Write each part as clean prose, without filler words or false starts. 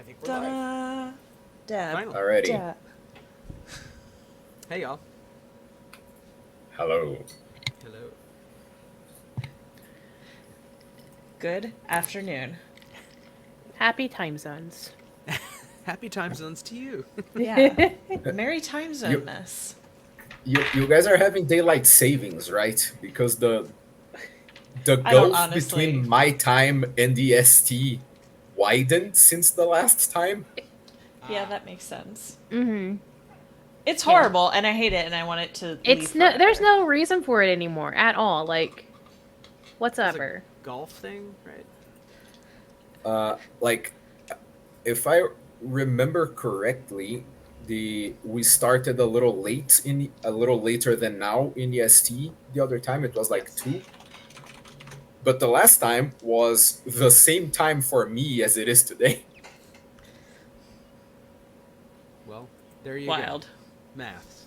I think we're live. Da dab Finally. Alrighty. dab. Hey, y'all. Hello. Hello. Good afternoon. Happy time zones. Happy time zones to you. Yeah. Merry time zone, You- miss. You guys are having daylight savings, right? Because the I don't gulf honestly. between my time and the ST widened since the last time. Yeah, that makes sense. Mm-hmm. It's Yeah. horrible, and I hate it, and I want it to leave forever. There's no reason for it anymore at all. Like, It's whatsoever. a golf thing, right? Like, if I remember correctly, we started a little later than now in the ST. The other time it was like Yes. 2, but the last time was the same time for me as it is today. Well, there you Wild. go. Maths.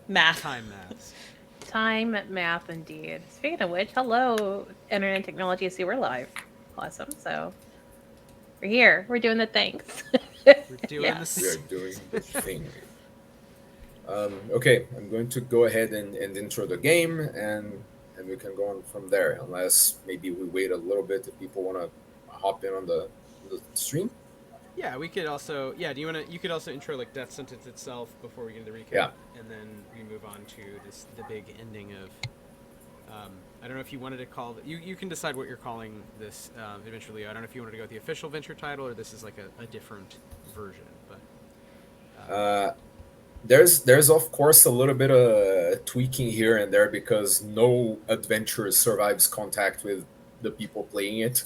Math. Time maths. Time math, indeed. Speaking of which, hello, internet technology. See, we're live. Awesome. So we're here. We're doing the things. We're doing Yeah. We are this. doing the thing. Okay, I'm going to go ahead and intro the game, and we can go on from there. Unless maybe we wait a little bit if people want to hop in on the stream. Yeah, we could also. Yeah, do you want to? You could also intro like Death Sentence itself before we get into the recap, Yeah. and then we move on to the big ending of. I don't know if you wanted to call you can decide what you're calling this eventually. I don't know if you wanted to go with the official venture title or this is like a different version, but. There's of course a little bit of tweaking here and there because no adventure survives contact with the people playing it.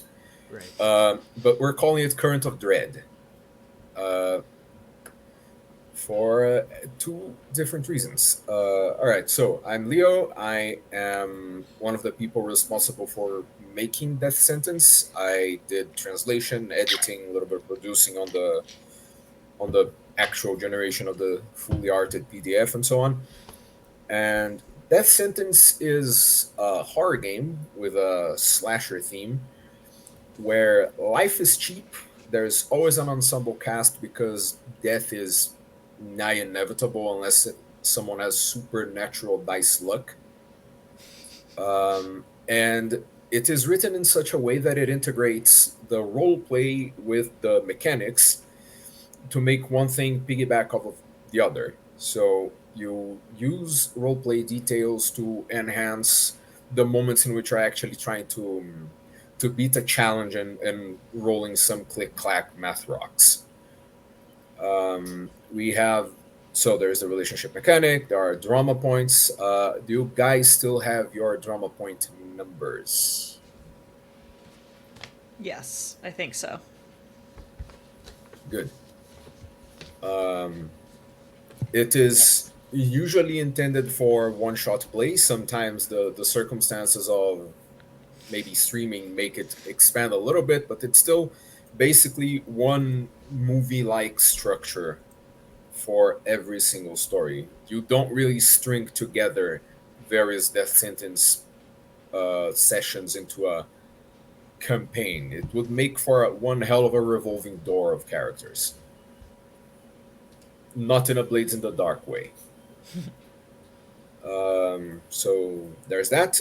Right. But we're calling it Current of Dread. For two different reasons. All right, so I'm Leo. I am one of the people responsible for making Death Sentence. I did translation, editing, a little bit of producing on the actual generation of the fully arted PDF and so on. And Death Sentence is a horror game with a slasher theme where life is cheap. There's always an ensemble cast because death is nigh inevitable unless someone has supernatural dice luck. And it is written in such a way that it integrates the role play with the mechanics to make one thing piggyback off of the other. So you use roleplay details to enhance the moments in which you're actually trying to beat a challenge and rolling some click clack math rocks. We have so there's the relationship mechanic. There are drama points. Do you guys still have your drama point numbers? Yes, I think so. Good. It is usually intended for one-shot play. Sometimes the circumstances of maybe streaming make it expand a little bit, but it's still basically one movie-like structure for every single story. You don't really string together various death sentence sessions into a campaign. It would make for one hell of a revolving door of characters. Not in a Blades in the Dark way. So there's that.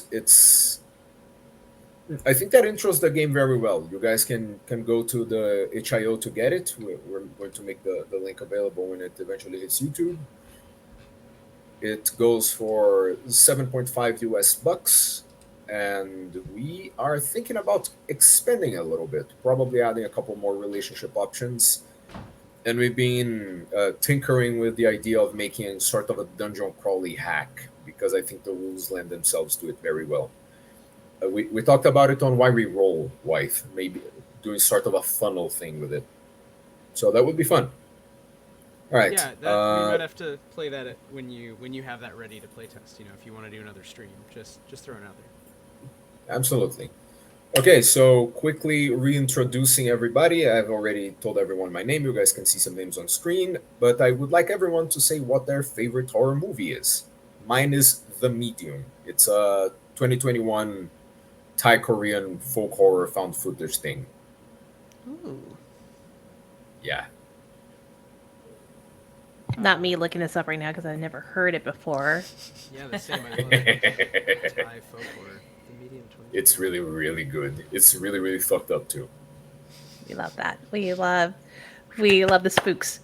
I think that intros the game very well. You guys can go to the HIO to get it. We're going to make the link available when it eventually hits YouTube. It goes for 7.5 US bucks, and we are thinking about expanding a little bit, probably adding a couple more relationship options. And we've been tinkering with the idea of making sort of a dungeon crawly hack because I think the rules lend themselves to it very well. We talked about it on Why We Roll, Wythe, maybe doing sort of a funnel thing with it. So that would be fun. All right. Yeah, that we might have to play that when you have that ready to play test. You know, if you want to do another stream, just throw it out there. Absolutely. Okay, so quickly reintroducing everybody. I've already told everyone my name. You guys can see some names on screen, but I would like everyone to say what their favorite horror movie is. Mine is The Medium. It's a 2021 Thai Korean folk horror found footage thing. Ooh. Yeah, Not me looking this up right now because I've never heard it before. Yeah, the same. I love Thai folklore. The medium 20. It's really, really good. It's really, really fucked up too. We love that. We love the spooks.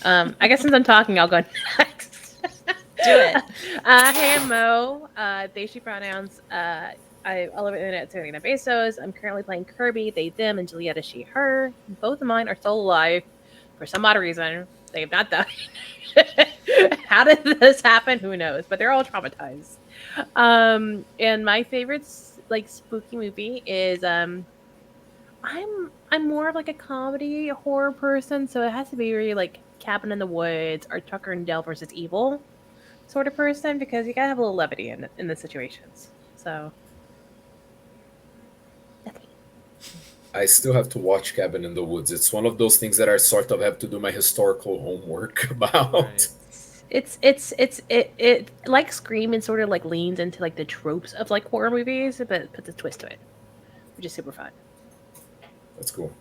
I guess since I'm talking, I'll go next. Do it. Hey, I'm Mo. They, she pronouns. I all over the internet, Serena Bezos. I'm currently playing Kirby, they, them, and Julietta, she, her. Both of mine are still alive for some odd reason. They have not died. How did this happen? Who knows? But they're all traumatized. And my favorite like spooky movie is I'm more of like a comedy horror person, so it has to be really like Cabin in the Woods or Tucker and Dale versus Evil sort of person, because you gotta have a little levity in the situations. So that's me. I still have to watch Cabin in the Woods. It's one of those things that I sort of have to do my historical homework about. Right. It like Scream, and sort of like leans into like the tropes of like horror movies, but puts a twist to it, which is super fun. That's cool.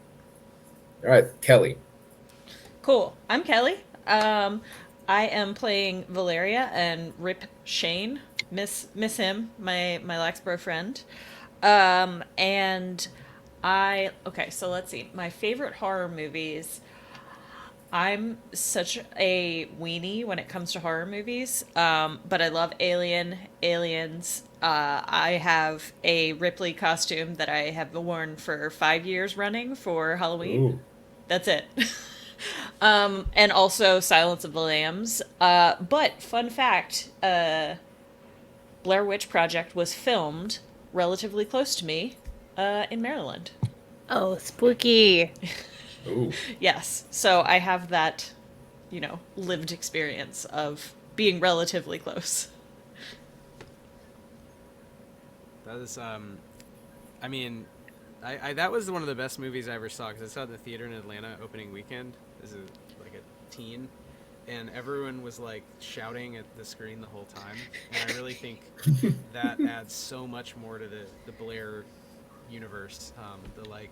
All right, Kelly. Cool. I'm Kelly. I am playing Valeria and Rip Shane. Miss him, my Laxborough friend. And okay, so let's see. My favorite horror movies. I'm such a weenie when it comes to horror movies, but I love Aliens. I have a Ripley costume that I have worn for 5 years running for Halloween. Ooh. That's it. And also Silence of the Lambs. But fun fact, Blair Witch Project was filmed relatively close to me in Maryland. Oh, spooky. Ooh. Yes. So I have that, lived experience of being relatively close. That is, I mean, I that was one of the best movies I ever saw, because I saw it in the theater in Atlanta opening weekend as like a teen, and everyone was like shouting at the screen the whole time, and I really think that adds so much more to the Blair universe. The like,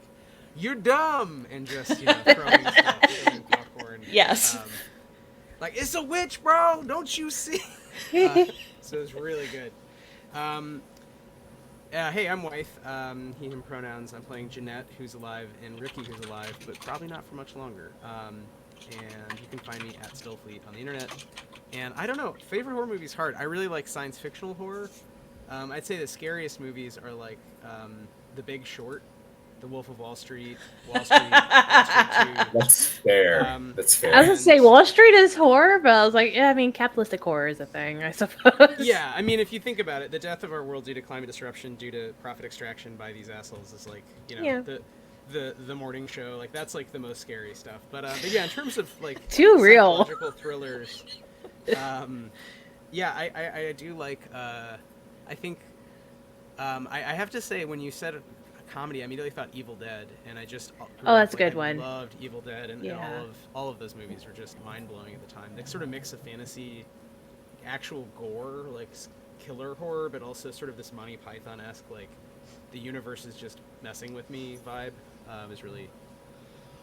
you're dumb, and just throwing stuff, throwing popcorn. Yes. Like, it's a witch, bro! Don't you see? So it's really good. Hey, I'm Wythe. He, him pronouns. I'm playing Jeanette, who's alive, and Ricky, who's alive, but probably not for much longer. And you can find me at Stillfleet on the internet. And I don't know, favorite horror movie is hard. I really like science fictional horror. I'd say the scariest movies are like The Big Short, The Wolf of Wall Street, Wall Street 2. That's fair. That's fair. I was gonna say Wall Street is horror, but I was like, yeah, I mean, capitalistic horror is a thing, I suppose. Yeah, I mean, if you think about it, the death of our world due to climate disruption, due to profit extraction by these assholes, is like, Yeah. the morning show, like that's like the most scary stuff. But yeah, in terms of like Too real. psychological thrillers, yeah, I do like. I think I have to say, when you said comedy, I immediately thought Evil Dead, and I just that's a good one. Loved Evil Dead, and Yeah. all of those movies were just mind blowing at the time. They sort of mix of fantasy, actual gore, like killer horror, but also sort of this Monty Python-esque, like the universe is just messing with me vibe. Was really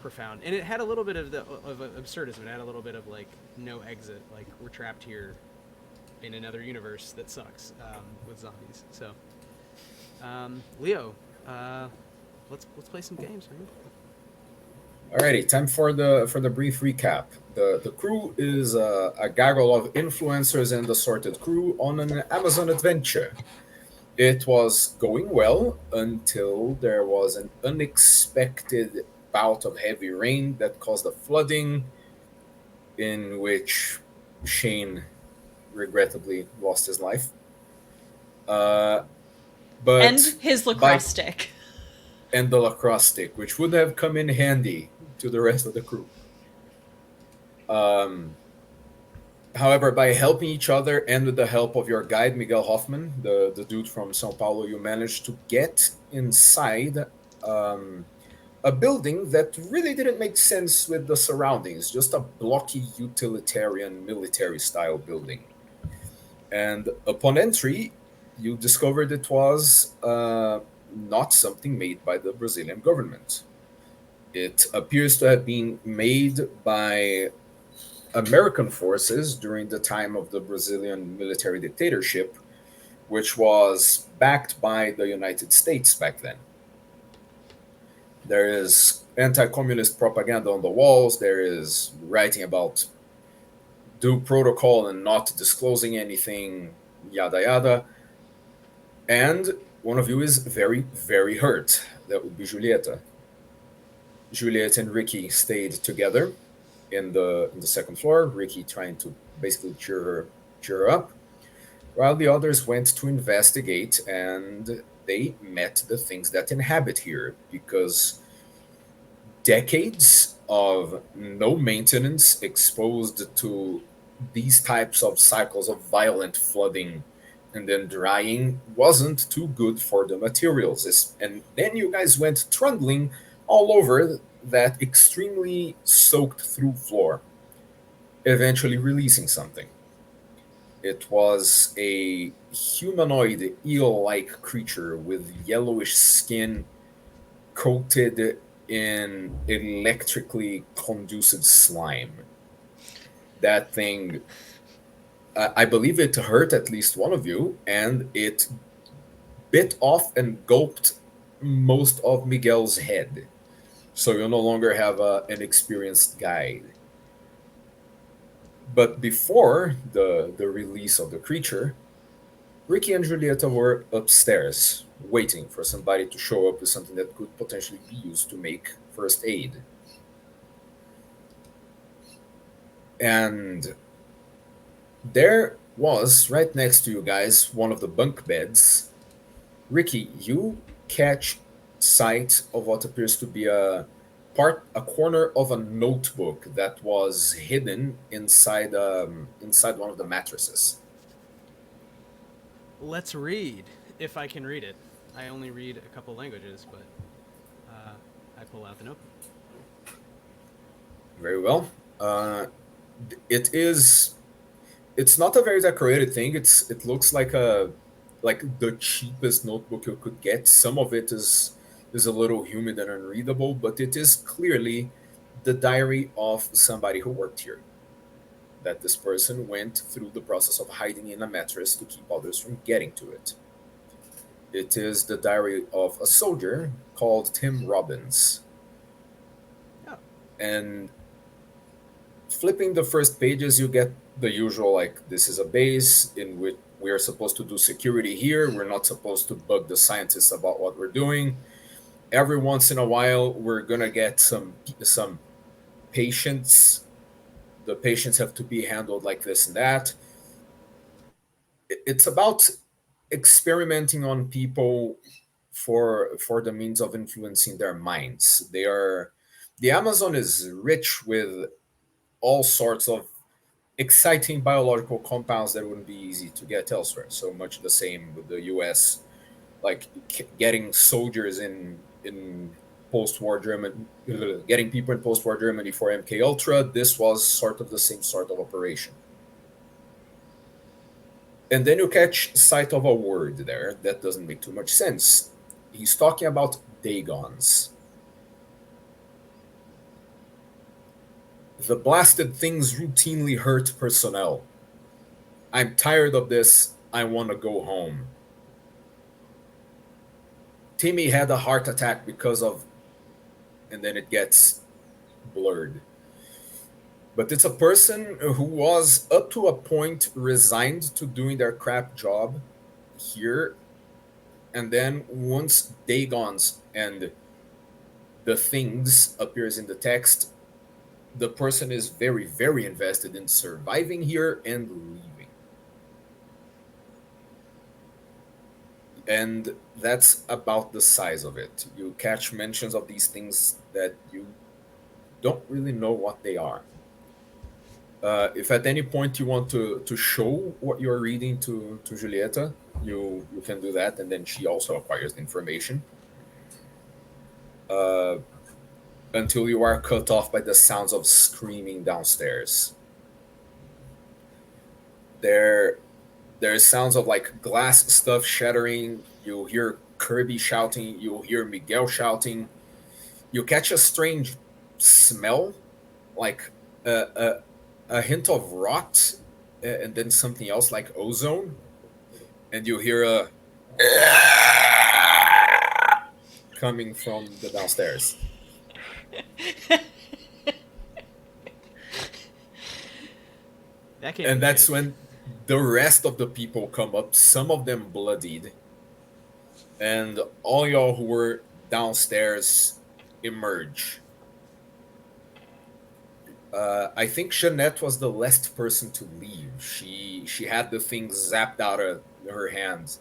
profound, and it had a little bit of absurdism. It had a little bit of like no exit, like we're trapped here in another universe that sucks with zombies. So, Leo, let's play some games, man. Alrighty, time for the brief recap. The crew is a gaggle of influencers and assorted crew on an Amazon adventure. It was going well until there was an unexpected bout of heavy rain that caused a flooding, in which Shane regrettably lost his life. But And his lacrosse stick. And the lacrosse stick, which would have come in handy to the rest of the crew. However, by helping each other and with the help of your guide, Miguel Hoffman, the dude from Sao Paulo, you managed to get inside a building that really didn't make sense with the surroundings, just a blocky utilitarian military-style building. And upon entry, you discovered it was not something made by the Brazilian government. It appears to have been made by American forces during the time of the Brazilian military dictatorship, which was backed by the United States back then. There is anti-communist propaganda on the walls. There is writing about due protocol and not disclosing anything, yada yada. And one of you is very, very hurt. That would be Julieta. Juliet and Ricky stayed together in the second floor. Ricky trying to basically cheer her up, while the others went to investigate, and they met the things that inhabit here, because decades of no maintenance exposed to these types of cycles of violent flooding and then drying wasn't too good for the materials. And then you guys went trundling all over that extremely soaked through floor, eventually releasing something. It was a humanoid eel like creature with yellowish skin coated in electrically conducive slime. That thing, I believe it hurt at least one of you, and it bit off and gulped most of Miguel's head. So you no longer have an experienced guide. But before the release of the creature, Ricky and Julieta were upstairs, waiting for somebody to show up with something that could potentially be used to make first aid. And there was, right next to you guys, one of the bunk beds. Ricky, you catch sight of what appears to be a corner of a notebook that was hidden inside one of the mattresses. Let's read, if I can read it. I only read a couple languages, but I pull out the notebook. Very well. It is. It's not a very decorated thing. It looks like the cheapest notebook you could get. Some of it is a little humid and unreadable, but it is clearly the diary of somebody who worked here. That this person went through the process of hiding in a mattress to keep others from getting to it. It is the diary of a soldier called Tim Robbins. Oh. And flipping the first pages, you get the usual, like, this is a base in which we are supposed to do security here. We're not supposed to bug the scientists about what we're doing. Every once in a while, we're gonna get some patients. The patients have to be handled like this and that. It's about experimenting on people for the means of influencing their minds. The Amazon is rich with all sorts of exciting biological compounds that wouldn't be easy to get elsewhere. So much the same with the U.S., like getting soldiers in post-war Germany, getting people in post-war Germany for MK Ultra. This was sort of the same sort of operation. And then you catch sight of a word there that doesn't make too much sense. He's talking about Dagons. The blasted things routinely hurt personnel. I'm tired of this. I want to go home. Timmy had a heart attack because of... And then it gets blurred. But it's a person who was, up to a point, resigned to doing their crap job here. And then once Dagons and the things appears in the text, the person is very, very invested in surviving here and leaving. And that's about the size of it. You catch mentions of these things that you don't really know what they are. If at any point you want to show what you're reading to Julieta, you can do that, and then she also acquires the information. Until you are cut off by the sounds of screaming downstairs. There's sounds of like glass stuff shattering. You hear Kirby shouting. You hear Miguel shouting. You catch a strange smell, like a hint of rot, and then something else like ozone, and you hear a coming from the downstairs. That can't And be that's good. when the rest of the people come up, some of them bloodied, and all y'all who were downstairs emerge. I think Jeanette was the last person to leave. She had the thing zapped out of her hands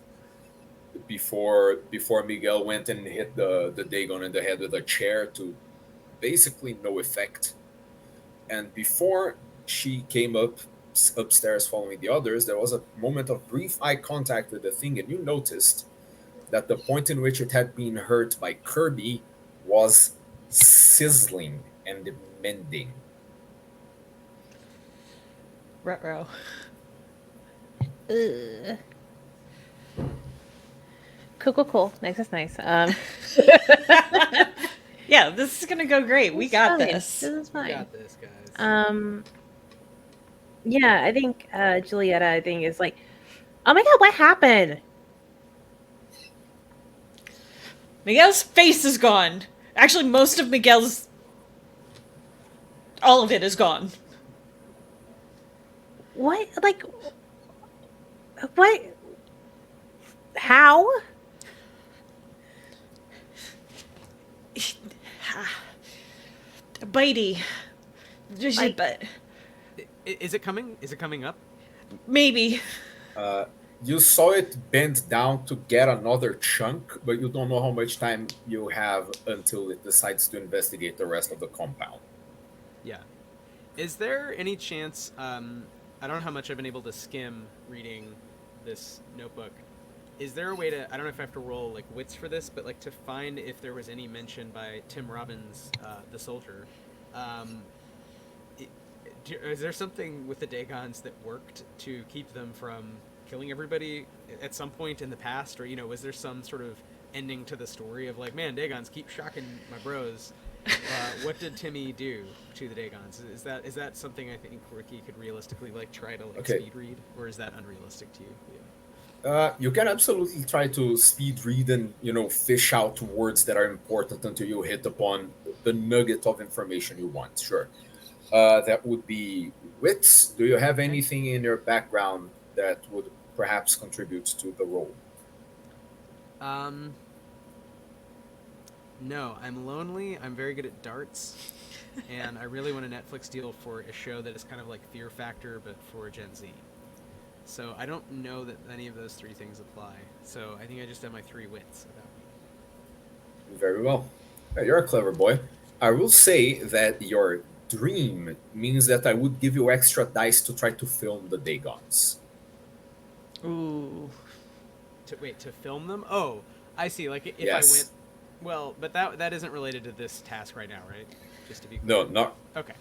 before Miguel went and hit the Dagon in the head with a chair to basically no effect. And before she came upstairs following the others, there was a moment of brief eye contact with the thing, and you noticed that the point in which it had been hurt by Kirby was sizzling and mending. Ruh-roh. Ugh. Cool. Nice. Yeah, this is gonna go great. We got Fine. this. This is We fine. got this, guys. Yeah, I think Julietta, I think, is like, oh my god, what happened? Miguel's face is gone. Actually, most of Miguel's... all of it is gone. What? Like, what? How? Bitey. Like- But Is it coming? Is it coming up? maybe. You saw it bend down to get another chunk, but you don't know how much time you have until it decides to investigate the rest of the compound. Yeah. Is there any chance? I don't know how much I've been able to skim reading this notebook. Is there a way to? I don't know if I have to roll like wits for this, but like to find if there was any mention by Tim Robbins, the soldier. Is there something with the Dagons that worked to keep them from killing everybody at some point in the past, or was there some sort of ending to the story of like, man, Dagons keep shocking my bros? What did Timmy do to the Dagons? Is that something I think Ricky could realistically like try to like Okay. speed read, or is that unrealistic to you? You can absolutely try to speed read and fish out words that are important until you hit upon the nugget of information you want. Sure, that would be wits. Do you have anything in your background that would perhaps contribute to the role? No, I'm lonely. I'm very good at darts, and I really want a Netflix deal for a show that is kind of like Fear Factor, but for Gen Z. So I don't know that any of those three things apply. So I think I just have my 3 wits about me. Very well. Yeah, you're a clever boy. I will say that your dream means that I would give you extra dice to try to film the Dagons. Ooh. To film them? Oh, I see. Like if Yes. I went. Well, but that isn't related to this task right now, right? Just to be clear. No, not. Okay.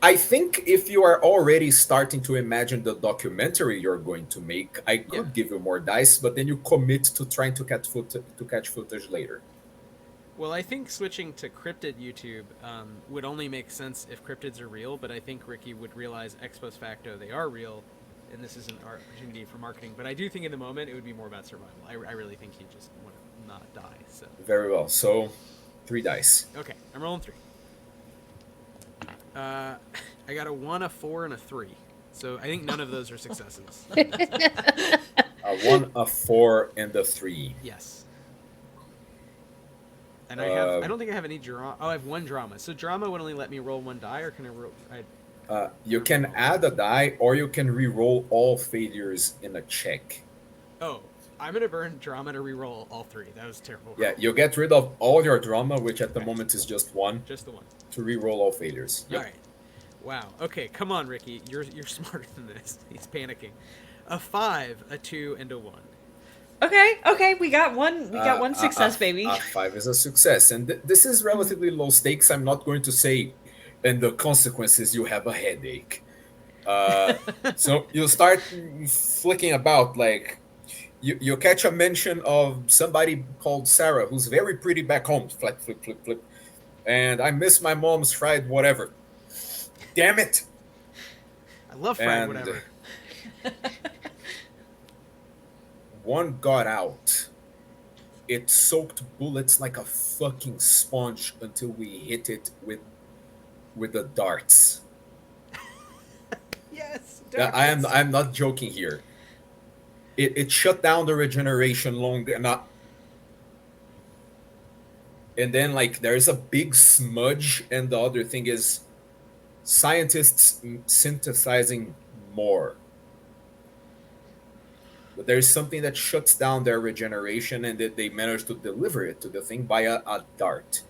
I think if you are already starting to imagine the documentary you're going to make, I could Yeah. give you more dice, but then you commit to trying to catch footage later. Well, I think switching to cryptid YouTube would only make sense if cryptids are real, but I think Ricky would realize ex post facto they are real, and this is an opportunity for marketing. But I do think in the moment it would be more about survival. I really think he just want to not die. So Very well. So, 3 dice. okay, I'm rolling 3. I got a 1, a 4, and a 3. So I think none of those are successes. A 1, a 4, and a 3. Yes. And I don't think I have any drama. Oh, I have 1 drama. So drama would only let me roll 1 die, or can I roll? You can add a die, or you can re-roll all failures in a check. Oh, I'm gonna burn drama to re-roll all 3. That was terrible. Yeah, you get rid of all your drama, which at the moment is just 1, Just the 1. to re-roll all failures. Yep. All right. Wow. Okay, come on, Ricky. You're smarter than this. He's panicking. A 5, a 2, and a 1. Okay, we got one. We got one success, baby. 5 is a success, and this is relatively low stakes. I'm not going to say, and the consequences, you have a headache. So you start flicking about, like you catch a mention of somebody called Sarah, who's very pretty back home. Flip, flip, flip, flip. And I miss my mom's fried whatever. Damn it! I love fried And whatever. one got out. It soaked bullets like a fucking sponge until we hit it with the darts. Yes, I'm not joking here. It shut down the regeneration long enough. And then like there's a big smudge, and the other thing is scientists synthesizing more. But there's something that shuts down their regeneration, and that they managed to deliver it to the thing by a dart.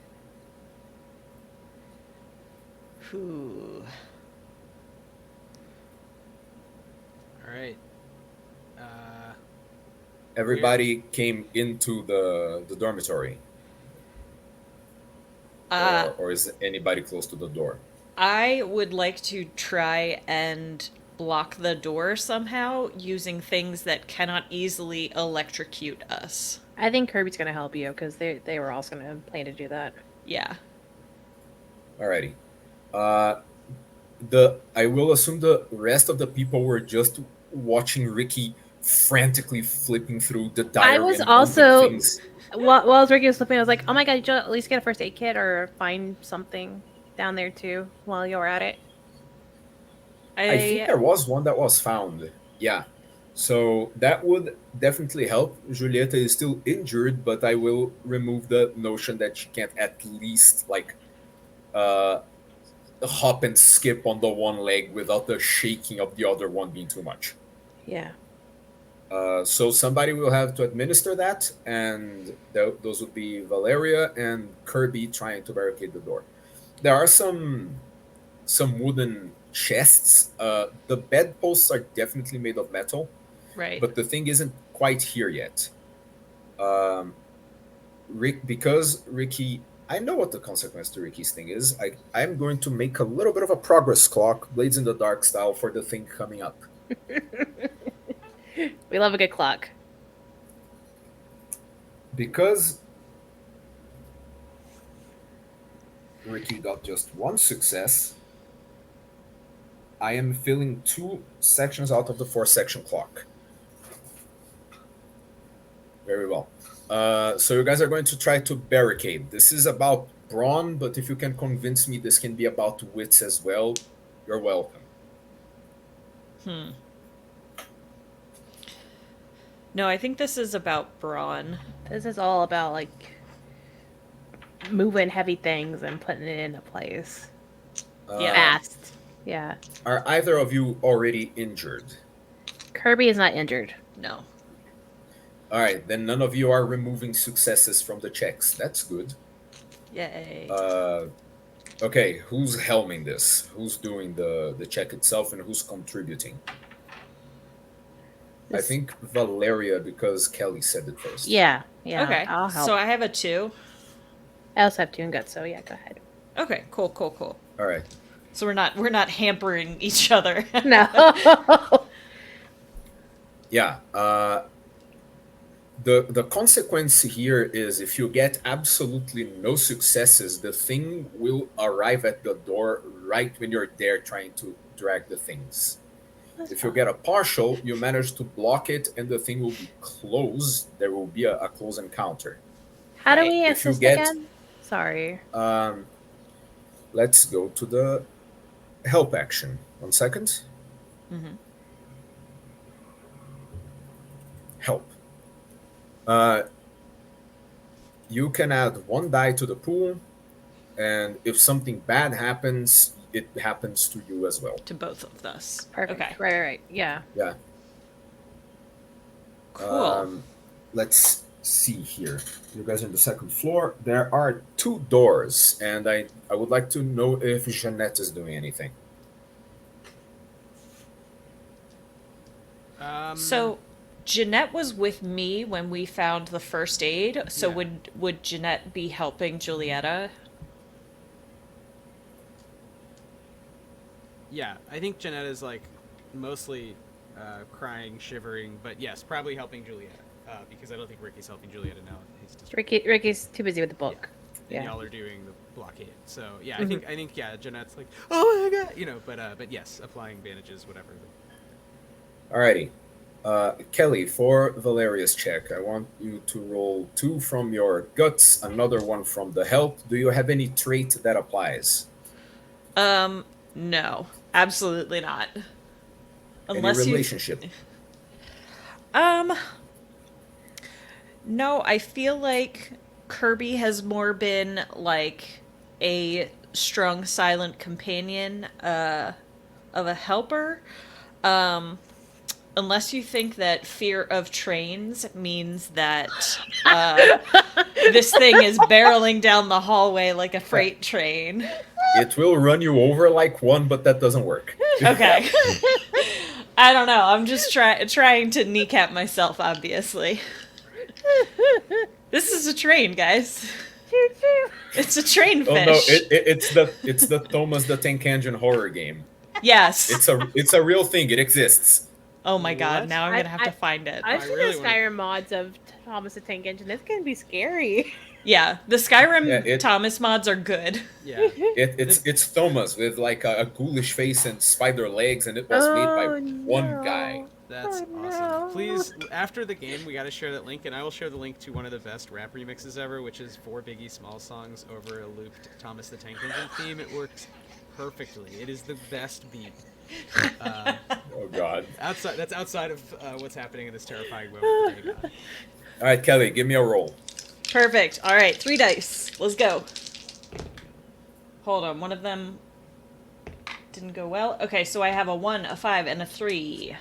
Ooh. All right. Everybody came into the dormitory. Or is anybody close to the door? I would like to try and block the door somehow using things that cannot easily electrocute us. I think Kirby's gonna help you because they were also gonna plan to do that. Yeah. Alrighty. I will assume the rest of the people were just watching Ricky frantically flipping through the diary. I was and also moving things. while Ricky was flipping, I was like, "Oh my god, did you at least get a first aid kit or find something down there too while you were at it?" I think there was one that was found. Yeah. So that would definitely help. Julieta is still injured, but I will remove the notion that she can't at least like hop and skip on the one leg without the shaking of the other one being too much. Yeah. So somebody will have to administer that, and those would be Valeria and Kirby trying to barricade the door. There are some wooden chests. The bedposts are definitely made of metal, Right. but the thing isn't quite here yet. Because Ricky, I know what the consequence to Ricky's thing is. I'm going to make a little bit of a progress clock, Blades in the Dark style, for the thing coming up. We love a good clock. Because Ricky got just one success, I am filling 2 sections out of the 4-section clock. Very well. So you guys are going to try to barricade. This is about brawn, but if you can convince me this can be about wits as well, you're welcome. No, I think this is about brawn. This is all about like moving heavy things and putting it into place Yeah. fast. Yeah. Are either of you already injured? Kirby is not injured. No. All right, then none of you are removing successes from the checks. That's good. Yay. Okay, who's helming this? Who's doing the check itself, and who's contributing? I think Valeria, because Kelly said it first. Yeah. Yeah. Okay. I'll help. So I have a 2. I also have 2 in guts, so yeah, go ahead. Okay, cool. All right. So we're not hampering each other. No. Yeah. The consequence here is if you get absolutely no successes, the thing will arrive at the door right when you're there trying to drag the things. If you get a partial, you manage to block it, and the thing will be closed. There will be a close encounter. How do we If you assist get- again? Sorry. Let's go to the help action. 1 second. Help. You can add 1 die to the pool, and if something bad happens, it happens to you as well. To both of us. Perfect. Okay. Right. Yeah. Yeah. Cool. Let's see here. You guys are on the 2nd floor. There are 2 doors, and I would like to know if Jeanette is doing anything. So Jeanette was with me when we found the first aid. So Yeah. would Jeanette be helping Julieta? Yeah, I think Jeanette is like mostly crying, shivering, but yes, probably helping Julieta because I don't think Ricky's helping Julieta now. He's just Ricky's too busy with the book. and Yeah. y'all are doing the blockade. So yeah, Mm-hmm. I think yeah, Jeanette's like, oh my god, you know, but yes, applying bandages, whatever. Alrighty. Kelly, for Valeria's check, I want you to roll 2 from your guts, another one from the help. Do you have any trait that applies? No, absolutely not. Any Unless you, relationship? um, no, I feel like Kirby has more been like a strong, silent companion, of a helper. Um, unless you think that fear of trains means that, this thing is barreling down the hallway like a freight train. It will run you over like one, but that doesn't work. Okay. I don't know. I'm just trying to kneecap myself, obviously. This is a train, guys. It's a train Oh no, fish. it's the Thomas the Tank Engine horror game. Yes. It's a real thing. It exists. Oh my god, What? now I'm gonna have to find it. I've I seen really the wanna- Skyrim mods of Thomas the Tank Engine. This can be scary. Yeah, the Skyrim Yeah, Thomas mods are good. Yeah. It's Thomas with like a ghoulish face and spider legs, and it was made by Oh, one guy. That's Oh, awesome. no. Please, after the game, we got to share that link, and I will share the link to one of the best rap remixes ever, which is 4 Biggie Small songs over a looped Thomas the Tank Engine theme. It works perfectly. It is the best beat. Oh god. That's outside of what's happening in this terrifying moment. Thank God. All right, Kelly, give me a roll. Perfect. All right, 3 dice. Let's go. Hold on, one of them didn't go well. Okay, so I have a 1, a 5, and a 3.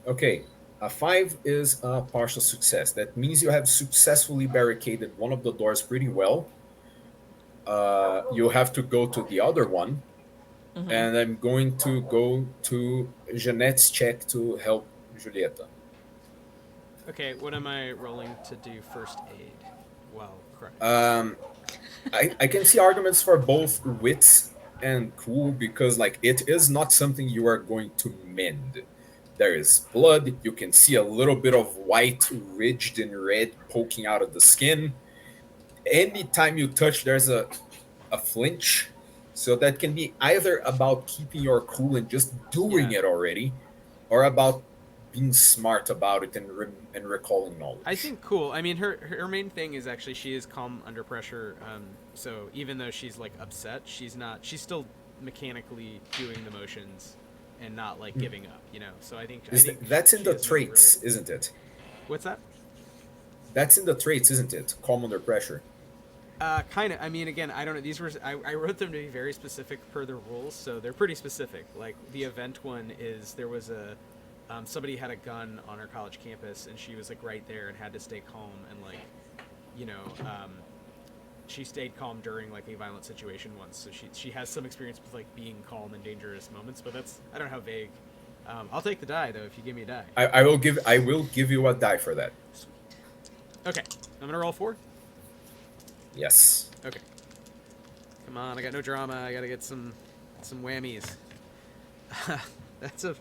Okay, a 5 is a partial success. That means you have successfully barricaded one of the doors pretty well. You have to go to the other one, Mhm. and I'm going to go to Jeanette's check to help Julieta. Okay, what am I rolling to do first aid? Well, correct. I can see arguments for both wits and cool because like it is not something you are going to mend. There is blood. You can see a little bit of white ridged and red poking out of the skin. Anytime you touch, there's a flinch. So that can be either about keeping your cool and just doing Yeah. it already, or about being smart about it and recalling knowledge. I think cool. I mean, her main thing is actually she is calm under pressure. So even though she's like upset, she's not. She's still mechanically doing the motions and not like giving up. You know. So I think That's in she the has no traits, real- isn't it? What's that? That's in the traits, isn't it? Calm under pressure. Kind of. I mean, again, I don't know. These were I wrote them to be very specific per the rules, so they're pretty specific. Like the event one is there was a somebody had a gun on her college campus, and she was like right there and had to stay calm and like, you know, she stayed calm during like a violent situation once. So she has some experience with like being calm in dangerous moments, but that's I don't know how vague. I'll take the die though if you give me a die. I will give you a die for that. Okay, I'm gonna roll 4. Yes. Okay. Come on, I got no drama. I gotta get some whammies. That's a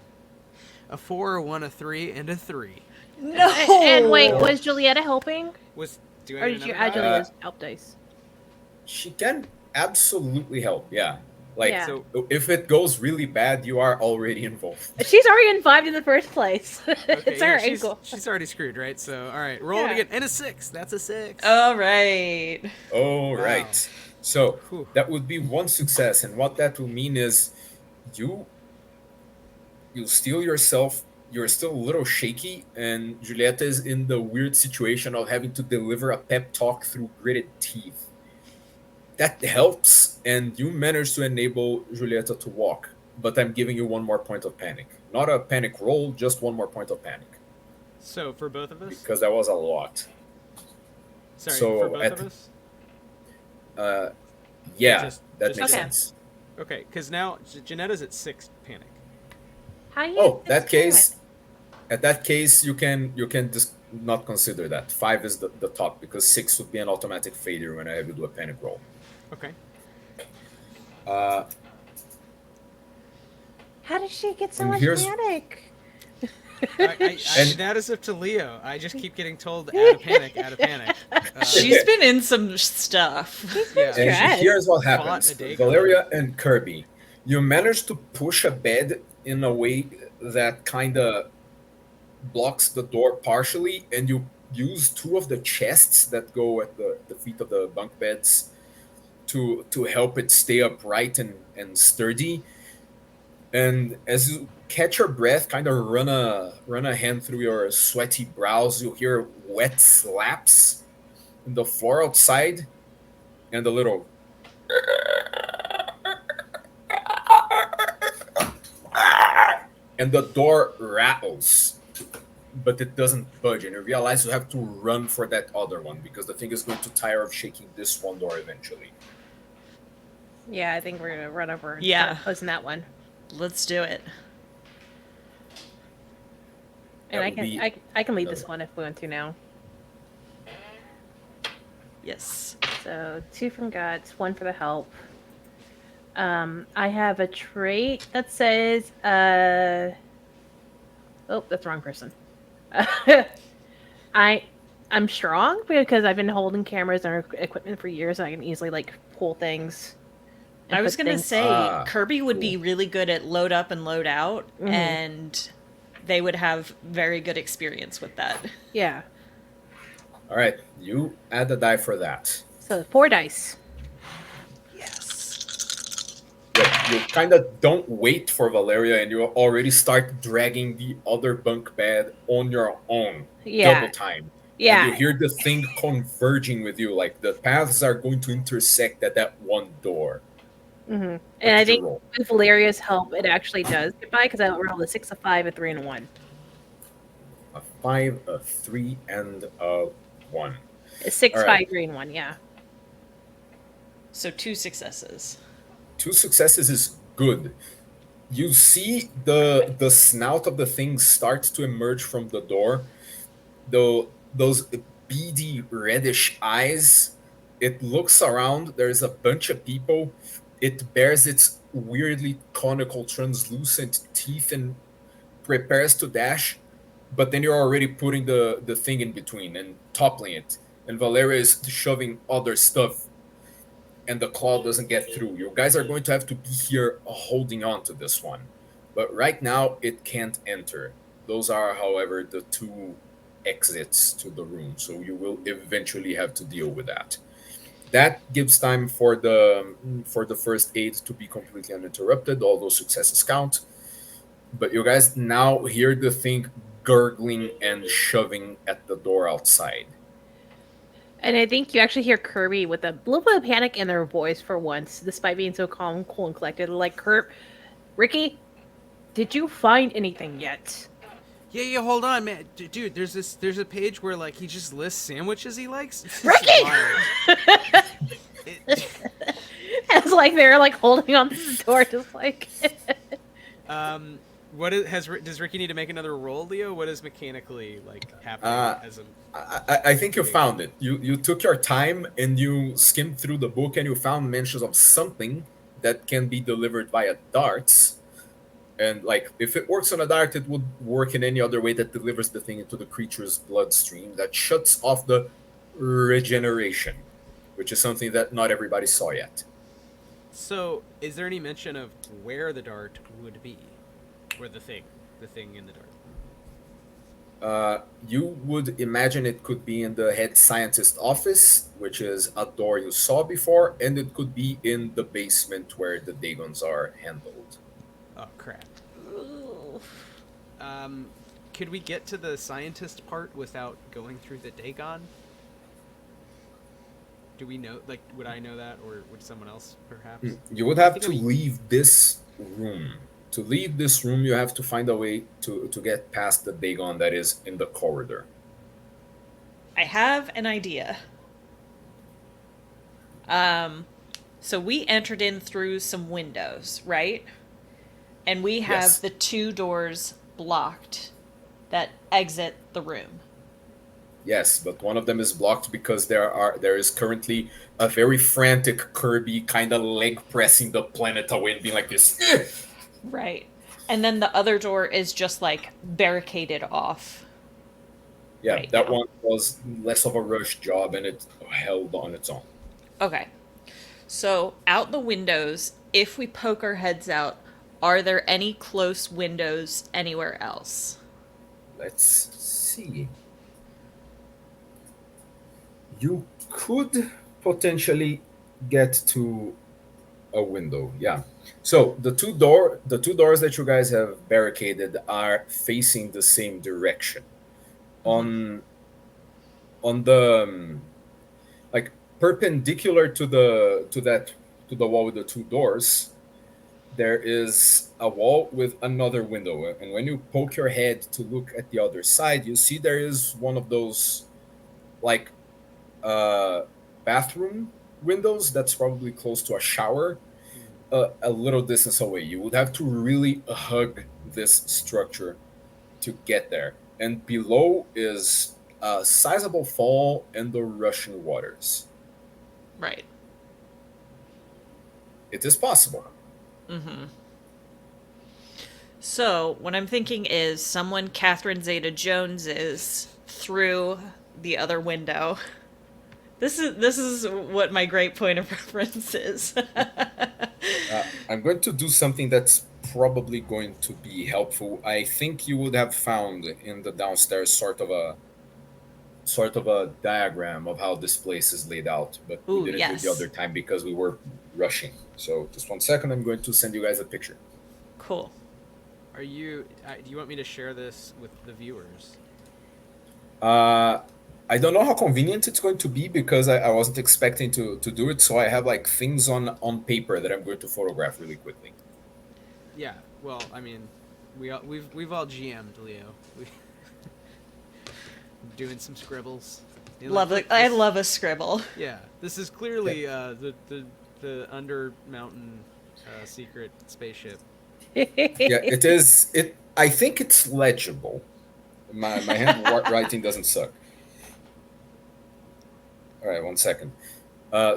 4, a 1, a 3, and a 3. No. And wait, was Julieta helping? Do I Or get did you another add die? Julieta's help dice? She can absolutely help. Yeah. Like Yeah. So if it goes really bad, you are already involved. She's already in 5 in the first place. okay, it's yeah, her she's, ankle. she's already screwed, right? So all right, roll it Yeah. again, and a 6. That's a 6. All right. All Wow. right. So Whew. that would be one success, and what that will mean is you steal yourself. You're still a little shaky, and Julieta is in the weird situation of having to deliver a pep talk through gritted teeth. That helps, and you manage to enable Julieta to walk. But I'm giving you one more point of panic. Not a panic roll, just one more point of panic. So for both of us, Because that was a lot. sorry, so for both at- of us. Yeah, Just- that just- makes Okay. sense. Okay, because now Janetta's at 6 panic. How you Oh, that describe case. At that case, you can just not consider that. 5 is the top because 6 would be an automatic failure when I have to do a panic roll. Okay. Uh, How did she get so And much here's- panic? I that is up to Leo. I just keep getting told out of panic, out of panic. She's been in some stuff. Yeah. And Stress. here's what Fought happens. a Dagon. Valeria and Kirby, you manage to push a bed in a way that kind of blocks the door partially, and you use two of the chests that go at the feet of the bunk beds to help it stay upright and sturdy. And as you catch your breath, kind of run a hand through your sweaty brows, you hear wet slaps in the floor outside, and a little and the door rattles, but it doesn't budge, and you realize you have to run for that other one because the thing is going to tire of shaking this one door eventually. Yeah, I think we're gonna run over and Yeah. start closing that one. Let's do it. And That I would can be I can lead this another- one if we want to now. Yes. So 2 from guts, 1 for the help. I have a trait that says oh, that's the wrong person. I'm strong because I've been holding cameras and equipment for years, and I can easily like pull things. and I was put going to things- say Kirby would be cool. really good at load up and load out, Mhm. and they would have very good experience with that. Yeah. All right, you add a die for that. So 4 dice. Yes. You kind of don't wait for Valeria, and you already start dragging the other bunk bed on your own. Yeah. Double time. Yeah. And you hear the thing converging with you, like the paths are going to intersect at that one door. Mm-hmm. What And I did you think roll? with Valeria's help, it actually does get by because I rolled a 6, a 5, a 3, and a 1. A 5, a 3, and a 1. A 6, All right. 5, 3, and 1. Yeah. So 2 successes. 2 successes is good. You see the snout of the thing starts to emerge from the door. Though those beady reddish eyes, it looks around. There's a bunch of people. It bears its weirdly conical, translucent teeth and prepares to dash. But then you're already putting the thing in between and toppling it. And Valeria is shoving other stuff, and the claw doesn't get through. You guys are going to have to be here holding on to this one. But right now, it can't enter. Those are, however, the 2 exits to the room, so you will eventually have to deal with that. That gives time for the first aid to be completely uninterrupted. All those successes count. But you guys now hear the thing gurgling and shoving at the door outside. And I think you actually hear Kirby with a little bit of panic in their voice for once, despite being so calm, cool, and collected. Like, Ricky, did you find anything yet? Yeah, hold on, man. Dude, there's a page where like he just lists sandwiches he likes. It's Ricky! wild. It's like they're like holding on to the door, just like. Does Ricky need to make another roll, Leo? What is mechanically like happening as a I think you found it. You took your time and you skimmed through the book and you found mentions of something that can be delivered via darts. And like if it works on a dart, it would work in any other way that delivers the thing into the creature's bloodstream that shuts off the regeneration, which is something that not everybody saw yet. So, is there any mention of where the dart would be? Or the thing in the dart? You would imagine it could be in the head scientist office, which is a door you saw before, and it could be in the basement where the Dagons are handled. Oh crap. Could we get to the scientist part without going through the Dagon? Do we know, like, would I know that, or would someone else, perhaps? You would have to leave this room. To leave this room, you have to find a way to get past the Dagon that is in the corridor. I have an idea. So we entered in through some windows, right? And we have Yes. the 2 doors blocked that exit the room. Yes, but one of them is blocked because there is currently a very frantic Kirby kind of leg pressing the planet away and being like this. Right. And then the other door is just like barricaded off. Yeah, Right that now. one was less of a rush job, and it held on its own. Okay. So out the windows, if we poke our heads out, are there any close windows anywhere else? Let's see. You could potentially get to a window. Yeah. So the two doors that you guys have barricaded are facing the same direction. Mm-hmm. On the like perpendicular to the wall with the two doors, there is a wall with another window. And when you poke your head to look at the other side, you see there is one of those like uh, bathroom windows that's probably close to a shower, a little distance away. You would have to really hug this structure to get there. And below is a sizable fall and the rushing waters. Right. It is possible. Mm-hmm. So what I'm thinking is someone Catherine Zeta-Jones is through the other window. This is what my great point of reference is. I'm going to do something that's probably going to be helpful. I think you would have found in the downstairs sort of a diagram of how this place is laid out, but we Ooh, didn't do it the other yes. time because we were rushing. So just 1 second, I'm going to send you guys a picture. Cool. Are you? Do you want me to share this with the viewers? I don't know how convenient it's going to be because I wasn't expecting to do it. So I have like things on paper that I'm going to photograph really quickly. Yeah. Well, I mean, we've all GM'd, Leo. We doing some scribbles. You know, Love like it. I this- love a scribble. Yeah, this is clearly the under mountain secret spaceship. Yeah, it is. It. I think it's legible. My handwriting doesn't suck. All right, 1 second.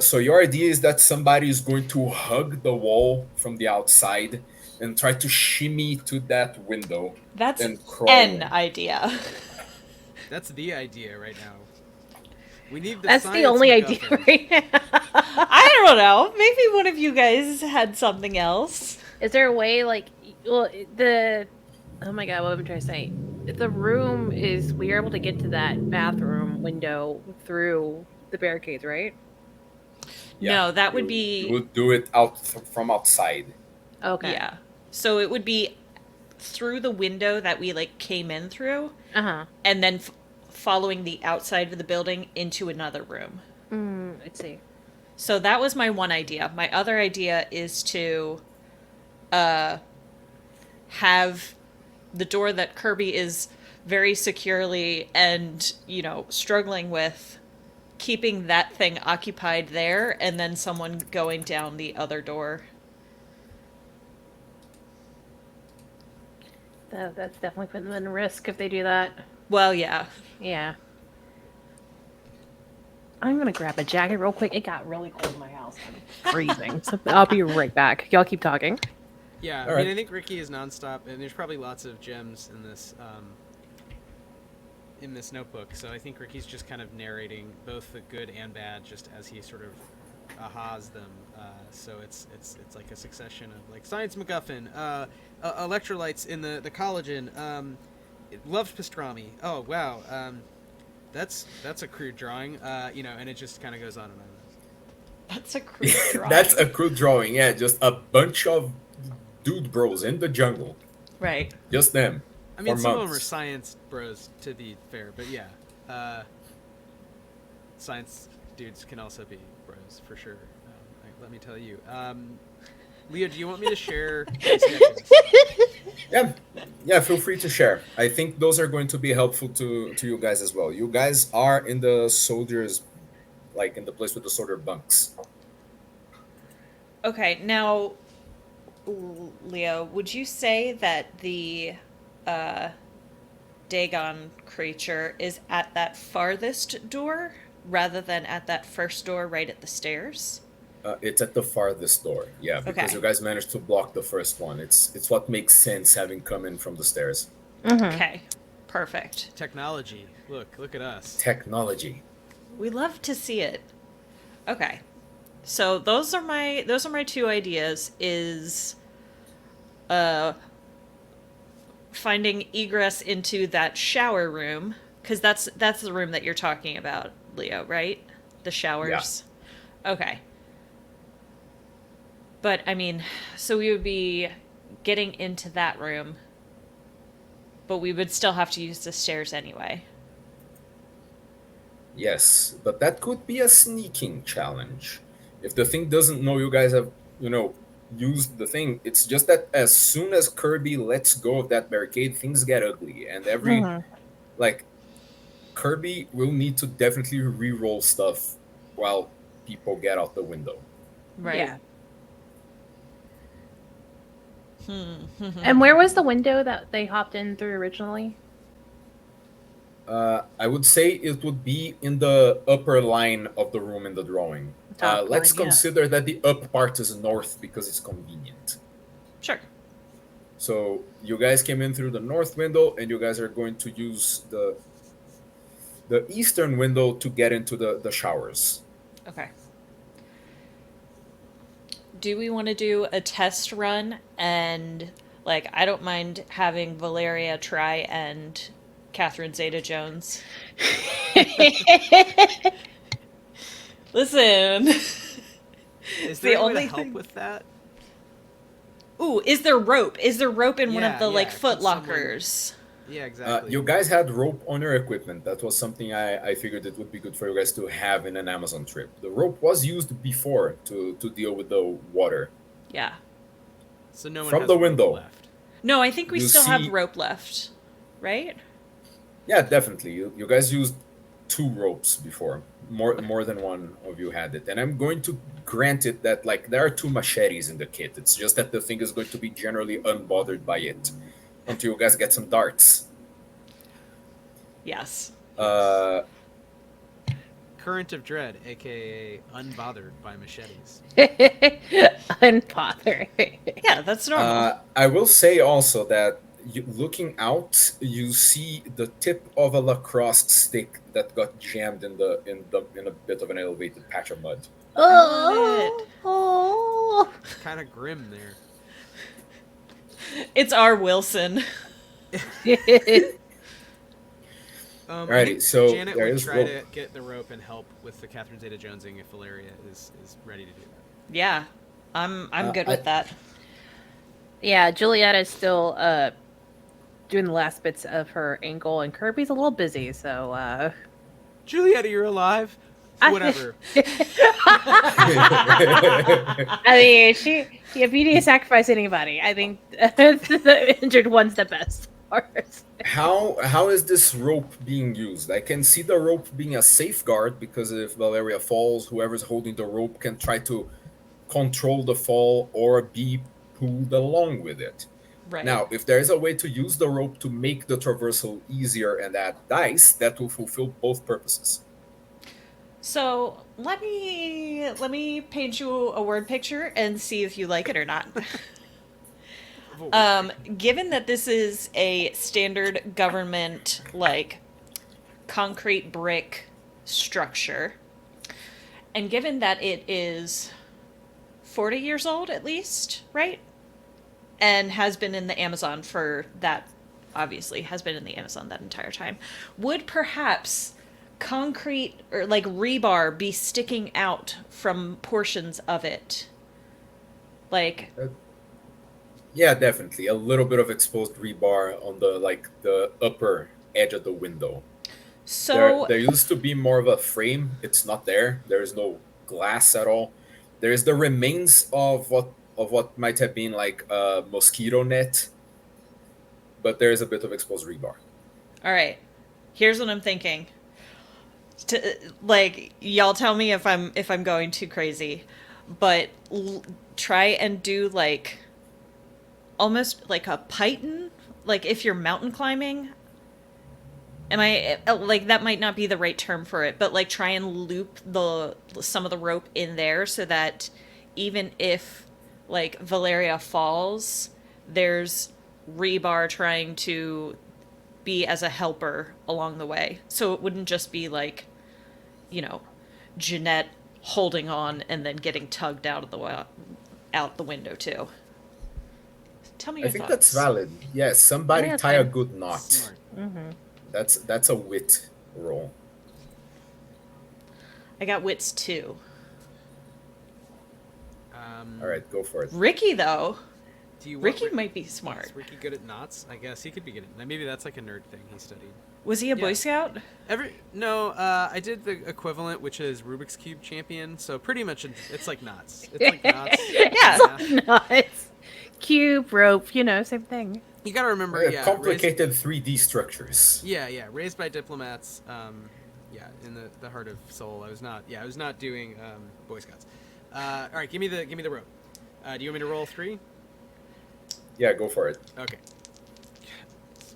So your idea is that somebody is going to hug the wall from the outside and try to shimmy to that window That's and crawl an in. idea. That's the idea right now. We need the That's the science only idea MacGuffin. right now. I don't know. Maybe one of you guys had something else. Is there a way, like, well, the, oh my god, what am I trying to say? The room is, we are able to get to that bathroom window through the barricades, right? No, that would You be would do it out from outside. Okay. yeah. So it would be through the window that we like came in through, Uh huh. and then following the outside of the building into another room. Let's see. So that was my one idea. My other idea is to have the door that Kirby is very securely and, struggling with, keeping that thing occupied there, and then someone going down the other door. That's definitely putting them in risk if they do that. Well, yeah. Yeah. I'm gonna grab a jacket real quick. It got really cold in my house. I'm freezing. So I'll be right back. Y'all keep talking. Yeah, All I right. mean, I think Ricky is nonstop, and there's probably lots of gems in this notebook. So I think Ricky's just kind of narrating both the good and bad, just as he sort of ahas them. So it's like a succession of like science MacGuffin, electrolytes in the collagen. Loved pastrami. Oh wow, that's a crude drawing. And it just kind of goes on and on. That's a crude drawing. That's a crude drawing. Yeah, just a bunch of dude bros in the jungle. Right. Just them. I mean, for some of them months. are science bros, to be fair, but yeah, science dudes can also be bros for sure. Let me tell you. Leo, do you want me to share the sketches? Yeah, feel free to share. I think those are going to be helpful to you guys as well. You guys are in the soldiers, like in the place with the soldier bunks. Okay, now, Leo, would you say that the Dagon creature is at that farthest door rather than at that first door right at the stairs? It's at the farthest door. Yeah, because Okay. you guys managed to block the first one. It's what makes sense having come in from the stairs. Okay. Perfect. Technology. Look at us. Technology. We love to see it. Okay. So those are my two ideas is finding egress into that shower room cuz that's the room that you're talking about, Leo, right? The showers. Yeah. Okay. But I mean, so we would be getting into that room, but we would still have to use the stairs anyway. Yes, but that could be a sneaking challenge. If the thing doesn't know you guys have, used the thing, it's just that as soon as Kirby lets go of that barricade, things get ugly. And like, Kirby will need to definitely re-roll stuff while people get out the window. Right. Yeah. And where was the window that they hopped in through originally? I would say it would be in the upper line of the room in the drawing. Top Let's line, yeah. consider that the up part is north because it's convenient. Sure. So you guys came in through the north window, and you guys are going to use the eastern window to get into the showers. Okay. Do we want to do a test run? And, like, I don't mind having Valeria try and Catherine Zeta-Jones. Is Listen. there the any way only to help thing- with that? Ooh, is there rope? Is there rope in one of Yeah, the, like, yeah, foot could someone- lockers? Yeah, exactly. You guys had rope on your equipment. That was something I figured it would be good for you guys to have in an Amazon trip. The rope was used before to deal with the water. Yeah. So no one From has the rope window. left. No, I think we You still have see- rope left. Right? Yeah, definitely. You guys used 2 ropes before. More than one of you had it. And I'm going to grant it that, like, there are 2 machetes in the kit. It's just that the thing is going to be generally unbothered by it until you guys get some darts. Yes. Current of Dread, aka Unbothered by Machetes. Unbothered. Yeah, that's normal. I will say also that looking out, you see the tip of a lacrosse stick that got jammed in a bit of an elevated patch of mud. Oh. Kind of grim there. It's our Wilson. I Alrighty, think so Janet there would is try rope. to get the rope and help with the Catherine Zeta-Jonesing if Valeria is ready to do that. Yeah. I'm good I- with that. Yeah, Juliet is still doing the last bits of her ankle, and Kirby's a little busy, so Julietta, you're alive. Whatever. I mean, if you need to sacrifice anybody, I think the injured one's the best for us. How is this rope being used? I can see the rope being a safeguard because if Valeria falls, whoever's holding the rope can try to control the fall or be pulled along with it. Right. Now, if there is a way to use the rope to make the traversal easier and add dice, that will fulfill both purposes. So let me paint you a word picture and see if you like it or not. Given that this is a standard government, like, concrete brick structure, and given that it is 40 years old at least, right? And has been in the Amazon for that, obviously, has been in the Amazon that entire time, would perhaps concrete or, like, rebar be sticking out from portions of it? Like... Yeah, definitely. A little bit of exposed rebar on the upper edge of the window. So there used to be more of a frame. It's not there. There is no glass at all. There is the remains of what might have been like a mosquito net, but there is a bit of exposed rebar. all right, here's what I'm thinking. Like, y'all tell me if I'm going too crazy, but try and do like almost like a python, like if you're mountain climbing, Am I like that might not be the right term for it, but like try and loop some of the rope in there so that even if like Valeria falls, there's rebar trying to be as a helper along the way. So it wouldn't just be like, you know, Jeanette holding on and then getting tugged out the window too. Tell me I your think thoughts. that's valid. Yes, somebody Yeah, that's tie a fine. good knot. Smart. Mm-hmm. That's a wit roll. I got wits too. All right, go for it. Ricky though, Do you want Ricky Rick- might be smart. Is Ricky good at knots? I guess he could be good at. Maybe that's like a nerd thing he studied. Was he a Boy Yeah. Scout? No, I did the equivalent, which is Rubik's Cube champion. So pretty much it's like knots. It's like knots. Yeah. Nuts. Cube, rope, same thing. You gotta remember, yeah. Complicated 3D structures. Yeah. Raised by diplomats. Yeah, in the heart of Seoul. I was not doing Boy Scouts. All right, give me the rope. Do you want me to roll 3? Yeah, go for it. Okay.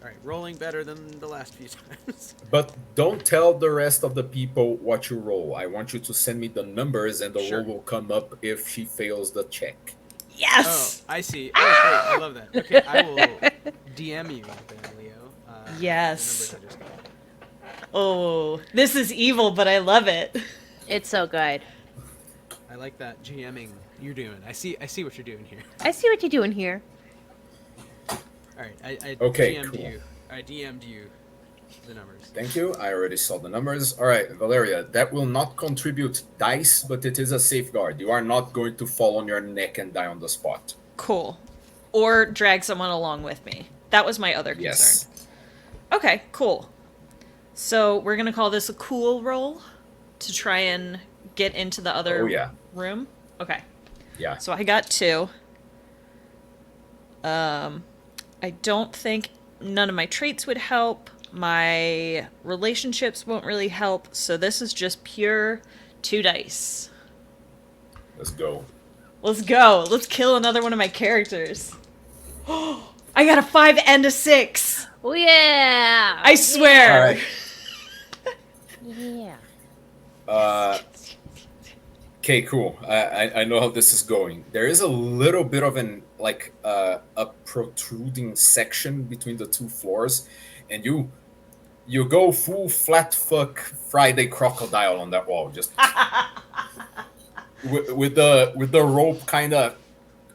All right, rolling better than the last few times. But don't tell the rest of the people what you roll. I want you to send me the numbers, and the Sure. roll will come up if she fails the check. Oh, Yes. I see. Oh, great. I love that. Okay, I will DM you then, Leo. Yes. The numbers I just got. Oh, this is evil, but I love it. It's so good. I like that GMing you're doing. I see what you're doing here. I see what you're doing here. All right, I Okay, GM'd cool. you. I DM'd you the numbers. Thank you. I already saw the numbers. All right, Valeria, that will not contribute dice, but it is a safeguard. You are not going to fall on your neck and die on the spot. Cool. Or drag someone along with me. That was my other concern. Yes. Okay, cool. So we're gonna call this a cool roll to try and get into the other Oh, yeah. room. Okay. Yeah. So I got 2. I don't think none of my traits would help. My relationships won't really help. So this is just pure 2 dice. Let's go. Let's go. Let's kill another one of my characters. I got a 5 and a 6. Oh yeah! I swear. All right. Yeah. Okay, cool. I know how this is going. There is a little bit of a protruding section between the 2 floors, and you go full flat fuck Friday crocodile on that wall, just with the rope kind of.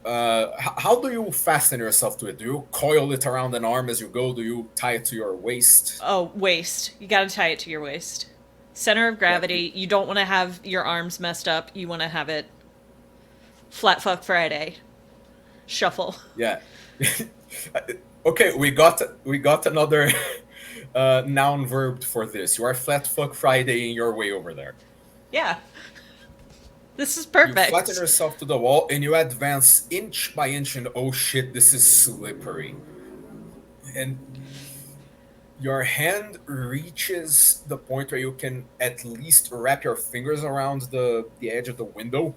How do you fasten yourself to it? Do you coil it around an arm as you go? Do you tie it to your waist? Oh, waist. You gotta tie it to your waist. Center of gravity. You don't want to have your arms messed up. You want to have it flat fuck Friday. Shuffle. Yeah. Okay, we got another noun verb for this. You are flat fuck Friday in your way over there. Yeah. This is You perfect. flatten yourself to the wall and you advance inch by inch, and oh shit, this is slippery. And your hand reaches the point where you can at least wrap your fingers around the edge of the window,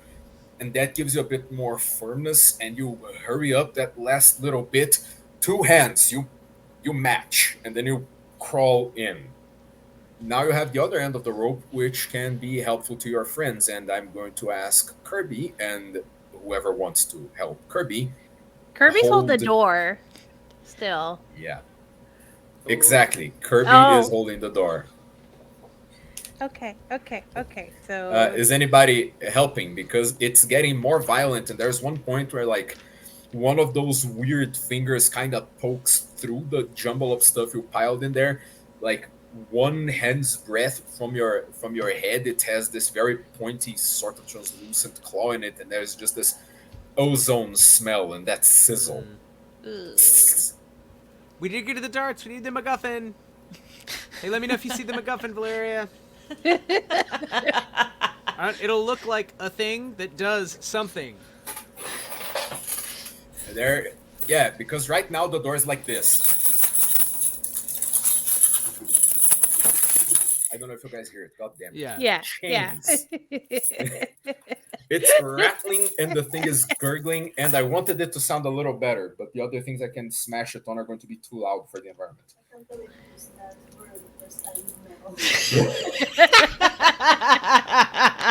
and that gives you a bit more firmness, and you hurry up that last little bit. 2 hands, you match, and then you crawl in. Now you have the other end of the rope, which can be helpful to your friends, and I'm going to ask Kirby and whoever wants to help Kirby. Kirby's holding Hold- the door. Still. Yeah. Exactly. Kirby Oh. is holding the door. Okay. So. Is anybody helping? Because it's getting more violent, and there's one point where one of those weird fingers kind of pokes through the jumble of stuff you piled in there. Like one hand's breadth from your head, it has this very pointy, sort of translucent claw in it, and there's just this ozone smell and that sizzle. Ugh. We did get to the darts. We need the MacGuffin. Hey, let me know if you see the MacGuffin, Valeria. It'll look like a thing that does something. There, yeah, because right now the door is like this. I don't know if you guys hear it. God damn it. Yeah. Yeah. Chains. Yeah. It's rattling and the thing is gurgling, and I wanted it to sound a little better, but the other things I can smash it on are going to be too loud for the environment.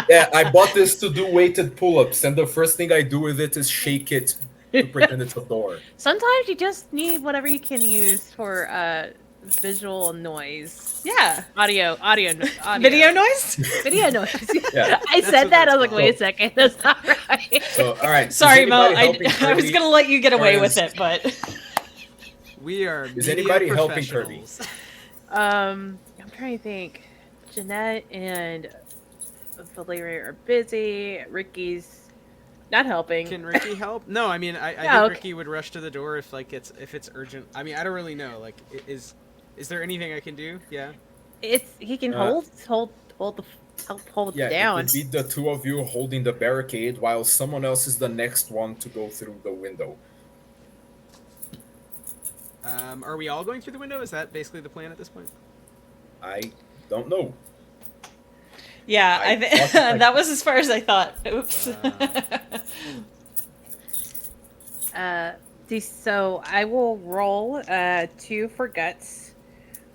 Yeah, I bought this to do weighted pull-ups, and the first thing I do with it is shake it to pretend it's a door. Sometimes you just need whatever you can use for visual noise. Yeah. Audio. Video noise? Video noise. Yeah. I That's said what that. I was that's like, wait a second. That's not right. So, all right. Sorry, is Mo. anybody helping I was Kirby? going to let you get away Or with is- it, but. We are. Is media anybody helping Kirby? professionals. I'm trying to think. Jeanette and Valeria are busy. Ricky's not helping. Can Ricky help? No, I mean, I Yeah, think okay. Ricky would rush to the door if it's urgent. I mean, I don't really know. Like, is there anything I can do? Yeah. He can Uh, hold the help hold Yeah, down. it would be the two of you holding the barricade while someone else is the next one to go through the window. Are we all going through the window? Is that basically the plan at this point? I don't know. Yeah, I thought that- that was as far as I thought. Oops. So I will roll 2 for guts,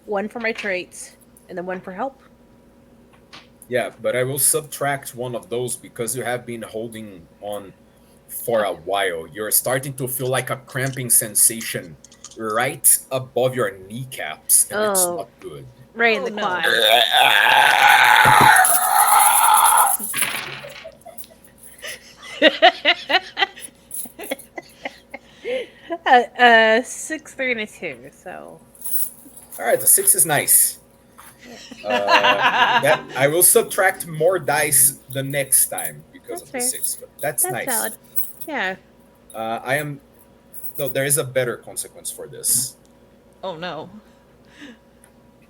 1 for my traits, and then 1 for help. Yeah, but I will subtract one of those because you have been holding on for a while. You're starting to feel like a cramping sensation right above your kneecaps, and it's Oh. not good. Right in Oh, the no. quad. 6, 3, and a 2. So All right, the 6 is nice. That I will subtract more dice the next time because That's of the fair. 6, but that's that's nice. valid. Yeah. I am. No, there is a better consequence for this. Oh, no.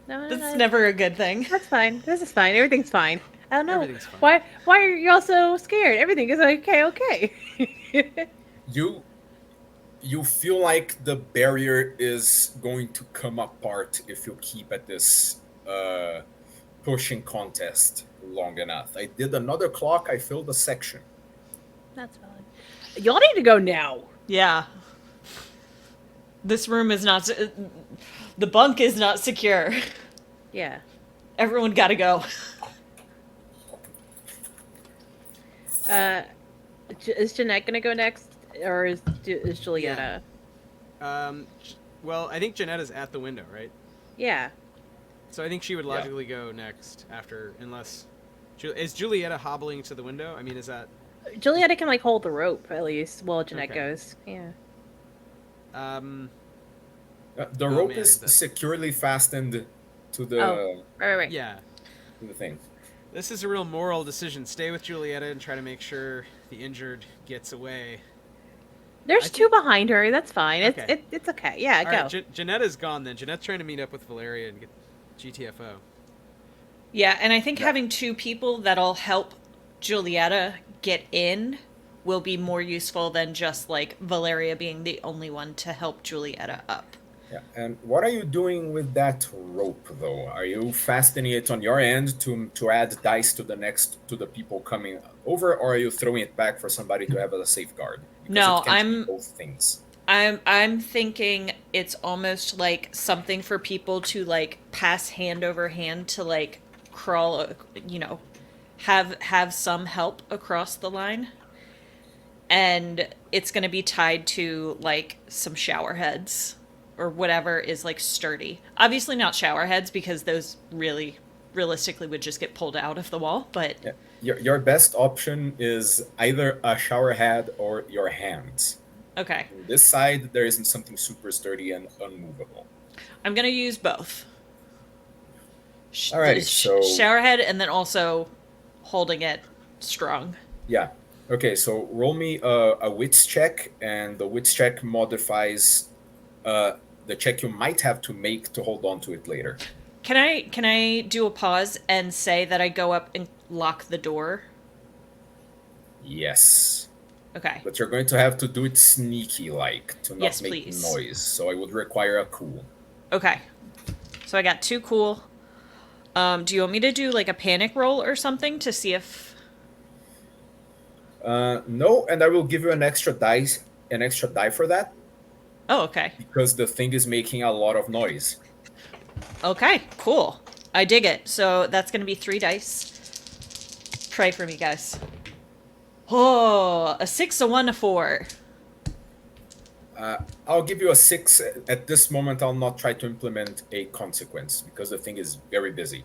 No, That's never a good thing. That's fine. This is fine. Everything's fine. I don't know. Everything's fine. Why are you all so scared? Everything is okay. You feel like the barrier is going to come apart if you keep at this pushing contest long enough. I did another clock. I filled a section. That's valid. Y'all need to go now. Yeah. This room is not. The bunk is not secure. Yeah. Everyone gotta go. Is Jeanette gonna go next, or is Julietta? Well, I think Jeanette is at the window, right? Yeah. So I think she would Yeah. logically go next after, unless. Is Julietta hobbling to the window? I mean, is that? Julietta can like hold the rope at least while Jeanette Okay. goes. Yeah. The Oh, rope man, is that's- securely fastened to the Oh. Right. Yeah. to the thing. This is a real moral decision. Stay with Julietta and try to make sure the injured gets away. There's I 2 behind her. That's fine. Okay. It's okay. Yeah, All go. right, Jeanetta's gone then. Jeanette's trying to meet up with Valeria and get GTFO. Yeah, and I think Yeah. having 2 people that'll help Julietta get in will be more useful than just like Valeria being the only one to help Julietta up. Yeah. And what are you doing with that rope, though? Are you fastening it on your end to add dice to the people coming over, or are you throwing it back for somebody to have as a safeguard? Because No, it can't be I'm- both things. I'm thinking it's almost like something for people to like pass hand over hand to like crawl, have some help across the line. And it's going to be tied to like some shower heads or whatever is like sturdy. Obviously not shower heads because those really realistically would just get pulled out of the wall, but Yeah. Your best option is either a shower head or your hands. okay. On this side, there isn't something super sturdy and unmovable. I'm going to use both. Alrighty, so- shower head and then also holding it strong. Yeah. Okay, so roll me a wits check, and the wits check modifies the check you might have to make to hold on to it later. Can I do a pause and say that I go up and lock the door? Yes. Okay. But you're going to have to do it sneaky like to not Yes, make please. noise. So I would require a cool. Okay. So I got 2 cool. Do you want me to do like a panic roll or something to see if No, and I will give you an extra die for that Oh, okay. because the thing is making a lot of noise. Okay, cool. I dig it. So that's going to be 3 dice. Pray for me, guys. Oh, a 6, a 1, a 4. I'll give you a 6. At this moment, I'll not try to implement a consequence because the thing is very busy.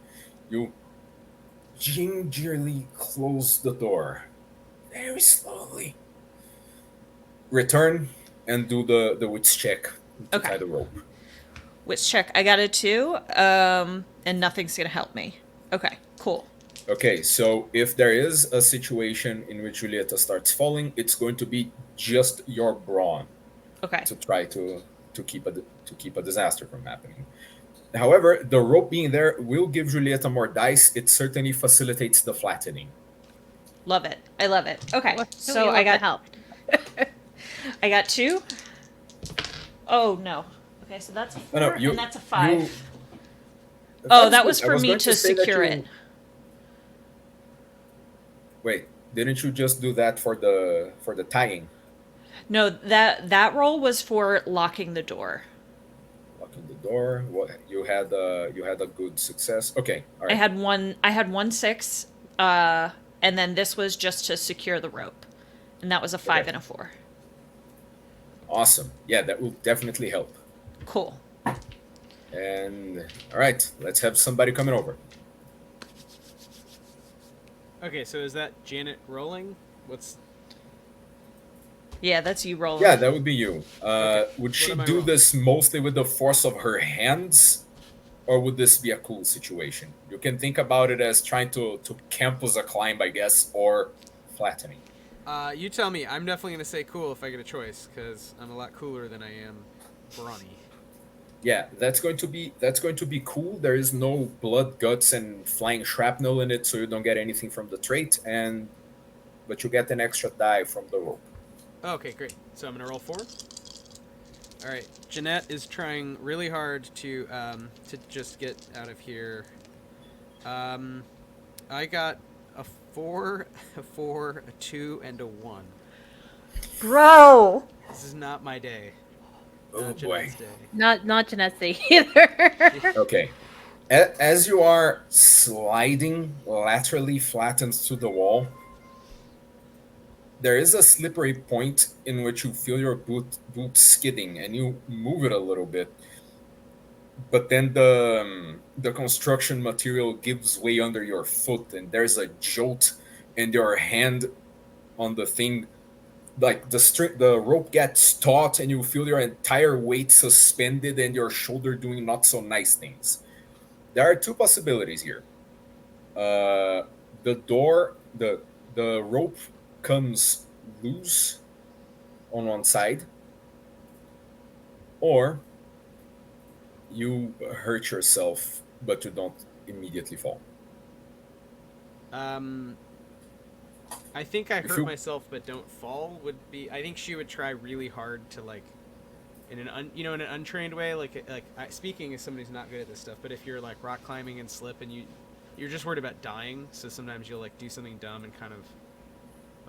You gingerly close the door, very slowly. Return and do the wits check to Okay. tie the rope. Which check? I got a 2, and nothing's going to help me. Okay, cool. Okay, so if there is a situation in which Julieta starts falling, it's going to be just your brawn Okay. to try to keep a disaster from happening. However, the rope being there will give Julieta more dice. It certainly facilitates the flattening. Love it. I love it. Okay. Really So love I the got help. I got 2. Oh no. Okay, so that's a 4 No, and that's a 5. you- Oh, That's that good. was I for me going to say that secure you- it. Wait, didn't you just do that for the tying? No, that roll was for locking the door. Locking the door. What you had a good success. Okay, all right. I had 1 6, and then this was just to secure the rope. And that was a 5 Okay. and a 4. Awesome. Yeah, that will definitely help. Cool. And all right, let's have somebody coming over. Okay, so is that Janet rolling? What's Yeah, that's you rolling. Yeah, that would be you. Okay, Would what she am I do rolling? this mostly with the force of her hands, or would this be a cool situation? You can think about it as trying to campus a climb, I guess, or flattening. you tell me. I'm definitely gonna say cool if I get a choice, because I'm a lot cooler than I am brawny. Yeah, that's going to be cool. There is no blood, guts, and flying shrapnel in it, so you don't get anything from the trait, but you get an extra die from the rope. Okay, great. So I'm gonna roll 4. All right, Jeanette is trying really hard to just get out of here. I got a 4, a 4, a 2, and a 1. Bro. This is not my day. Oh Not boy. Jeanette's day. Not Jeanette's day either. Okay. As you are sliding laterally flattened to the wall, there is a slippery point in which you feel your boot skidding, and you move it a little bit. But then the construction material gives way under your foot, and there's a jolt, and your hand on the thing, like the rope gets taut, and you feel your entire weight suspended, and your shoulder doing not so nice things. There are 2 possibilities here. The door, the rope comes loose on one side, or you hurt yourself, but you don't immediately fall. I think I If hurt you- myself but don't fall would be. I think she would try really hard to like, in an in an untrained way. Speaking as somebody who's not good at this stuff, but if you're like rock climbing and slip and you're just worried about dying, so sometimes you'll like do something dumb and kind of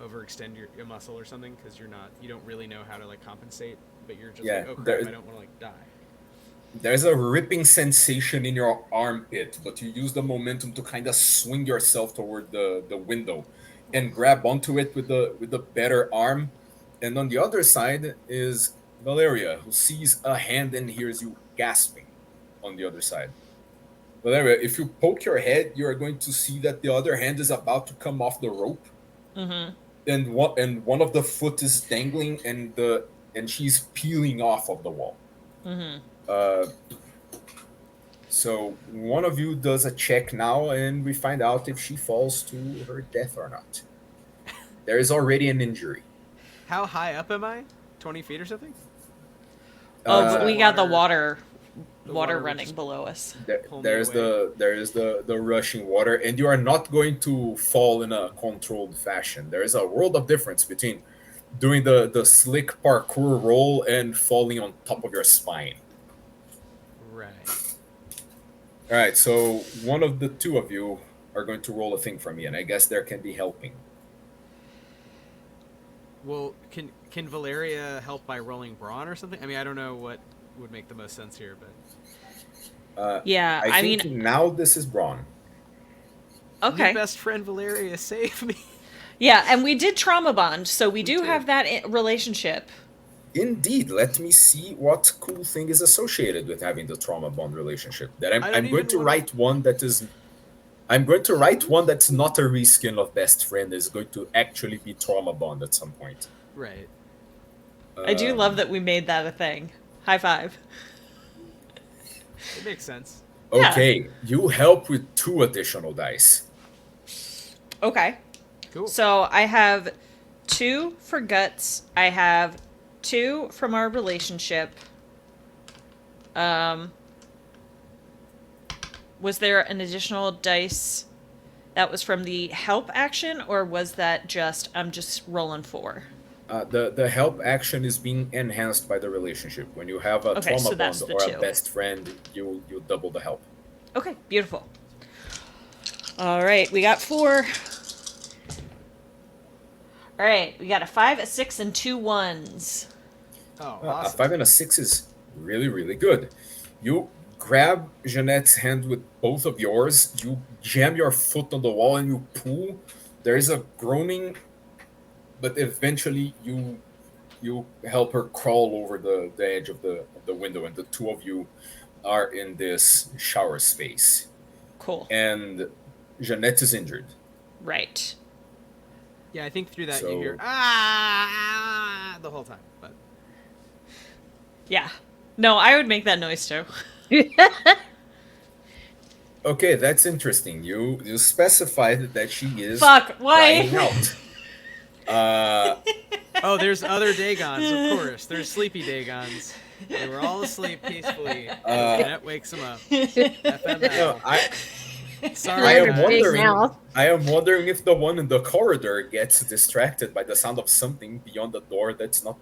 overextend your muscle or something because you don't really know how to like compensate, but you're just Yeah, like, oh crap, there- I don't want to like die. There's a ripping sensation in your armpit, but you use the momentum to kind of swing yourself toward the window and grab onto it with the better arm. And on the other side is Valeria, who sees a hand and hears you gasping on the other side. Valeria, if you poke your head, you are going to see that the other hand is about to come off the rope, Mm-hmm. and one of the foot is dangling, and she's peeling off of the wall. Mm-hmm. So one of you does a check now, and we find out if she falls to her death or not. There is already an injury. How high up am I? 20 feet or something? Oh, but we got the water- water would running just below us. pull me There is the rushing water, and you are not going to fall in a controlled fashion. There is a world of difference between doing the slick parkour roll and falling on top of your spine. Right. All right, so one of the 2 of you are going to roll a thing for me, and I guess there can be helping. Well, can Valeria help by rolling brawn or something? I mean, I don't know what would make the most sense here, but Yeah, I I think mean, now this is Braun. okay. New best friend Valeria, save me. Yeah, and we did trauma bond, so we do did. have that relationship. Indeed, let me see what cool thing is associated with having the trauma bond relationship. That I don't I'm going even to wanna- write one that is. I'm going to write one that's not a reskin of best friend. Is going to actually be trauma bond at some point. Right. I do love Um, that we made that a thing. High five. It makes sense. Yeah. Okay, you help with 2 additional dice. Okay. Cool. So I have 2 for guts. I have 2 from our relationship. Was there an additional dice that was from the help action, or was that just I'm just rolling 4? The help action is being enhanced by the relationship. When you have a Okay, trauma so that's bond the or 2. a best friend, you double the help. Okay, beautiful. All right, we got 4. All right, we got a 5, a 6, and 2 1s. Oh, A awesome. 5 and a 6 is really, really good. You grab Jeanette's hand with both of yours, you jam your foot on the wall, and you pull. There is a groaning, but eventually you help her crawl over the edge of the window, and the 2 of you are in this shower space. Cool. And Jeanette is injured. Right. Yeah, I think through that So- you hear the whole time. But Yeah. No, I would make that noise too. Okay, that's interesting. You specified that she is Fuck, crying why? out. oh, there's other Dagons, of course. There's sleepy Dagons. They were all asleep peacefully. Jeanette wakes them up. FML. No, Sorry, I am guys. Big wondering. mouth. I am wondering if the one in the corridor gets distracted by the sound of something beyond the door that's not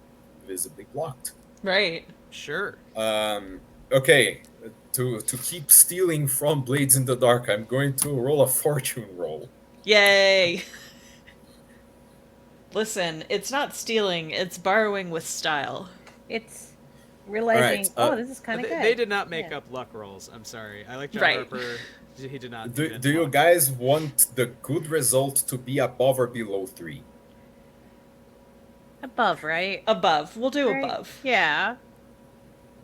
visibly blocked. Right. Sure. Okay, to keep stealing from Blades in the Dark, I'm going to roll a fortune roll. Yay. Listen, it's not stealing, it's borrowing with style. It's realizing, Alright, oh, this is kind of They, good. they did not make Yeah. up luck rolls. I'm sorry. I like John Right. Harper. He did not. Do invent you luck. guys want the good result to be above or below 3? Above, right? Above. We'll do Right? above. Yeah.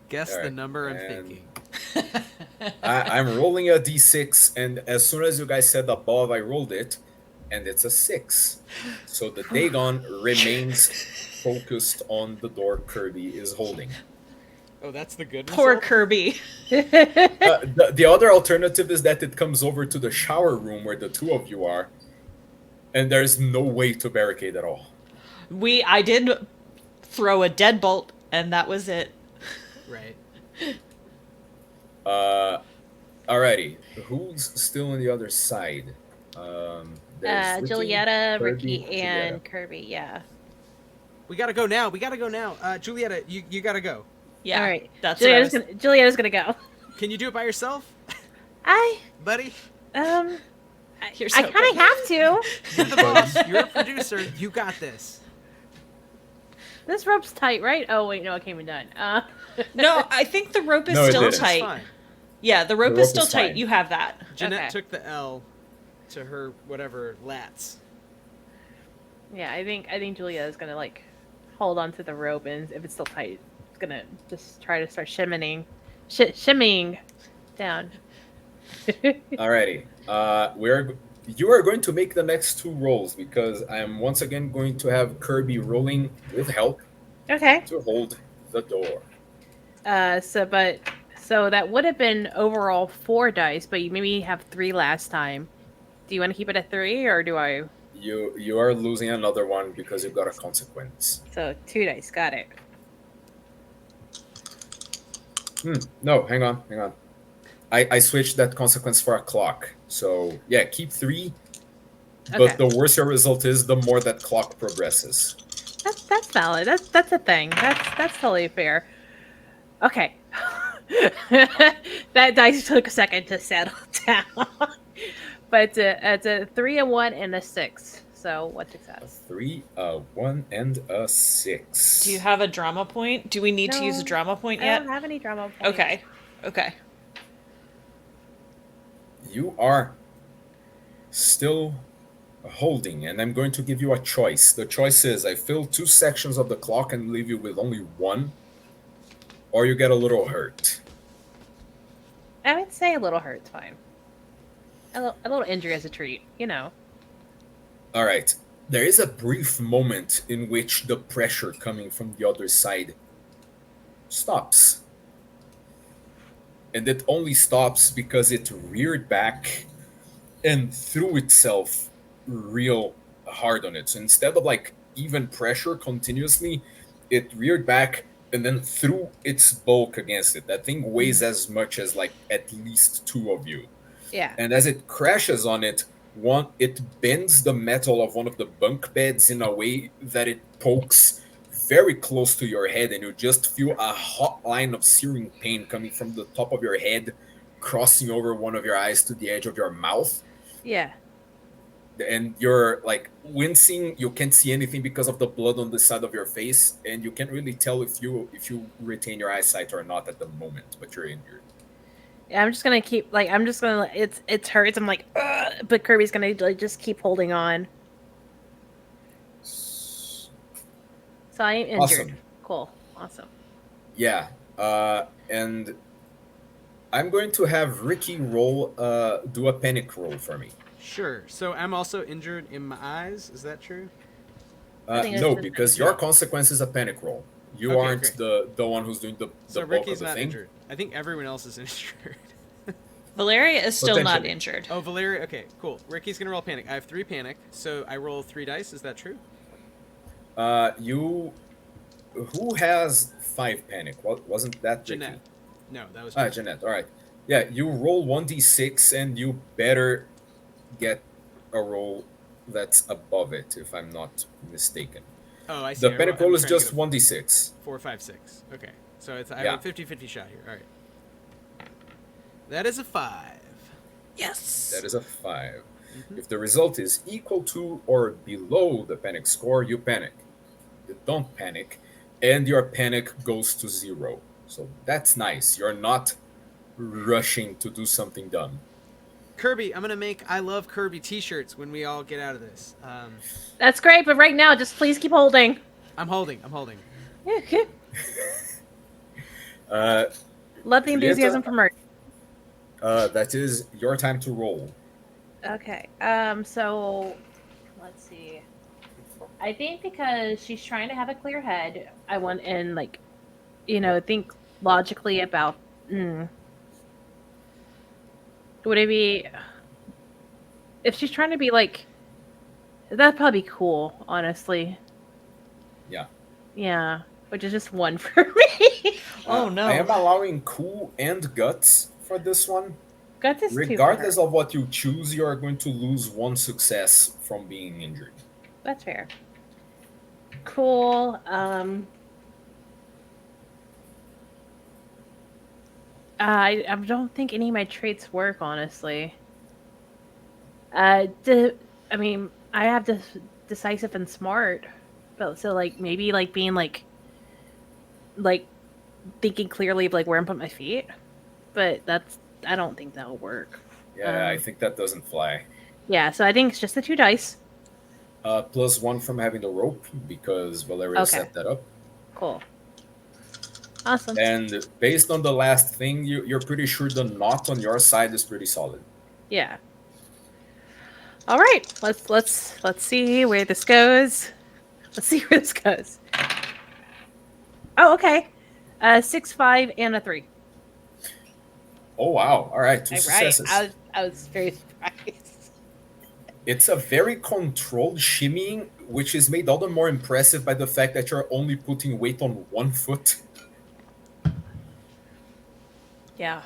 Guess the Alright, number I'm and- thinking. I'm rolling a d6, and as soon as you guys said above, I rolled it, and it's a 6. So the Dagon remains focused on the door Kirby is holding. Oh, that's the good Poor result? Kirby. The other alternative is that it comes over to the shower room where the 2 of you are, and there's no way to barricade at all. I did throw a deadbolt, and that was it. Right. Alrighty, who's still on the other side? There's Ricky, Julietta, Kirby, Ricky, and Julietta. Kirby. Yeah. We gotta go now. Julietta, you gotta go. Yeah. All right. That's what I was... Julieta's gonna go. Can you do it by yourself, I buddy? You're I so kind of have to. You're the boss. You're a producer. You got this. This rope's tight, right? Oh wait, no, it came undone. No, I think the rope is No, it still didn't. It's tight. fine. Yeah, the rope rope is still is tight. fine. You have that. Jeanette Okay. took the L to her whatever lats. Yeah, I think Julia is gonna like hold on to the rope, and if it's still tight, it's gonna just try to start shimmying down. Alrighty. You are going to make the next 2 rolls because I am once again going to have Kirby rolling with help Okay. to hold the door. So that would have been overall 4 dice, but you maybe have 3 last time. Do you want to keep it at 3, or do I? You are losing another one because you got a consequence. So 2 dice, got it. No, hang on. I switched that consequence for a clock. So yeah, keep 3. But Okay. the worse your result is, the more that clock progresses. That's valid. That's a thing. That's totally fair. Okay. That dice took a second to settle down. But it's a 3, a 1, and a 6. So what A success? 3, a 1, and a 6. Do you have a drama point? Do we need to use a No, drama point I yet? don't have any drama points. Okay. you are still holding, and I'm going to give you a choice. The choice is I fill 2 sections of the clock and leave you with only one, or you get a little hurt. I would say a little hurt's fine. A little injury as a treat, you know. All right. There is a brief moment in which the pressure coming from the other side stops. And it only stops because it reared back and threw itself real hard on it. So instead of like even pressure continuously, it reared back and then threw its bulk against it. That thing weighs as much as like at least 2 of you. Yeah. And as it crashes on it, it bends the metal of one of the bunk beds in a way that it pokes very close to your head, and you just feel a hot line of searing pain coming from the top of your head, crossing over one of your eyes to the edge of your mouth. Yeah. And you're like wincing. You can't see anything because of the blood on the side of your face, and you can't really tell if you retain your eyesight or not at the moment, but you're injured. Yeah, I'm just gonna keep like it hurts. I'm like, ugh, but Kirby's gonna like just keep holding on. So I am injured. Awesome. Cool. Awesome. Yeah. And I'm going to have Ricky do a panic roll for me. Sure. So I'm also injured in my eyes. Is that true? I think No, it's- because your consequence is a panic roll. You Okay, aren't great. the one who's doing the So bulk Ricky's of the not thing. injured. I think everyone else is injured. Valeria is still not Potentially. injured. Oh, Valeria. Okay, cool. Ricky's gonna roll panic. I have 3 panic, so I roll 3 dice. Is that true? Who has 5 panic? What wasn't that Ricky? Jeanette. No, that was. Jeanette. All right. Yeah, you roll 1d6, and you better get a roll that's above it, if I'm not mistaken. Oh, I see. The panic roll I'm is trying to just get a 1d6. 4, 5, 6. Okay, so it's I Yeah. have a 50-50 shot here. All right. That is a 5. Yes. That is a 5. Mhm. If the result is equal to or below the panic score, you panic. You don't panic, and your panic goes to 0. So that's nice. You're not rushing to do something dumb. Kirby, I'm gonna make I love Kirby T-shirts when we all get out of this. That's great, but right now, just please keep holding. I'm holding. I'm holding. Uh, Love the enthusiasm for merch. that is your time to roll. Okay. So let's see. I think because she's trying to have a clear head, I want and like, think logically about. Would it be if she's trying to be like? That'd probably be cool, honestly. Yeah. Yeah, which is just 1 for me. Oh no. I am allowing cool and guts for this one. Guts is 2 for her. Regardless of what you choose, you are going to lose 1 success from being injured. That's fair. Cool. I don't think any of my traits work, honestly. I have decisive and smart, but so like maybe like being like thinking clearly of like where I'm putting my feet, but I don't think that'll work. Yeah, I think that doesn't fly. Yeah, so I think it's just the 2 dice. Plus 1 from having the rope, because Valeria Okay. set that up. Cool. Awesome. And based on the last thing, you're pretty sure the knot on your side is pretty solid. Yeah. All right. Let's see where this goes. Let's see where this goes. Oh, okay. 6, 5, and a 3. Oh wow! All right, 2 Right. successes. I was very surprised. It's a very controlled shimmying, which is made all the more impressive by the fact that you're only putting weight on 1 foot. Yeah.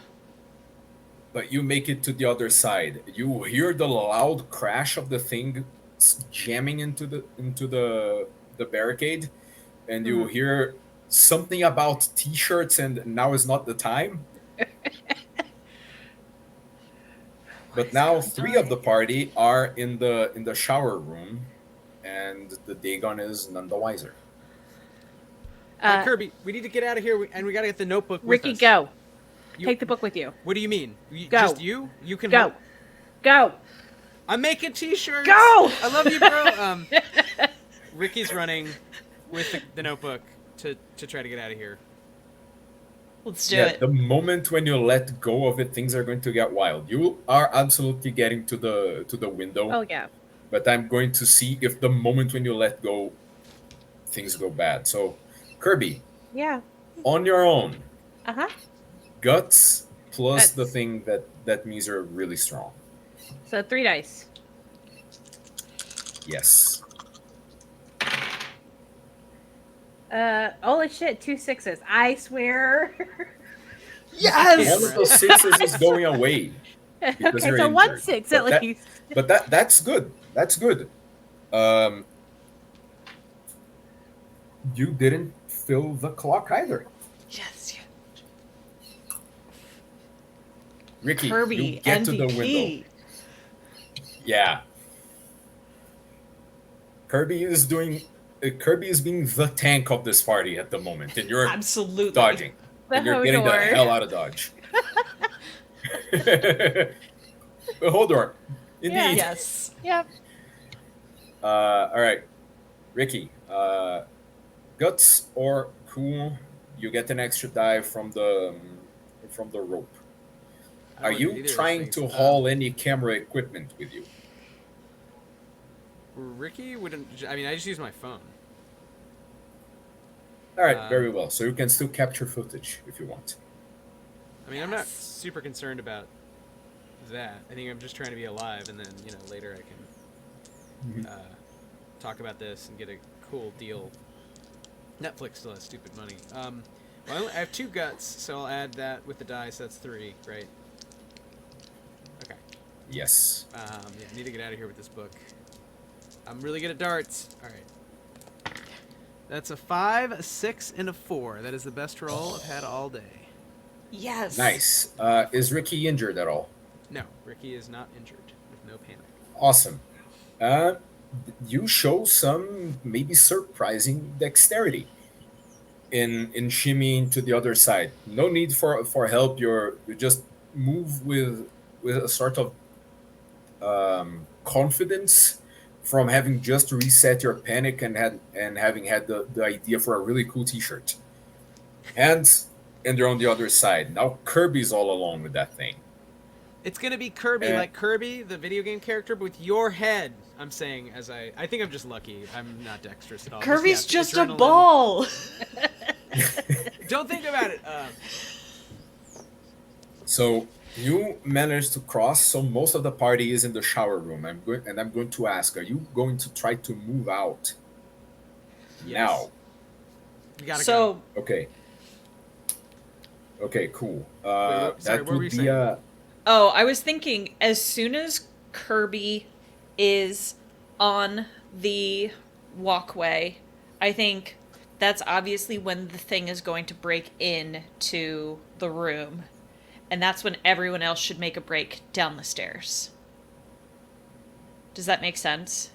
But you make it to the other side. You hear the loud crash of the thing jamming into the barricade, and you hear something about t-shirts and now is not the time. But now 3 of the party are in the shower room, and the Dagon is none the wiser. Hey, Kirby, we need to get out of here, and we gotta get the notebook with Ricky, us. go. You- Take the book with you. What do you mean? Go. Just you? You can Go. hold- Go. I'm making t-shirts. Go! I love you, bro. Ricky's running with the notebook to try to get out of here. Let's do Yeah, it. the moment when you let go of it, things are going to get wild. You are absolutely getting to the window, Oh yeah. but I'm going to see if the moment when you let go, things go bad. So, Kirby, Yeah. on your own, Uh-huh. guts plus the Guts. thing that means you're really strong. So 3 dice. Yes. Holy shit, 2 sixes. I swear. Yes! One of those sixes is going away because Okay, you're so 1 injured. 6 But at least. that's good. That's good. Um, you didn't fill the clock either. Yes. Ricky, you Kirby, get to the window. MVP. Yeah. Kirby is being the tank of this party at the moment, and you're Absolutely. dodging. The And you're getting the Hodor. hell out of dodge. The Hodor. Indeed. Yes. Yep. All right. Ricky, guts or cool, you get an extra die from the rope. I Are don't wanna do you either of those trying things. to haul any camera equipment with you? Ricky wouldn't. I mean, I just use my phone. All right, very well. So you can still capture footage if you want. I mean, I'm not Yes. super concerned about that. I think I'm just trying to be alive, and then later I can talk about this and get a cool deal. Netflix still has stupid money. Well, I have 2 guts, so I'll add that with the dice. That's 3, right? Okay. Yes. Yeah, I need to get out of here with this book. I'm really good at darts. All right. That's a 5, a 6, and a 4. That is the best roll I've had all day. Yes. Nice. Is Ricky injured at all? No, Ricky is not injured. With no panic. Awesome. You show some maybe surprising dexterity in shimmying to the other side. No need for help. You just move with a sort of confidence from having just reset your panic and having had the idea for a really cool T-shirt. And they're on the other side. Now Kirby's all along with that thing. It's gonna be Kirby, like Kirby, the video game character, but with your head. I'm saying, I think I'm just lucky. I'm not dexterous at all. Kirby's just a adrenaline. ball. Don't think about it. So you managed to cross. So most of the party is in the shower room. I'm going to ask: are you going to try to move out now? You gotta So go. Okay, cool. Sorry, that what were would you be saying? I was thinking as soon as Kirby is on the walkway, I think that's obviously when the thing is going to break into the room. And that's when everyone else should make a break down the stairs. Does that make sense?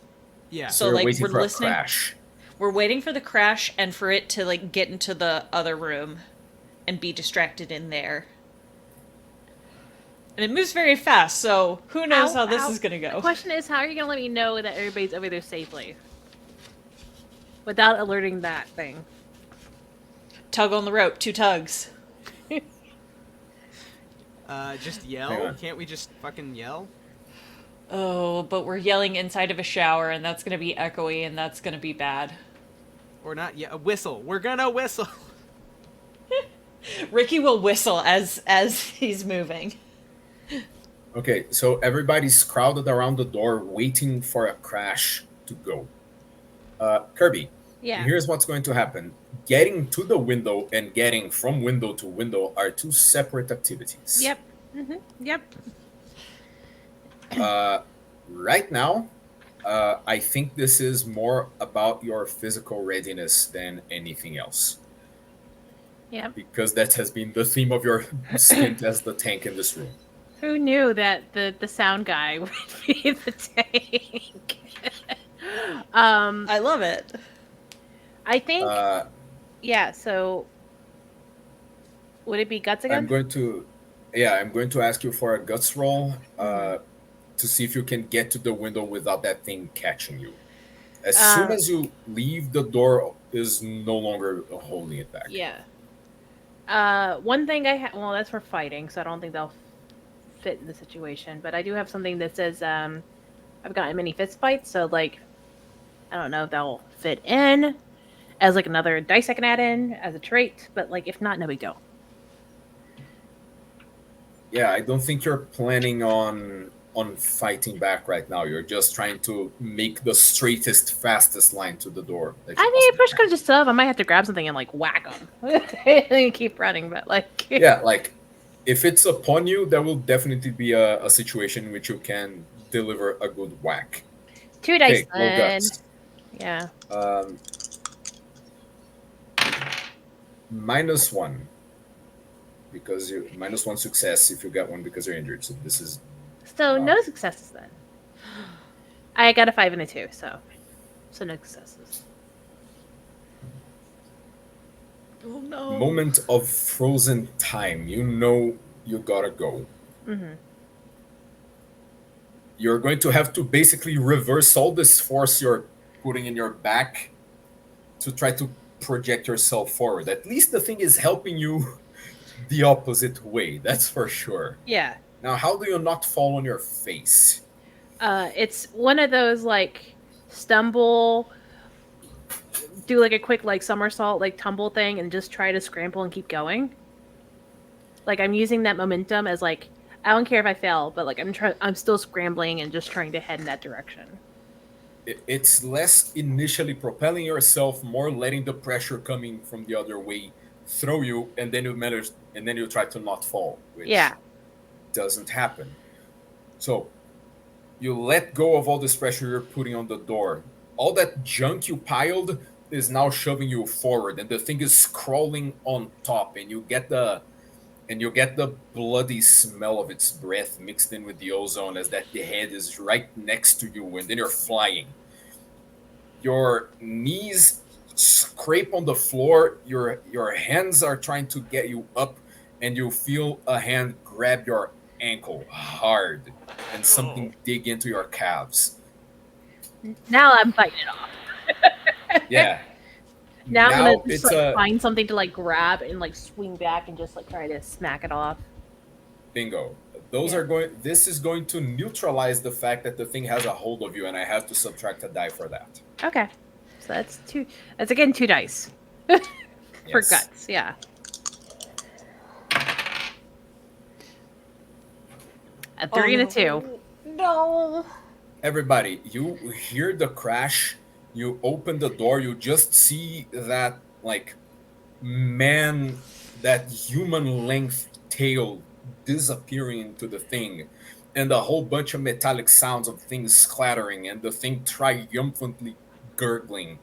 Yeah. So, you're like, waiting we're for listening- a crash. We're waiting for the crash and for it to like get into the other room and be distracted in there. And it moves very fast, so who knows how this is gonna The go. question is, how are you gonna let me know that everybody's over there safely without alerting that thing? Tug on the rope, 2 tugs. Just Hang yell. on. Can't we just fucking yell? Oh, but we're yelling inside of a shower, and that's gonna be echoey, and that's gonna be bad. Or not yet? A whistle. We're gonna whistle. Ricky will whistle as he's moving. Okay, so everybody's crowded around the door waiting for a crash to go. Kirby, Yeah. here's what's going to happen. Getting to the window and getting from window to window are 2 separate activities. Yep. Yep. Right now, I think this is more about your physical readiness than anything else. Yep. Because that has been the theme of your stint as the tank in this room. Who knew that the sound guy would be the tank? I love it. I think Uh, yeah. So would it be guts again? I'm going to ask you for a guts roll. to see if you can get to the window without that thing catching you. As soon as you leave, the door is no longer holding it back. Yeah. One thing well, that's for fighting, so I don't think they'll fit in the situation. But I do have something that says I've got a mini fist fight, so like I don't know if they'll fit in as like another dice I can add in as a trait. But like if not, no big deal. Yeah, I don't think you're planning on fighting back right now. You're just trying to make the straightest, fastest line to the door. I mean, push comes to shove, I might have to grab something and like whack them and keep running. But like, yeah, like if it's upon you, there will definitely be a situation in which you can deliver a good whack. 2 dice. Okay, roll guts. Yeah. -1. Because you -1 success if you get one because you're injured. So this is So no successes then. I got a 5 and a 2, so no successes. Oh no. moment of frozen time. You know you gotta go. Mm-hmm. You're going to have to basically reverse all this force you're putting in your back to try to project yourself forward. At least the thing is helping you the opposite way, that's for sure. Yeah. Now, how do you not fall on your face? It's one of those like stumble, do like a quick like somersault, like tumble thing, and just try to scramble and keep going. Like I'm using that momentum as like I don't care if I fail, but like I'm still scrambling and just trying to head in that direction. It's less initially propelling yourself, more letting the pressure coming from the other way throw you, and then you try to not fall, which doesn't happen. So you let go of all this pressure you're putting on the door. All that junk you piled is now shoving you forward, and the thing is crawling on top, and you get the bloody smell of its breath mixed in with the ozone as the head is right next to you, and then you're flying. Your knees scrape on the floor, your hands are trying to get you up, and you feel a hand grab your ankle hard and something dig into your calves. Now I'm fighting it off. Yeah. Now I'm gonna just find something to like grab and like swing back and just like try to smack it off. Bingo. This is going to neutralize the fact that the thing has a hold of you, and I have to subtract a die for that. Okay. So that's 2. That's again 2 dice. For guts, yeah. A 3 and a 2. No. Everybody, you hear the crash, you open the door, you just see that like man, that human length tail disappearing into the thing, and a whole bunch of metallic sounds of things clattering, and the thing triumphantly gurgling.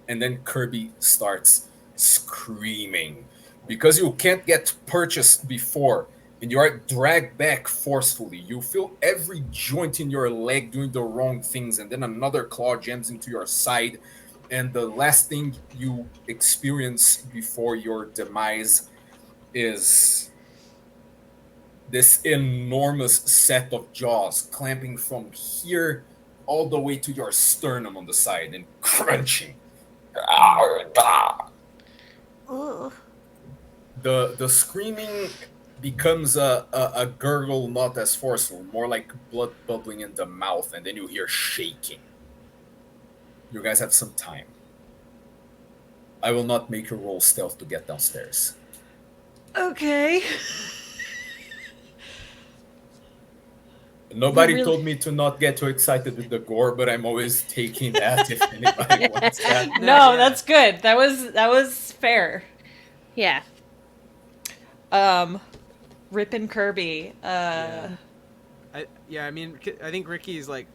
And then Kirby starts screaming because you can't get purchased before, and you are dragged back forcefully. You feel every joint in your leg doing the wrong things, and then another claw jams into your side, and the last thing you experience before your demise is this enormous set of jaws clamping from here all the way to your sternum on the side and crunching. The screaming becomes a gurgle, not as forceful, more like blood bubbling in the mouth, and then you hear shaking. You guys have some time. I will not make you roll stealth to get downstairs. Okay. Nobody told me to not get too excited with the gore, but I'm always taking that if anybody wants that. No, that's good. That was fair. Yeah. Rip and Kirby. I mean, I think Ricky's like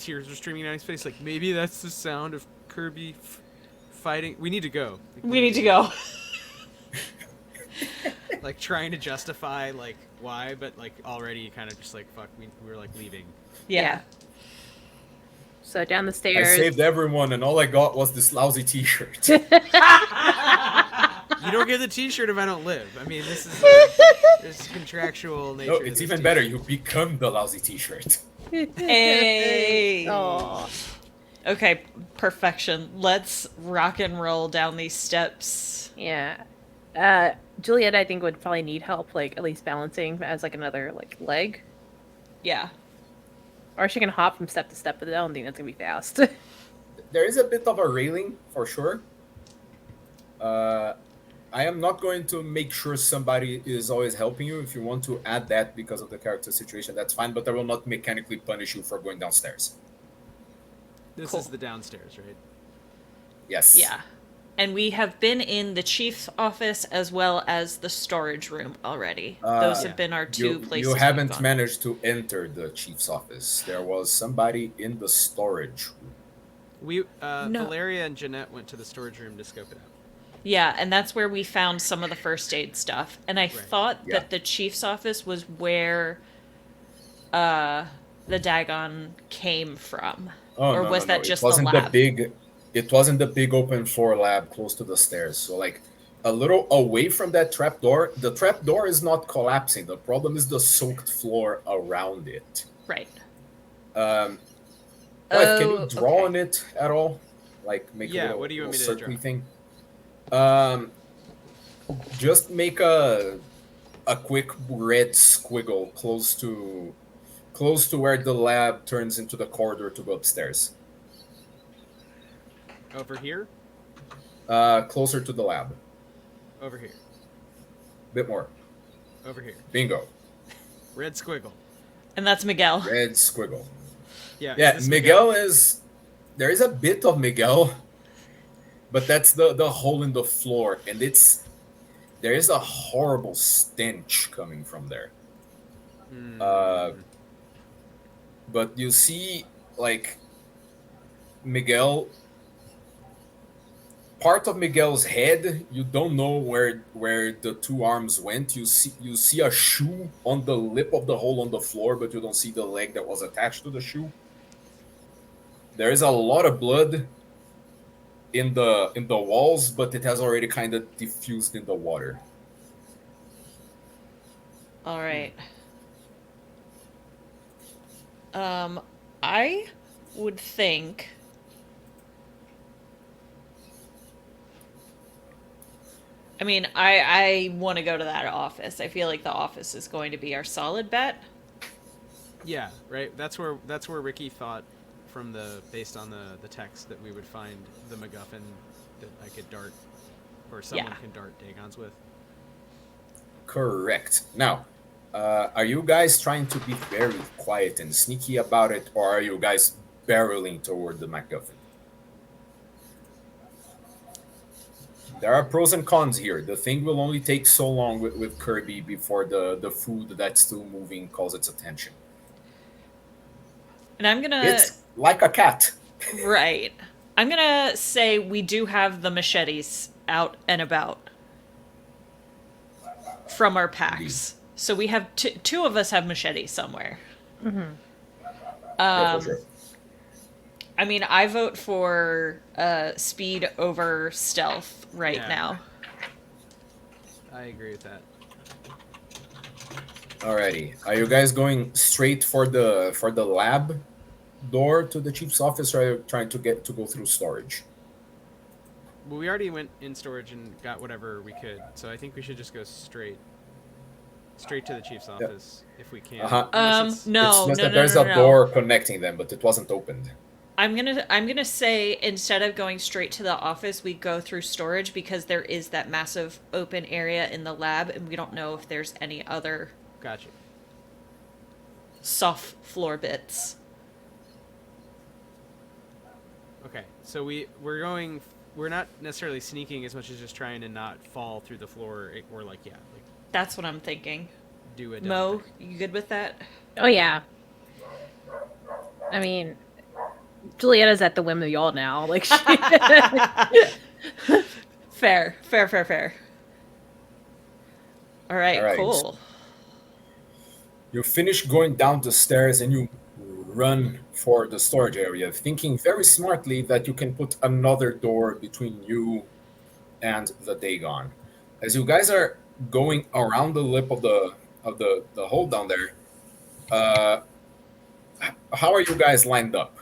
tears are streaming down his face. Like maybe that's the sound of Kirby fighting. We need to go. We need to go. Like trying to justify like why, but like already kind of just like fuck. We were like leaving. Yeah. So down the stairs. I saved everyone, and all I got was this lousy T-shirt. You don't get the T-shirt if I don't live. I mean, this is This contractual nature. No, to it's this even deal. better. You become the lousy T-shirt. Hey. Aw. Okay, perfection. Let's rock and roll down these steps. Yeah. Juliet, I think, would probably need help, like, at least balancing as, like, another, like, leg. Yeah. Or she can hop from step to step, but I don't think that's gonna be fast. There is a bit of a railing for sure. I am not going to make sure somebody is always helping you. If you want to add that because of the character situation, that's fine. But I will not mechanically punish you for going downstairs. This Cool. is the downstairs, right? Yes. Yeah. And we have been in the chief's office as well as the storage room already. Those Yeah. have been our two places. You we've haven't gone. managed to enter the chief's office. There was somebody in the storage room. We No. Valeria and Jeanette went to the storage room to scope it out. Yeah, and that's where we found some of the first aid stuff. And I thought Yeah. that the chief's office was where the Dagon came from. Oh, Or no, was no, that no. just it wasn't the lab? It wasn't the big open floor lab close to the stairs. So like a little away from that trap door. The trap door is not collapsing. The problem is the soaked floor around it. Right. Wythe, Oh, can you draw on it at all? Like make Yeah, a little, what do you want me little to draw? circly thing? Just make a quick red squiggle close to where the lab turns into the corridor to go upstairs. Over here? Closer to the lab. Over here. Bit more. Over here. Bingo. Red squiggle. And that's Miguel. Red squiggle. Yeah. Yeah, is this Miguel is. There is a bit of Miguel, but that's the hole in the floor, and there is a horrible stench coming from there. But you see, like, Miguel. Part of Miguel's head, you don't know where the two arms went. You see a shoe on the lip of the hole on the floor, but you don't see the leg that was attached to the shoe. There is a lot of blood in the walls, but it has already kind of diffused in the water. All right. I would think. I mean, I want to go to that office. I feel like the office is going to be our solid bet. Yeah, right. That's where Ricky thought based on the text that we would find the MacGuffin that I could dart, or someone Yeah. can dart Dagons with. Correct. Now, are you guys trying to be very quiet and sneaky about it, or are you guys barreling toward the MacGuffin? There are pros and cons here. The thing will only take so long with Kirby before the food that's still moving calls its attention. And I'm gonna It's like a cat. right. I'm gonna say we do have the machetes out and about from our packs. So we have two of us have machetes somewhere. Yeah, for sure. I mean, I vote for speed over stealth right Yeah. now. I agree with that. Alrighty. Are you guys going straight for the lab door to the chief's office, or are you trying to go through storage? Well, we already went in storage and got whatever we could, so I think we should just go straight to the chief's office if we can. Uh-huh. Unless it's- No, It's just no, that no, there's no, a no. door connecting them, but it wasn't opened. I'm gonna say instead of going straight to the office, we go through storage because there is that massive open area in the lab, and we don't know if there's any other Gotcha. soft floor bits. Okay, so we're not necessarily sneaking as much as just trying to not fall through the floor or like That's what I'm thinking. do a dumb Mo, thing. you good with that? Oh yeah. I mean, Julietta's at the whim of y'all now. Like, Fair. All right, All right. cool. You finish going down the stairs and you run for the storage area, thinking very smartly that you can put another door between you and the Dagon. As you guys are going around the lip of the hole down there. Uh, how are you guys lined up?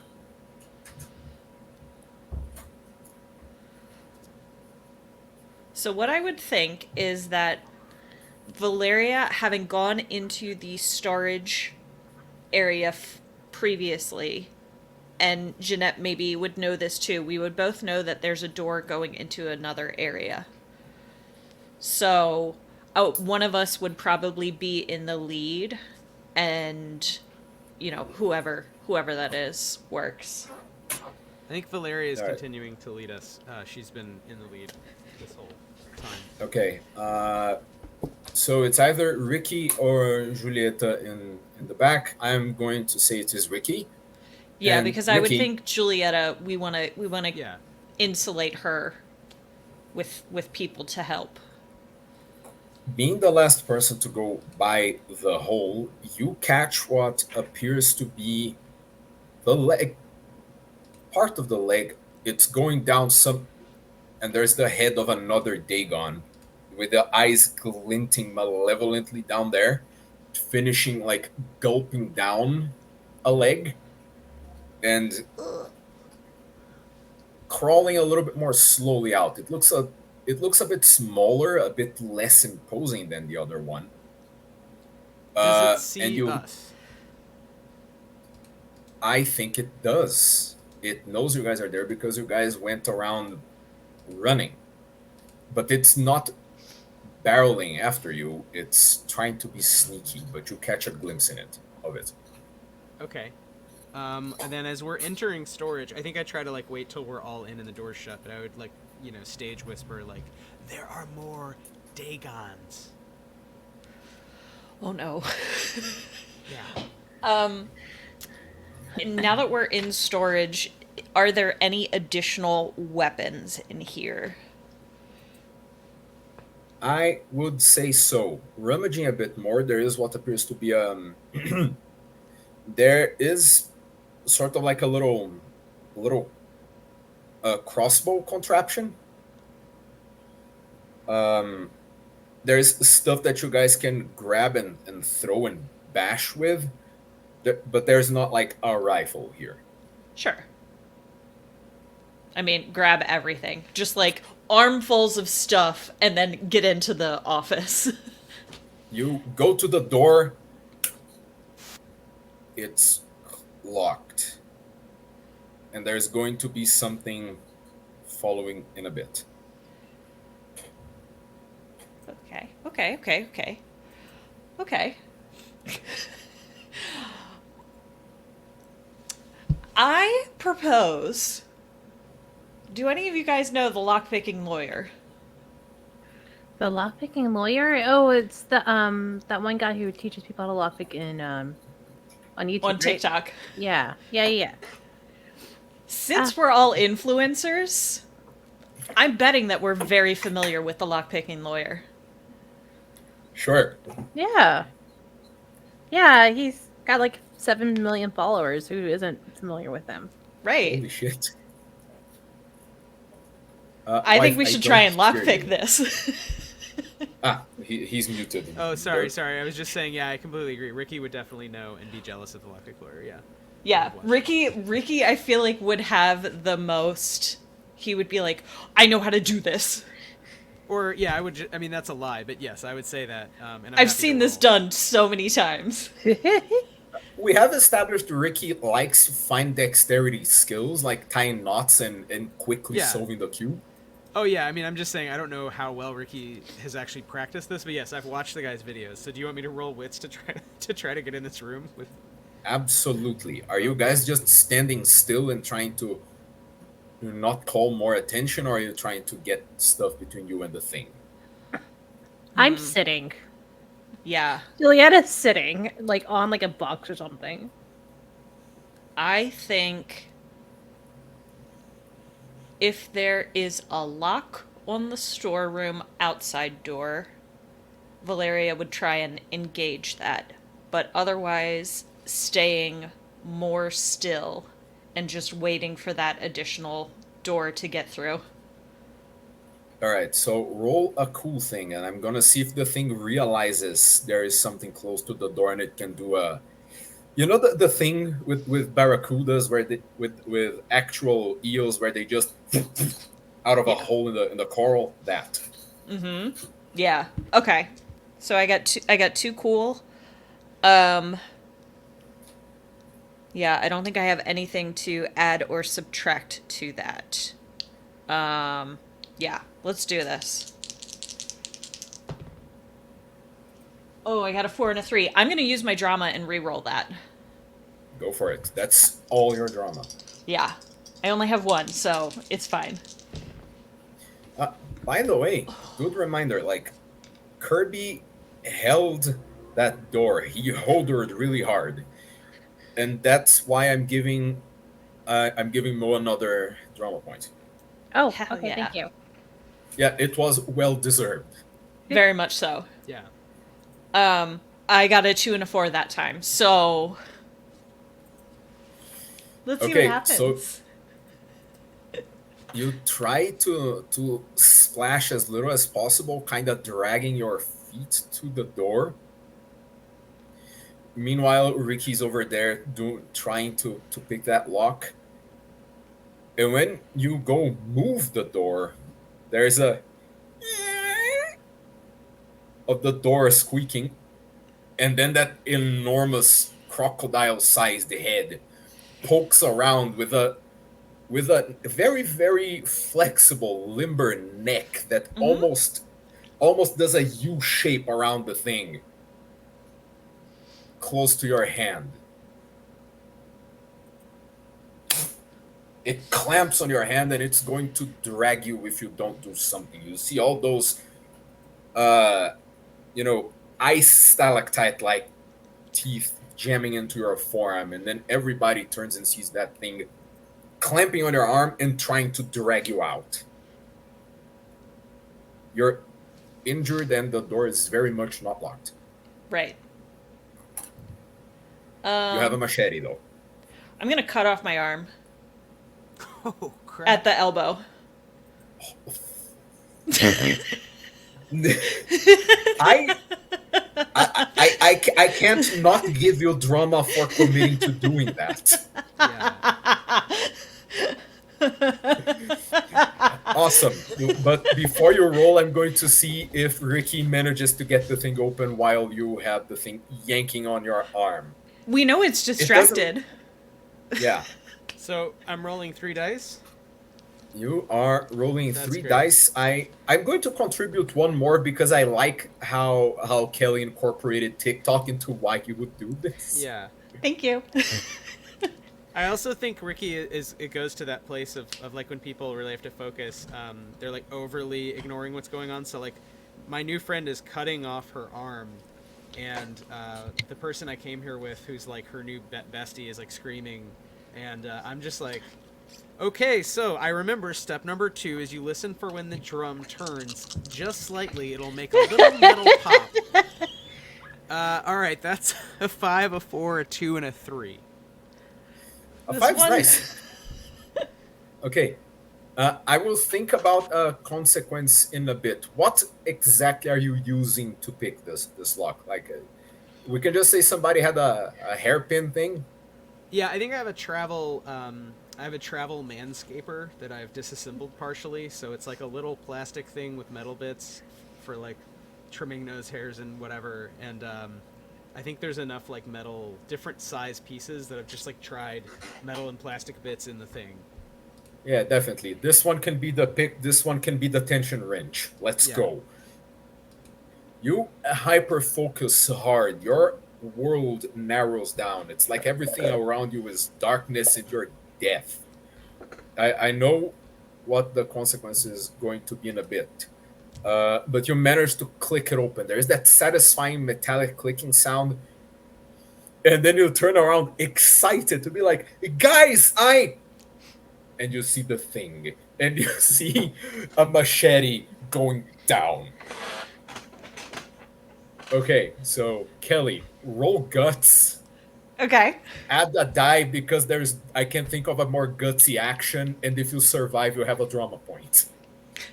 So what I would think is that Valeria, having gone into the storage area previously, and Jeanette maybe would know this too, we would both know that there's a door going into another area. So, one of us would probably be in the lead, and whoever that is works. I think Valeria is All right. continuing to lead us. She's been in the lead this whole time. Okay. So it's either Ricky or Julieta in the back. I'm going to say it is Ricky. Yeah, And because I would Ricky- think Julieta, we want to Yeah. insulate her with people to help. Being the last person to go by the hole, you catch what appears to be the leg, part of the leg. It's going down some, and there's the head of another Dagon with the eyes glinting malevolently down there, finishing like gulping down a leg and crawling a little bit more slowly out. It looks a bit smaller, a bit less imposing than the other one. Does it And see us? I think it does. It knows you guys are there because you guys went around running. But it's not barreling after you. It's trying to be sneaky, but you catch a glimpse of it. Okay. And then as we're entering storage, I think I try to like wait till we're all in and the door's shut, but I would like, stage whisper like, there are more Dagons. Oh no. Yeah. Now that we're in storage, are there any additional weapons in here? I would say so. Rummaging a bit more, there is what appears to be there is sort of like a little crossbow contraption. There's stuff that you guys can grab and throw and bash with, but there's not like a rifle here. Sure. I mean, grab everything. Just like armfuls of stuff and then get into the office. You go to the door. It's locked. And there's going to be something following in a bit. Okay. I propose. Do any of you guys know the lockpicking lawyer? The lockpicking lawyer? Oh, it's the that one guy who teaches people how to lockpick in on YouTube. On right? TikTok. Yeah. Since we're all influencers, I'm betting that we're very familiar with the lockpicking lawyer. Sure. Yeah. Yeah, he's got like 7 million followers. Who isn't familiar with him? Right. Holy shit. I think we should try and don't hear lockpick you. this. He's muted. Oh, sorry. I was just saying, yeah, I completely agree. Ricky would definitely know and be jealous of the lockpick lawyer, yeah. Yeah, Ricky, I feel like would have the most. He would be like, I know how to do this. Or, yeah, I mean, that's a lie, but yes, I would say that. And I'm I've happy seen to this roll. done so many times. We have established Ricky likes fine dexterity skills, like tying knots and quickly Yeah. solving the cube. Oh, yeah, I mean, I'm just saying, I don't know how well Ricky has actually practiced this, but yes, I've watched the guy's videos. So do you want me to roll wits to try to get in this room with... Absolutely. Are you guys just standing still and trying to not call more attention, or are you trying to get stuff between you and the thing? I'm sitting. Yeah. Julieta's sitting, like on like a box or something. I think if there is a lock on the storeroom outside door, Valeria would try and engage that. But otherwise, staying more still and just waiting for that additional door to get through. All right, so roll a cool thing, and I'm gonna see if the thing realizes there is something close to the door, and it can do a. You know the thing with barracudas where they with actual eels where they just out of a Yeah. hole in the coral that. Mm-hmm. Yeah. Okay. So I got two. I got two cool. Um. Yeah. I don't think I have anything to add or subtract to that. Yeah. Let's do this. Oh, I got a 4 and a 3. I'm gonna use my drama and re-roll that. Go for it. That's all your drama. Yeah. I only have one, so it's fine. By the way, good reminder. Like Kirby held that door. He holdered really hard, and that's why I'm giving Mo another drama point. Oh, Hell okay, yeah. thank you. Yeah, it was well deserved. Very much so. Yeah. I got a 2 and a 4 that time, so let's see Okay, what happens. so you try to splash as little as possible, kind of dragging your feet to the door. Meanwhile, Ricky's over there trying to pick that lock. And when you go move the door, there's a of the door squeaking, and then that enormous crocodile-sized head pokes around with a very very flexible limber neck that almost does a U shape around the thing close to your hand. It clamps on your hand and it's going to drag you if you don't do something. You see all those ice stalactite like teeth jamming into your forearm, and then everybody turns and sees that thing clamping on your arm and trying to drag you out. You're injured and the door is very much not locked. Right. You have a machete though. I'm gonna cut off my arm Oh crap! at the elbow. I can't not give you drama for committing to doing that. Yeah. Awesome. But before you roll, I'm going to see if Ricky manages to get the thing open while you have the thing yanking on your arm. We know it's distracted. Yeah. So I'm rolling 3 dice. You are rolling That's 3 great. dice. I'm going to contribute one more because I like how Kelly incorporated TikTok into why he would do this. Yeah. Thank you. I also think Ricky it goes to that place of like when people really have to focus, they're like overly ignoring what's going on. So like my new friend is cutting off her arm, and the person I came here with, who's like her new bestie, is like screaming, and I'm just like, okay, so I remember step number 2 is you listen for when the drum turns just slightly. It'll make a little metal pop. All right, that's a 5, a 4, a 2, and a 3. A This 5's one- nice. Okay. I will think about a consequence in a bit. What exactly are you using to pick this lock? Like, we can just say somebody had a hairpin thing. Yeah, I think I have a travel manscaper that I've disassembled partially, so it's like a little plastic thing with metal bits for like trimming nose hairs and whatever, and I think there's enough like metal different size pieces that I've just like tried metal and plastic bits in the thing. Yeah, definitely. This one can be the pick. This one can be the tension wrench. Let's Yeah. go. You hyper focus hard. Your world narrows down. It's like everything around you is darkness and you're death. I know what the consequence is going to be in a bit. But you manage to click it open. There's that satisfying metallic clicking sound. And then you turn around excited to be like, guys, and you see the thing. And you see a machete going down. Okay, so Kelly, roll guts. Okay. Add a die because I can think of a more gutsy action, and if you survive, you have a drama point.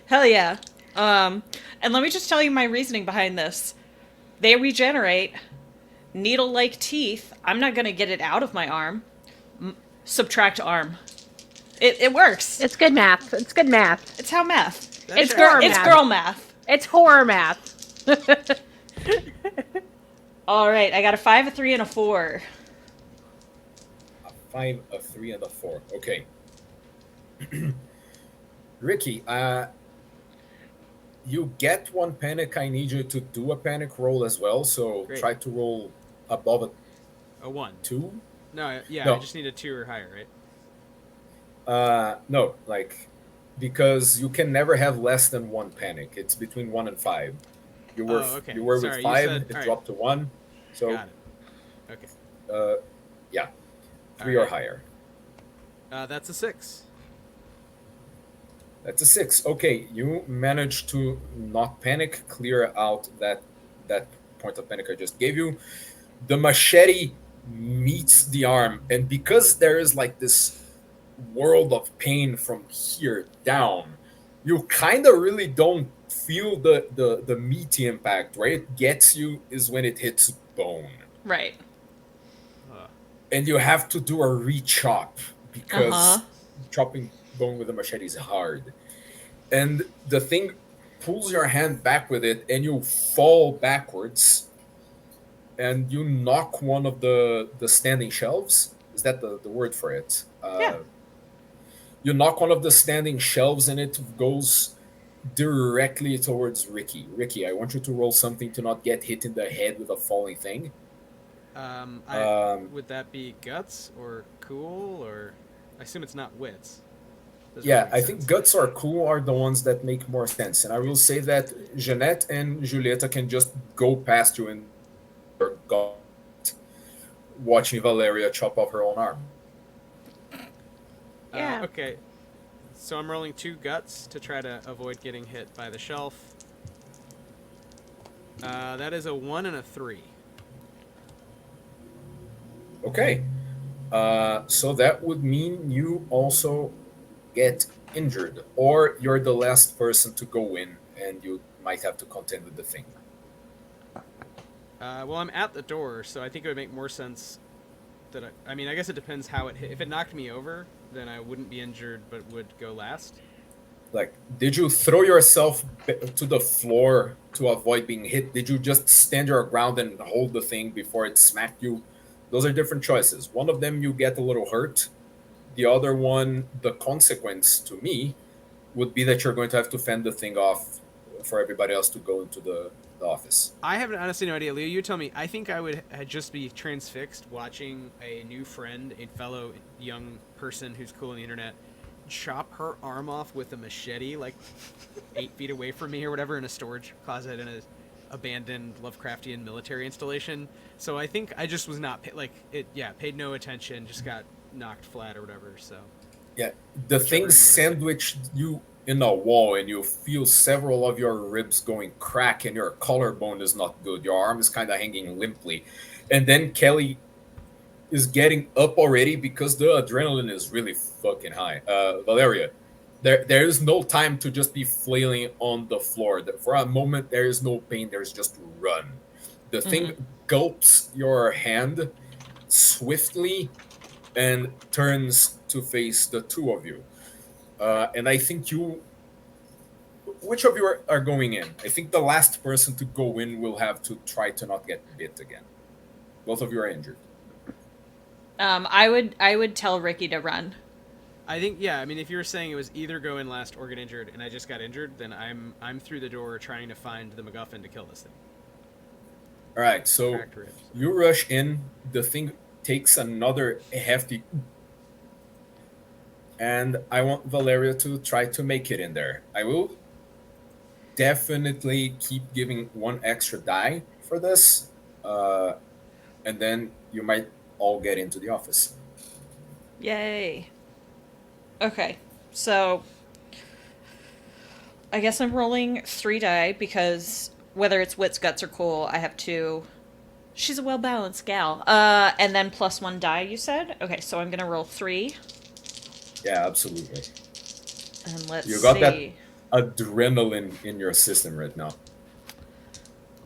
Hell yeah. And let me just tell you my reasoning behind this. They regenerate needle-like teeth. I'm not gonna get it out of my arm. Subtract arm. It works. It's good math. It's good math. It's how math. That It's checks girl. out. It's girl math. It's horror math. All right, I got a 5, a 3, and a 4. A 5, a 3, and a 4. Okay. Ricky, you get 1 panic. I need you to do a panic roll as well. So Great. try to roll above A 1. 2. No, yeah, No. I just need a 2 or higher, right? No, like, because you can never have less than 1 panic. It's between 1 and 5. You were okay. you were Sorry, with you 5. said- It alright. dropped to 1. So Got it. Okay. yeah, 3 or Alright. higher. That's a 6. That's a 6. Okay, you managed to not panic, clear out that point of panic I just gave you. The machete meets the arm, and because there is like this world of pain from here down, you kind of really don't feel the meaty impact. Where it gets you is when it hits bone, Right. and you have to do a re-chop because Uh-huh. chopping bone with a machete is hard. And the thing pulls your hand back with it, and you fall backwards, and you knock one of the standing shelves. Is that the word for it? Yeah. You knock one of the standing shelves, and it goes directly towards Ricky. Ricky, I want you to roll something to not get hit in the head with a falling thing. Would that be guts or cool, or I assume it's not wits. Doesn't Yeah, really I make think sense. guts are cool are the ones that make more sense. And I will say that Jeanette and Julieta can just go past you and are gone, watching Valeria chop off her own arm. Yeah. Okay. So I'm rolling 2 guts to try to avoid getting hit by the shelf. That is a 1 and a 3. Okay. So that would mean you also get injured, or you're the last person to go in, and you might have to contend with the thing. Well, I'm at the door, so I think it would make more sense that I mean, I guess it depends how it hit. If it knocked me over, then I wouldn't be injured, but would go last. Like, did you throw yourself to the floor to avoid being hit? Did you just stand your ground and hold the thing before it smacked you? Those are different choices. One of them, you get a little hurt. The other one, the consequence to me would be that you're going to have to fend the thing off for everybody else to go into the office. I have honestly no idea. Leo, you tell me. I think I would just be transfixed watching a new friend, a fellow young person who's cool on the internet, chop her arm off with a machete, like 8 feet away from me or whatever, in a storage closet in a abandoned Lovecraftian military installation. So I think I just was not paid no attention, just got knocked flat or whatever. So Yeah, the Whichever thing you wanna say. sandwiched you in a wall, and you feel several of your ribs going crack, and your collarbone is not good. Your arm is kind of hanging limply. And then Kelly is getting up already because the adrenaline is really fucking high. Valeria, there is no time to just be flailing on the floor. For a moment, there is no pain. There's just run. The thing gulps your hand swiftly and turns to face the two of you. And I think which of you are going in? I think the last person to go in will have to try to not get bit again. Both of you are injured. I would tell Ricky to run. I think, yeah. I mean, if you were saying it was either go in last or get injured, and I just got injured, then I'm through the door trying to find the MacGuffin to kill this thing. All right, so Cracked ribs. you rush in. The thing takes another hefty, and I want Valeria to try to make it in there. I will definitely keep giving 1 extra die for this, and then you might all get into the office. Yay. Okay, so I guess I'm rolling 3 die because whether it's wits, guts, or cool, I have 2. She's a well-balanced gal. And then plus 1 die, you said? Okay, so I'm gonna roll 3. Yeah, absolutely. And let's You got that? see. adrenaline in your system right now.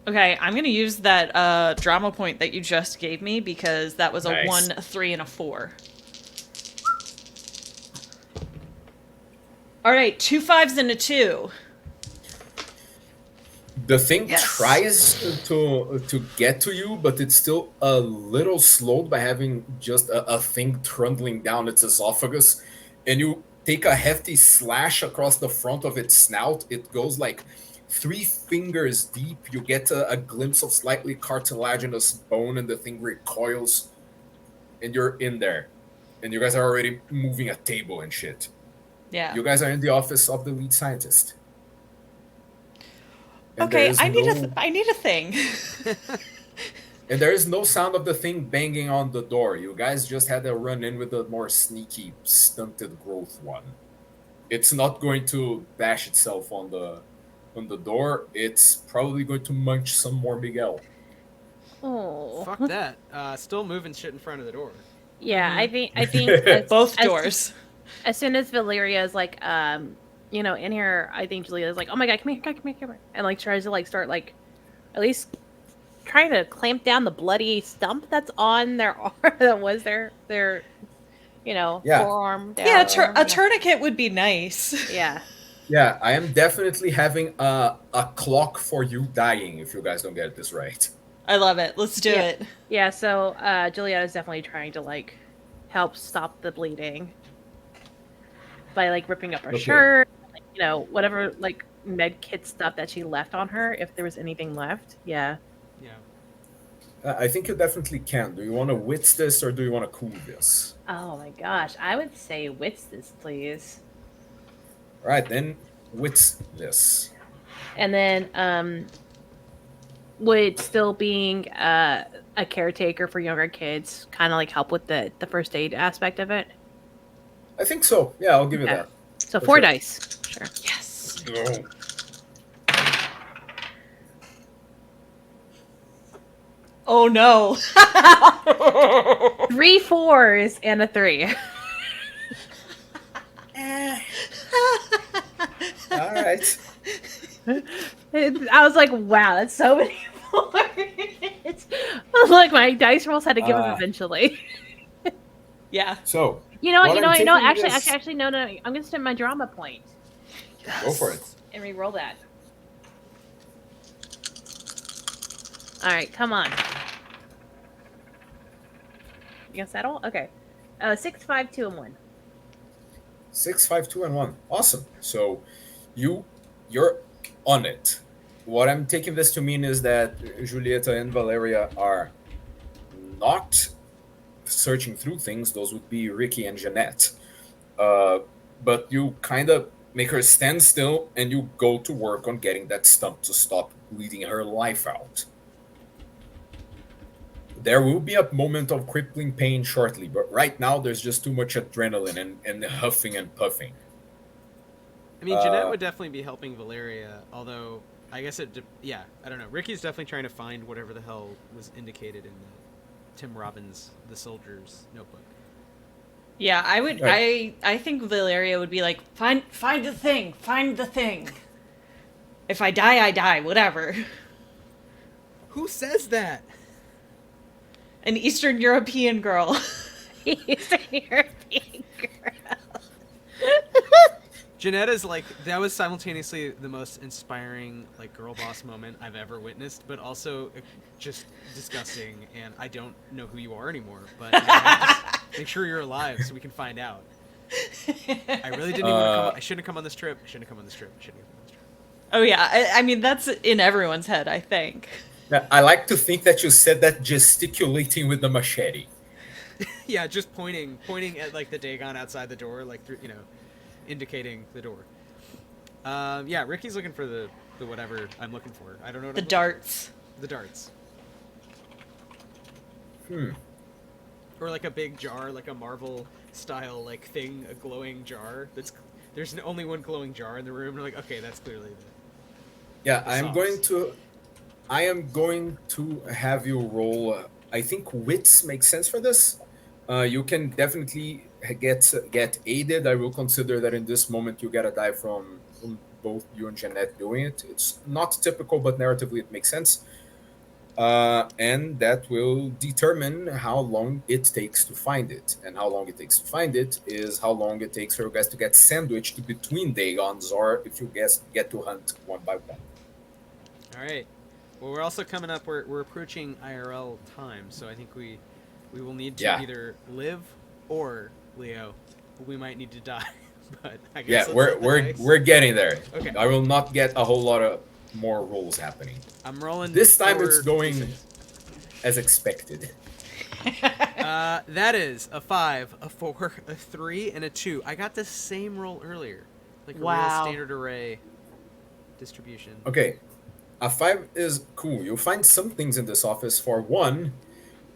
Okay, I'm gonna use that drama point that you just gave me because that was a Nice. 1, a 3, and a 4. All right, 2 5s and a 2. The thing Yes. tries to get to you, but it's still a little slowed by having just a thing trundling down its esophagus, and you take a hefty slash across the front of its snout. It goes like 3 fingers deep. You get a glimpse of slightly cartilaginous bone, and the thing recoils, and you're in there, and you guys are already moving a table and shit. Yeah. You guys are in the office of the lead scientist. And Okay, there's I need no- I need a thing. And there is no sound of the thing banging on the door. You guys just had to run in with the more sneaky, stunted growth one. It's not going to bash itself on the door. It's probably going to munch some more Miguel. Oh. Fuck that. Still moving shit in front of the door. Yeah, Mhm. I think Both doors. As soon as Valeria is like, in here, I think Julia's like, oh my god, come here, and like tries to like start like, at least trying to clamp down the bloody stump that's on their arm that was their Yeah. forearm. Yeah, down. a tourniquet would be nice. Yeah. Yeah, I am definitely having a clock for you dying if you guys don't get this right. I love it. Let's do Yeah. it. Yeah, so Juliet is definitely trying to like help stop the bleeding by like ripping up her Okay. shirt, like, whatever like med kit stuff that she left on her, if there was anything left. Yeah. Yeah. I think you definitely can. Do you want to wits this or do you want to cool this? Oh my gosh, I would say wits this, please. All right, then wits this. And then would still being a caretaker for younger kids kind of like help with the first aid aspect of it? I think so. Yeah, I'll give you Okay. that. So For 4 sure. dice. Sure. Yes. No. Oh no. 3 4s and a 3. All right. I was like, wow, that's so many 4s. Like my dice rolls had to give up eventually. Yeah. So You know what? What You know I'm what? No, thinking actually, is- no. I'm gonna spend my drama point go for it. and re-roll that. All right, come on. You gonna settle? Okay. 6, 5, 2, and 1. 6, 5, 2, and 1. Awesome. So you're on it. What I'm taking this to mean is that Julieta and Valeria are not searching through things. Those would be Ricky and Jeanette. But you kind of make her stand still and you go to work on getting that stump to stop bleeding her life out. There will be a moment of crippling pain shortly, but right now there's just too much adrenaline and huffing and puffing. I mean, Jeanette would definitely be helping Valeria, although I guess I don't know. Ricky's definitely trying to find whatever the hell was indicated in the Tim Robbins, the soldier's notebook. Yeah, I would. Right. I think Valeria would be like, find the thing, find the thing. If I die, I die. Whatever. Who says that? An Eastern European girl. Eastern European girl. Jeanetta's like, that was simultaneously the most inspiring like girl boss moment I've ever witnessed, but also just disgusting. And I don't know who you are anymore, but just make sure you're alive so we can find out. I really didn't even want to come. I shouldn't have come on this trip. I shouldn't have come on this trip. I shouldn't have come on this trip. Oh yeah, I mean that's in everyone's head, I think. Now, I like to think that you said that gesticulating with the machete. Yeah, just pointing at like the Dagon outside the door, like through, indicating the door. Yeah, Ricky's looking for the whatever I'm looking for. I don't know what The I'm looking darts. for. The darts. Hmm. Or like a big jar, like a Marvel style like thing, a glowing jar. There's only one glowing jar in the room. And we're like, okay, that's clearly the. Yeah, The I am going to have you roll. I think wits makes sense for this. You can definitely get aided. I will consider that in this moment you get a die from both you and Jeanette doing it. It's not typical, but narratively it makes sense. And that will determine how long it takes to find it. And how long it takes to find it is how long it takes for you guys to get sandwiched between Dagons, or if you guys get to hunt one by one. All right. Well, we're also coming up. We're approaching IRL time, so I think we will need to either live or Leo. We might need to die, but I guess we're getting there. Okay. I will not get a whole lot of more rolls happening. I'm rolling. This time it's 4 going d6. as expected. That is a 5, a 4, a 3, and a 2. I got the same roll earlier, like a real standard array distribution. Okay, a 5 is cool. You'll find some things in this office. For one,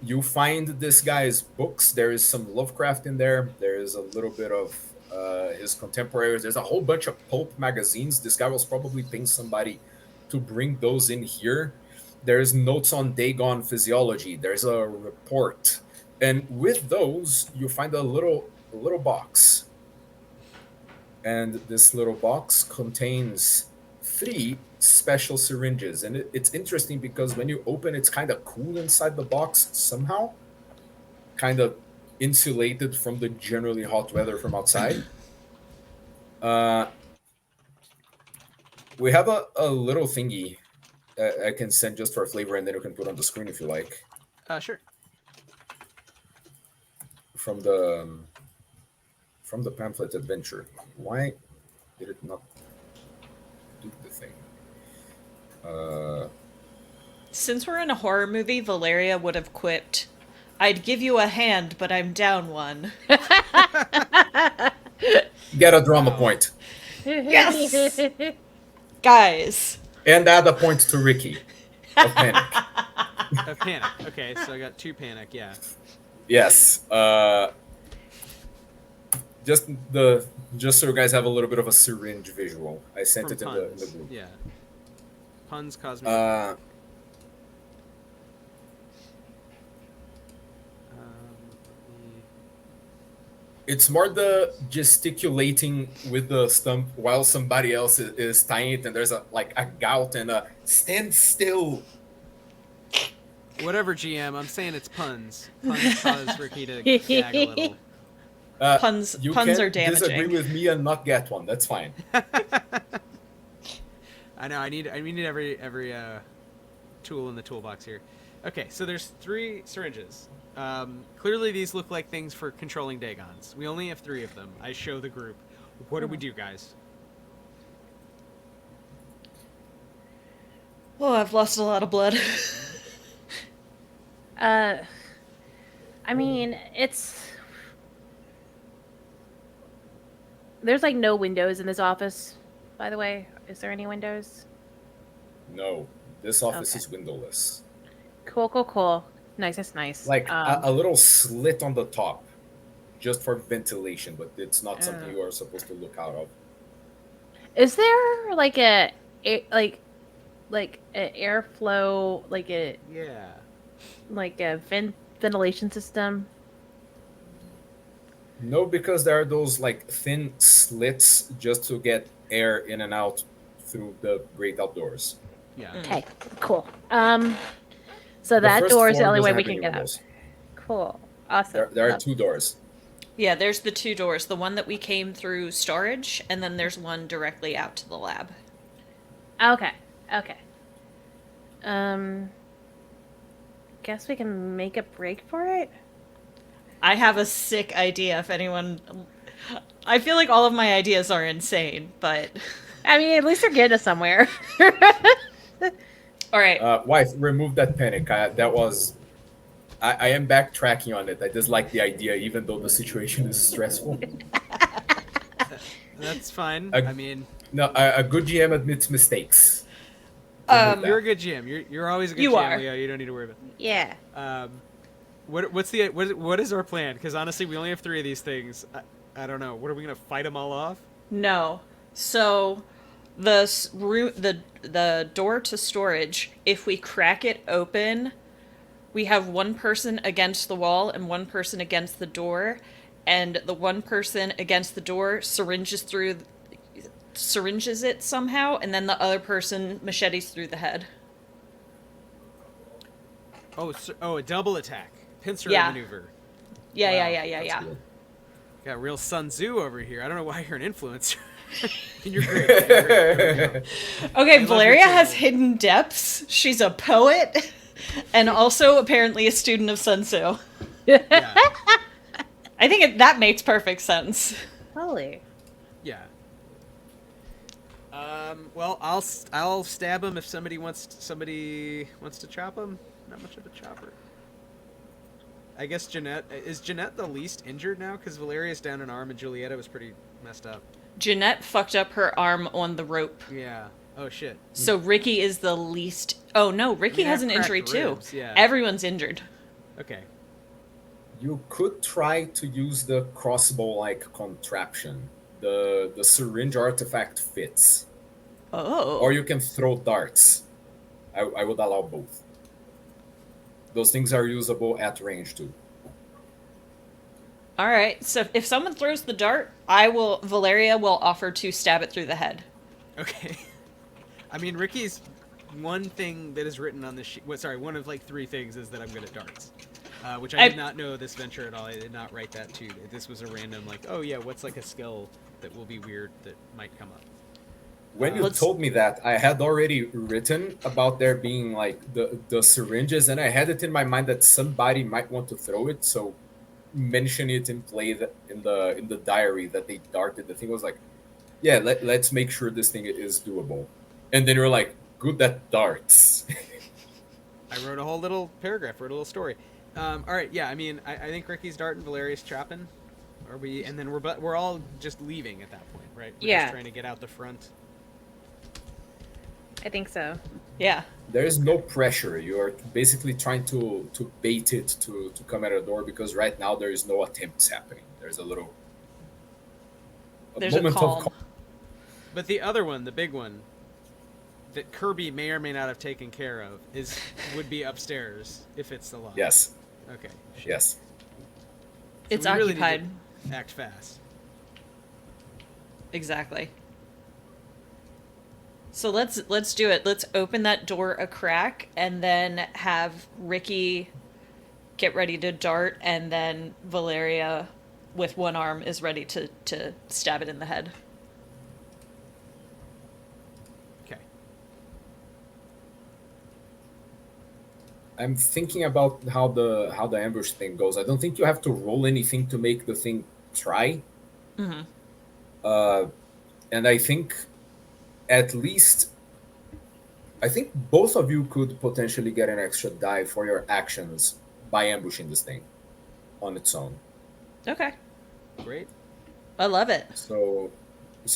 you find this guy's books. There is some Lovecraft in there. There is a little bit of his contemporaries. There's a whole bunch of pulp magazines. This guy was probably paying somebody to bring those in here. There's notes on Dagon physiology. There's a report. And with those, you find a little box. And this little box contains 3 special syringes. And it's interesting because when you open, it's kind of cool inside the box somehow. Kind of insulated from the generally hot weather from outside. We have a little thingy I can send just for flavor, and then you can put on the screen if you like. Sure. From the pamphlet adventure. Why did it not do the thing? Since we're in a horror movie, Valeria would have quipped, "I'd give you a hand, but I'm down one." Get a drama point. Yes! Guys. And add a point to Ricky. Of panic. A panic. Okay, so I got 2 panic. Yeah. Yes. Just so you guys have a little bit of a syringe visual. I sent From it in puns. the group. Yeah. Puns cause me. It's more the gesticulating with the stump while somebody else is tying it, and there's a gout and a stand still. Whatever, GM. I'm saying it's puns. Puns cause Ricky to gag a little. Puns You are can damaging. disagree with me and not get one. That's fine. I know. I need every tool in the toolbox here. Okay, so there's 3 syringes. Clearly these look like things for controlling Dagons. We only have 3 of them. I show the group. What do we do, guys? Oh, I've lost a lot of blood. I mean, there's like no windows in this office, by the way. Is there any windows? No, this office Okay. is windowless. Cool. Nice, that's nice. Like a little slit on the top, just for ventilation, but it's not something you are supposed to look out of. Is there like a airflow, Yeah. like a ventilation system? No, because there are those thin slits just to get air in and out through the great outdoors. Yeah. Okay, cool. So The that first door is the floor only way doesn't we have can any get out. windows. Cool. Awesome. There are 2 doors. Yeah, there's the 2 doors. The one that we came through storage, and then there's one directly out to the lab. Okay. Guess we can make a break for it? I have a sick idea if anyone... I feel like all of my ideas are insane, but... I mean, at least they're getting us somewhere. All right. Wythe, remove that panic. I am backtracking on it. I just like the idea, even though the situation is stressful. That's fine. A- I mean, No, a good GM admits mistakes. Remove you're a that. good GM. You're always a good You GM, are. Leo. You don't need to worry about it. Yeah. What is our plan? Because honestly, we only have 3 of these things. I don't know. What are we gonna fight them all off? No. So, the door to storage, if we crack it open, we have one person against the wall and one person against the door, and the one person against the door syringes through syringes it somehow, and then the other person machetes through the head. Oh, so, a double attack. Pincer Yeah. maneuver. Yeah, Wow, yeah. That's good. Got real Sun Tzu over here. I don't know why you're an influencer. You're great. You're great. There we go. Okay, love Valeria your has channel. hidden depths. She's a poet, and also apparently a student of Sun Tzu. Yeah. I think that makes perfect sense. Holy. Yeah. Well, I'll stab him if somebody wants to chop him. Not much of a chopper. I guess Jeanette is the least injured now because Valeria's down an arm and Julieta was pretty messed up. Jeanette fucked up her arm on the rope. Yeah. Oh shit. So Ricky is the least. Oh no, Ricky I mean, has I've an injury cracked too. ribs, yeah. Everyone's injured. Okay. You could try to use the crossbow-like contraption. The syringe artifact fits. Oh. Or you can throw darts. I would allow both. Those things are usable at range too. All right. So if someone throws the dart, Valeria will offer to stab it through the head. Okay. I mean, Ricky's one thing that is written on this sheet. One of like 3 things is that I'm good at darts. Which I did not know this venture at all. I did not write that too. This was a random like, oh yeah, what's like a skill that will be weird that might come up. When you Let's- told me that, I had already written about there being like the syringes, and I had it in my mind that somebody might want to throw it. So mention it in play in the diary that they darted. The thing was like, yeah, let's make sure this thing is doable. And then you're like, good at darts. I wrote a whole little paragraph, wrote a little story. All right, yeah. I mean, I think Ricky's darting, Valeria's chopping. And then we're all just leaving at that point, right? We're Yeah. just trying to get out the front. I think so. Yeah. There is no pressure. You are basically trying to bait it to come at a door because right now there is no attempts happening. There's a There's a moment calm. of But the other one, the big one, that Kirby may or may not have taken care of, would be upstairs if it's the lock. yes, Okay. Shit. yes. It's we really need occupied. to act fast. Exactly. So let's do it. Let's open that door a crack and then have Ricky get ready to dart, and then Valeria with one arm is ready to stab it in the head. Okay. I'm thinking about how the ambush thing goes. I don't think you have to roll anything to make the thing try. Mm-hmm. And I think at least both of you could potentially get an extra die for your actions by ambushing this thing on its own. Okay. Great. I love it. So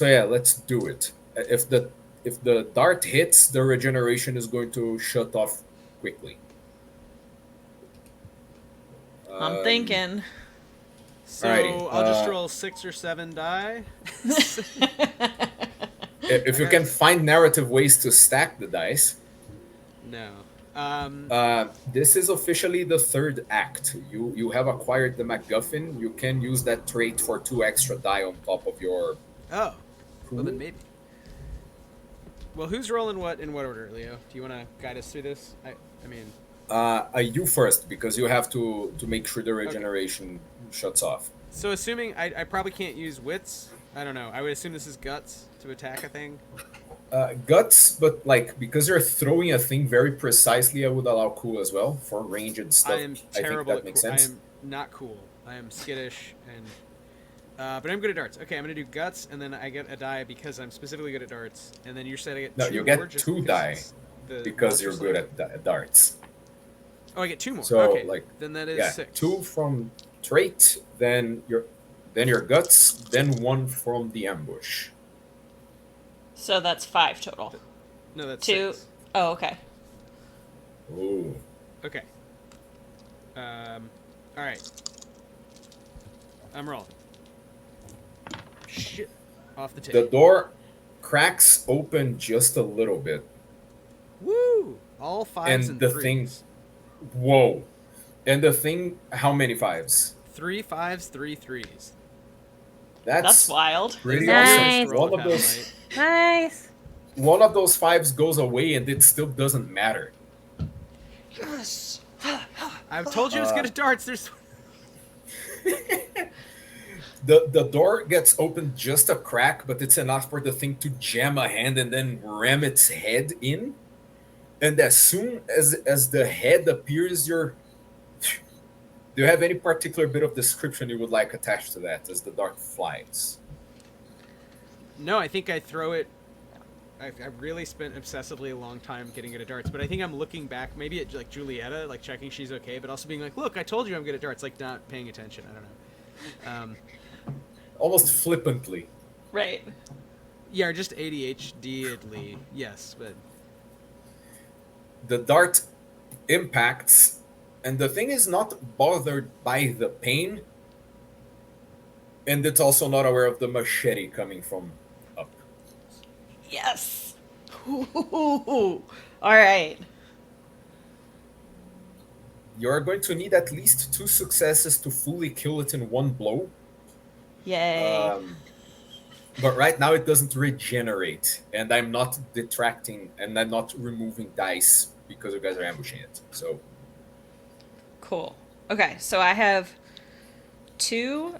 yeah, let's do it. If the dart hits, the regeneration is going to shut off quickly. I'm thinking. So Alrighty, I'll just roll 6 or 7 die. If you can find narrative ways to stack the dice. No. This is officially the 3rd act. You have acquired the MacGuffin. You can use that trait for 2 extra die on top of your Oh. pool. Well, then maybe. Well, who's rolling what in what order, Leo? Do you want to guide us through this? I mean, You first, because you have to make sure the regeneration shuts off. so assuming I probably can't use wits. I don't know. I would assume this is guts to attack a thing. Guts, but like because you're throwing a thing very precisely, I would allow cool as well for ranged stuff. I am think terrible that at makes cool. I sense. am not cool. I am skittish and. But I'm good at darts. Okay, I'm gonna do guts, and then I get a die because I'm specifically good at darts. And then you said I get No, 2 you get more just 2 because die it's the because monster you're good at darts. Oh, I get 2 more. So, Okay, like, then that is Yeah, 6. 2 from trait, then your guts, then 1 from the ambush. So that's 5 total. No, that's 2. 6. Oh, okay. Ooh. Okay. All right. I'm rolling. Shit. Off the The table. door cracks open just a little bit. Woo! All 5s and the 3s. thing- Whoa. And the thing, how many 5s? 3 5s, 3 3s. That's wild. Pretty Nice. awesome. One of those. Nice. One of those 5s goes away, and it still doesn't matter. Yes. I've told you I was good at darts. There's The door gets opened just a crack, but it's enough for the thing to jam a hand and then ram its head in. And as soon as the head appears, you're. Do you have any particular bit of description you would like attached to that as the dart flies? no. I think I throw it. I've really spent obsessively a long time getting good at darts, but I think I'm looking back maybe at like Julieta, like checking she's okay, but also being like, look, I told you I'm good at darts, like not paying attention. I don't know. Almost flippantly. Right. Yeah, or just ADHD-edly, yes, but The dart impacts, and the thing is not bothered by the pain, and it's also not aware of the machete coming from up. Yes. All right. You're going to need at least 2 successes to fully kill it in one blow. Yay. But right now it doesn't regenerate, and I'm not detracting and I'm not removing dice because you guys are ambushing it. So Cool. Okay, so I have 2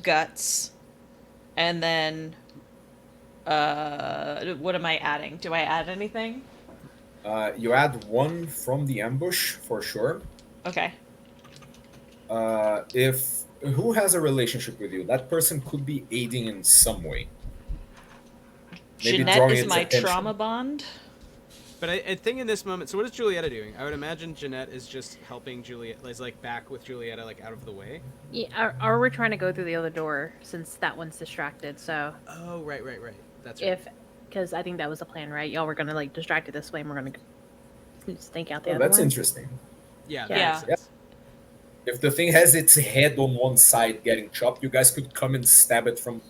guts, and then what am I adding? Do I add anything? you add 1 from the ambush for sure. Okay. If who has a relationship with you, that person could be aiding in some way. Maybe Jeanette drawing is its my attention. trauma bond. but I think in this moment. So what is Julieta doing? I would imagine Jeanette is just helping Julieta, is like back with Julieta, like out of the way. Yeah, or we're trying to go through the other door since that one's distracted. So Oh, right. That's right. because I think that was the plan, right? Y'all were gonna like distract it this way, and we're gonna stink out the Oh, other that's one. interesting. Yeah. Yeah. That makes sense. If the thing has its head on one side getting chopped, you guys could come and stab it from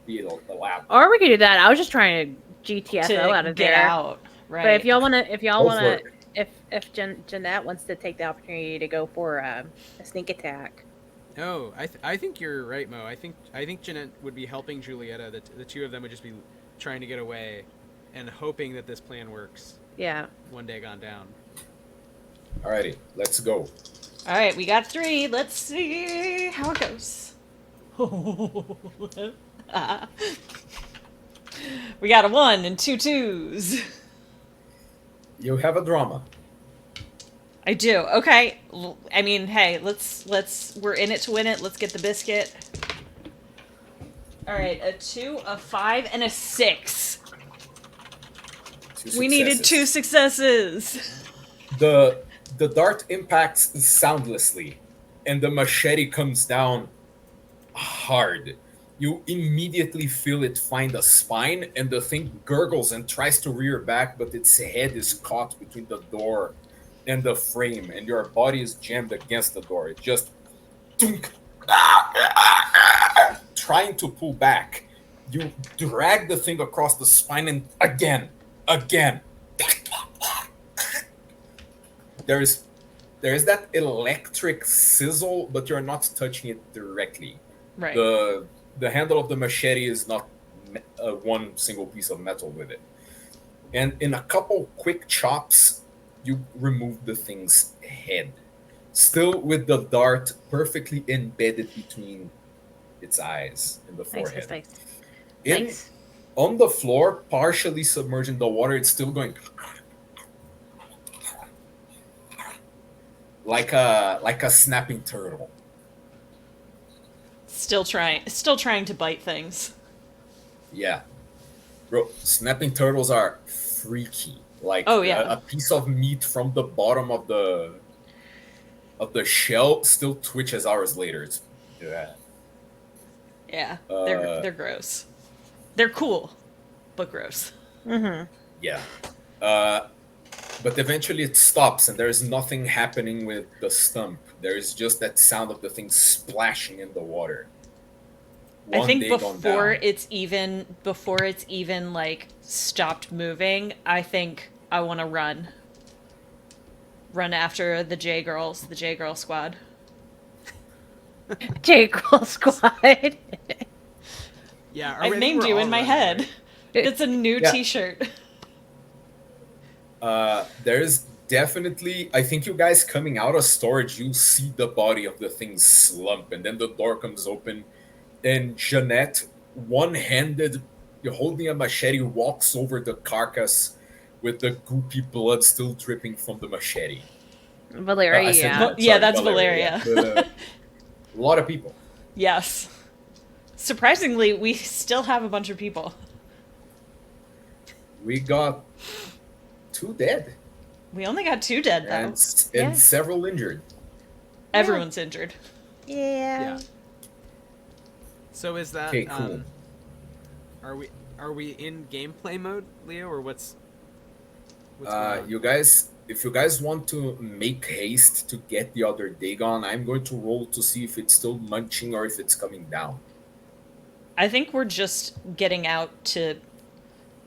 the lab. Or we could do that. I was just trying to GTFO To out of get there. out. Right. But if y'all Go wanna, for if Jeanette wants to take the opportunity to go for a sneak attack, Oh, I think you're right, Mo. I think Jeanette would be helping Julieta. The 2 of them would just be trying to get away, and hoping that this plan works. yeah. One day gone down. Alrighty, let's go. All right, we got 3. Let's see how it goes. We got a 1 and 2 2s. You have a drama. I do. Okay. I mean, hey, let's we're in it to win it. Let's get the biscuit. All right, a 2, a 5, and a 6. 2 We needed 2 successes. The dart impacts soundlessly, and the machete comes down hard. You immediately feel it find a spine, and the thing gurgles and tries to rear back, but its head is caught between the door and the frame, and your body is jammed against the door. It just trying to pull back. You drag the thing across the spine, and again. There is that electric sizzle, but you're not touching it directly. Right. The handle of the machete is not one single piece of metal with it. And in a couple quick chops, you remove the thing's head, still with the dart perfectly embedded between its eyes and the forehead. Nice. In, Nice. On the floor, partially submerged in the water, it's still going like a snapping turtle. Still trying to bite things. Yeah, bro, snapping turtles are freaky. Like, Oh, yeah. a piece of meat from the bottom of the shell still twitches hours later. It's Yeah. They're gross. They're cool, but gross. Mm-hmm. yeah. But eventually it stops, and there's nothing happening with the stump. There is just that sound of the thing splashing in the water. I think day gone before down. it's even like stopped moving, I think I want to run after the J Girl squad. J Girl Squad. Yeah, I've named you in my head. It's a new Yeah. T-shirt. There's definitely, I think you guys coming out of storage, you see the body of the thing slump, and then the door comes open, and Jeanette, one-handed, holding a machete, walks over the carcass with the goopy blood still dripping from the machete. Valeria, I said, yeah. Yeah, sorry, that's Valeria. Valeria. Yeah. A lot of people. Yes. Surprisingly, we still have a bunch of people. We got 2 dead We only got 2 dead though. and Yeah. several injured. Everyone's injured. Yeah. Yeah. So is that Okay, cool. Are we in gameplay mode, Leo, or what's going on? You guys, if you guys want to make haste to get the other Dagon, I'm going to roll to see if it's still munching or if it's coming down. I think we're just getting out to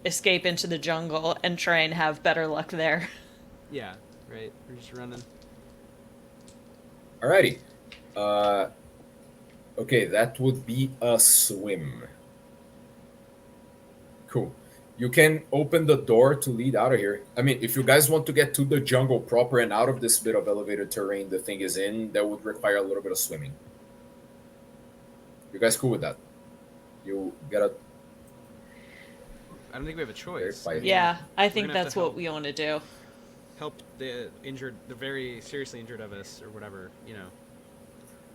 escape into the jungle and try and have better luck there. Yeah, right. We're just running. Alrighty. Okay, that would be a swim. Cool. You can open the door to lead out of here. I mean, if you guys want to get to the jungle proper and out of this bit of elevated terrain the thing is in, that would require a little bit of swimming. You guys cool with that? You gotta. I don't think we have a choice. Very quiet. Yeah, I We're think gonna have that's to what help. we want to do. Help the injured, the very seriously injured of us, or whatever. You know.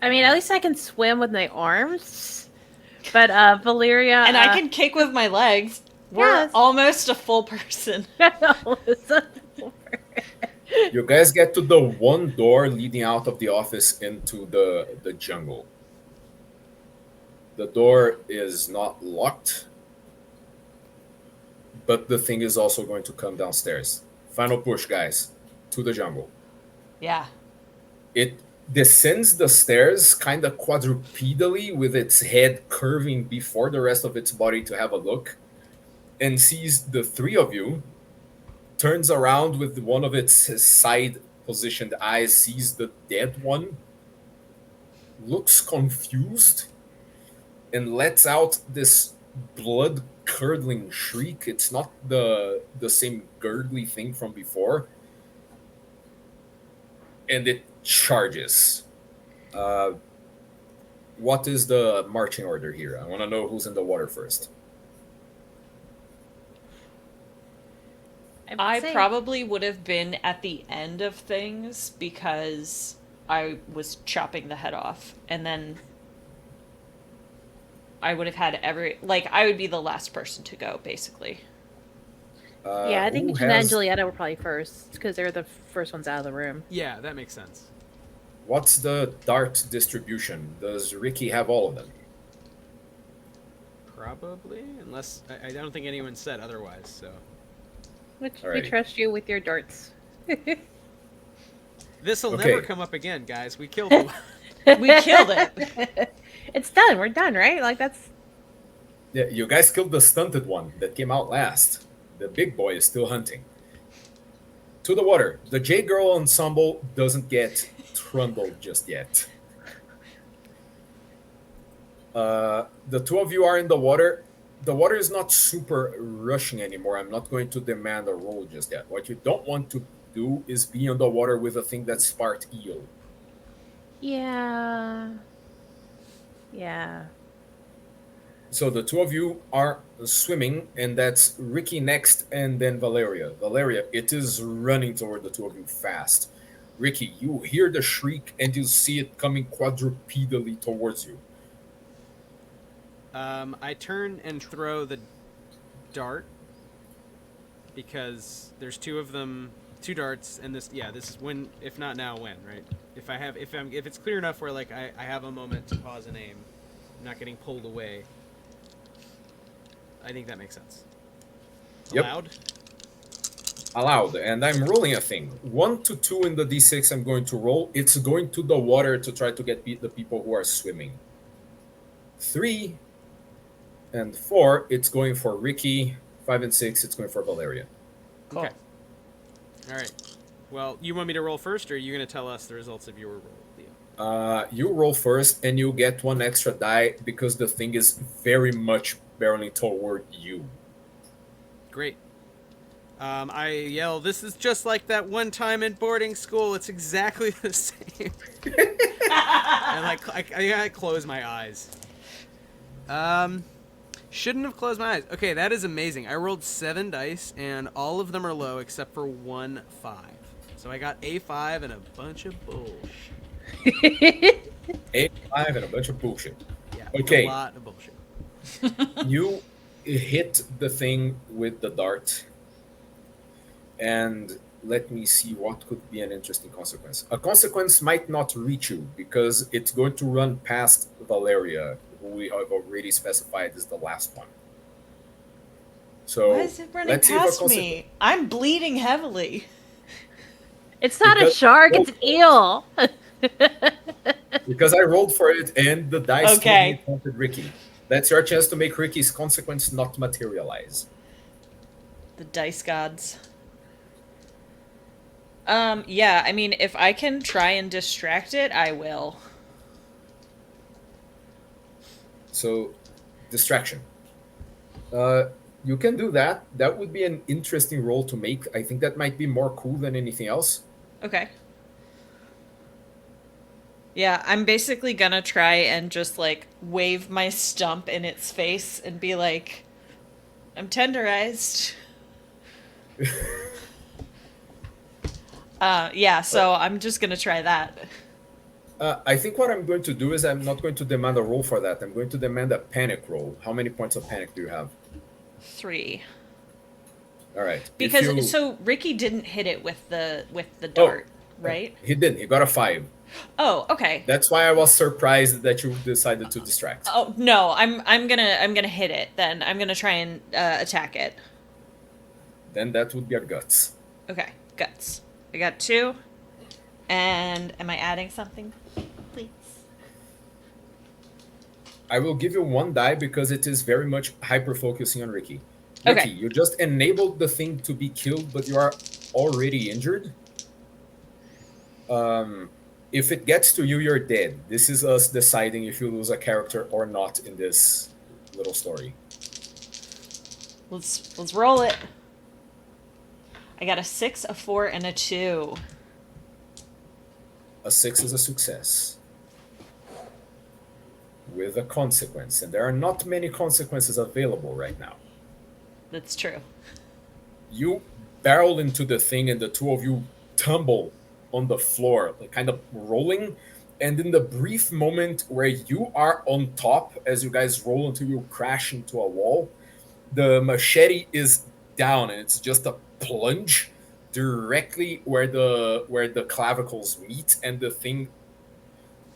I mean, at least I can swim with my arms. But Valeria, And I can kick with my legs. We're Yes. almost a full person. You guys get to the one door leading out of the office into the jungle. The door is not locked, but the thing is also going to come downstairs. Final push, guys, to the jungle. Yeah. It descends the stairs kind of quadrupedally with its head curving before the rest of its body to have a look, and sees the 3 of you, turns around with one of its side positioned eyes, sees the dead one, looks confused, and lets out this blood curdling shriek. It's not the same gurgly thing from before. And it charges. What is the marching order here? I want to know who's in the water first. I probably would have been at the end of things because I was chopping the head off. And then I would have had I would be the last person to go, basically. Yeah, I think who Jeanette and has- Julietta were probably first because they were the first ones out of the room. Yeah, that makes sense. What's the dart distribution? Does Ricky have all of them? Probably, unless I don't think anyone said otherwise. So Which we Alrighty. trust you with your darts. this will Okay. never come up again, guys. We killed the. We killed it. It's done. We're done, right? Like that's Yeah, you guys killed the stunted one that came out last. The big boy is still hunting. To the water. The J-Girl ensemble doesn't get trundled just yet. The 2 of you are in the water. The water is not super rushing anymore. I'm not going to demand a roll just yet. What you don't want to do is be on the water with a thing that's part eel. yeah. Yeah. So the 2 of you are swimming, and that's Ricky next, and then Valeria. Valeria, it is running toward the 2 of you fast. Ricky, you hear the shriek, and you see it coming quadrupedally towards you. I turn and throw the dart because there's 2 of them, 2 darts, and this is when, if not now, when, right? If it's clear enough where like I have a moment to pause and aim, I'm not getting pulled away. I think that makes sense. Yep. Allowed? Allowed, and I'm rolling a thing. 1 to 2 in the d6 I'm going to roll. It's going to the water to try to get the people who are swimming. 3 and 4, it's going for Ricky. 5 and 6, it's going for Valeria. Cool. Okay. All right. Well, you want me to roll first, or are you going to tell us the results of your roll, Leo? You roll first, and you get 1 extra die because the thing is very much barreling toward you. Great. I yell, "This is just like that one time in boarding school. It's exactly the same." And I close my eyes. Shouldn't have closed my eyes. Okay, that is amazing. I rolled 7 dice, and all of them are low except for 1 5. So I got a 5 and a bunch of bullshit. 8-5 and a bunch of bullshit. Yeah, Okay. a lot of bullshit. You hit the thing with the dart, and let me see what could be an interesting consequence. A consequence might not reach you because it's going to run past Valeria, who we have already specified is the last one. So Why is it running let's see if a past consequence. me? I'm bleeding heavily. It's not a Because- shark, it's an eel. Because I rolled for it and the dice Okay. told me it wanted Ricky. That's your chance to make Ricky's consequence not materialize. The dice gods. Yeah, I mean, if I can try and distract it, I will. So, distraction. You can do that. That would be an interesting role to make. I think that might be more cool than anything else. Okay. Yeah, I'm basically gonna try and just, like, wave my stump in its face and be like, I'm tenderized. Yeah, so I'm just gonna try that. I think what I'm going to do is I'm not going to demand a roll for that. I'm going to demand a panic roll. How many points of panic do you have? 3. All right. If Because you- so Ricky didn't hit it with the dart, right? He didn't. He got a 5. Oh, okay. That's why I was surprised that you decided to distract. Oh no, I'm gonna hit it then. I'm gonna try and attack it. Then that would be a guts. Okay, guts. I got 2. And am I adding something? Please. I will give you 1 die because it is very much hyper focusing on Ricky. Okay. Ricky, you just enabled the thing to be killed, but you are already injured. If it gets to you, you're dead. This is us deciding if you lose a character or not in this little story. Let's roll it. I got a 6, a 4, and a 2. A 6 is a success. With a consequence, and there are not many consequences available right now. That's true. You barrel into the thing, and the two of you tumble on the floor, like kind of rolling. And in the brief moment where you are on top, as you guys roll until you crash into a wall, the machete is down, and it's just a plunge directly where the clavicles meet, and the thing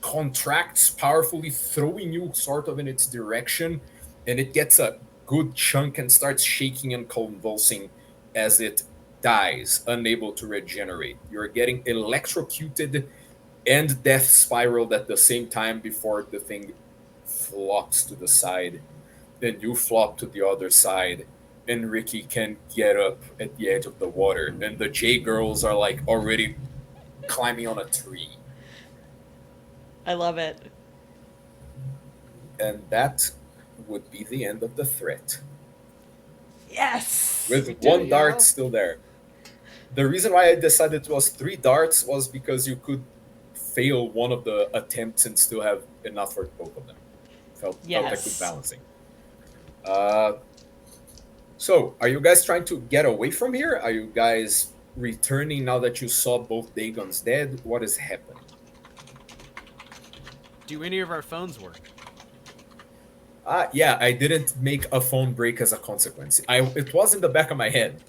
contracts powerfully, throwing you sort of in its direction, and it gets a good chunk and starts shaking and convulsing as it dies, unable to regenerate. You're getting electrocuted and death spiraled at the same time before the thing flops to the side. Then you flop to the other side, and Ricky can get up at the edge of the water, and the J girls are like already climbing on a tree. I love it. And that would be the end of the threat. Yes. With We did one it, dart y'all. still there. The reason why I decided it was 3 darts was because you could fail one of the attempts and still have enough for both of them. Felt like Yes. good balancing. So, are you guys trying to get away from here? Are you guys returning now that you saw both Dagon's dead? What is happening? Do any of our phones work? Yeah, I didn't make a phone break as a consequence. It was in the back of my head.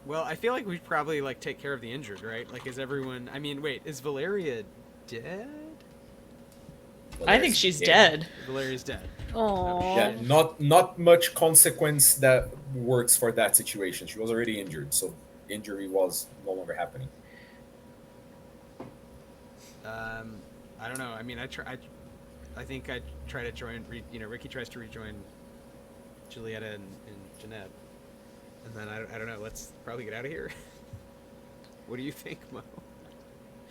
Well, I feel like we probably like take care of the injured, right? Like, is everyone? I mean, wait, is Valeria dead? I think she's dead. Valeria's dead. Oh. Yeah, not much consequence that works for that situation. She was already injured, so injury was no longer happening. I don't know. I mean, I think I try to join. Ricky tries to rejoin Julietta and Jeanette, and then I don't know. Let's probably get out of here. What do you think, Mo?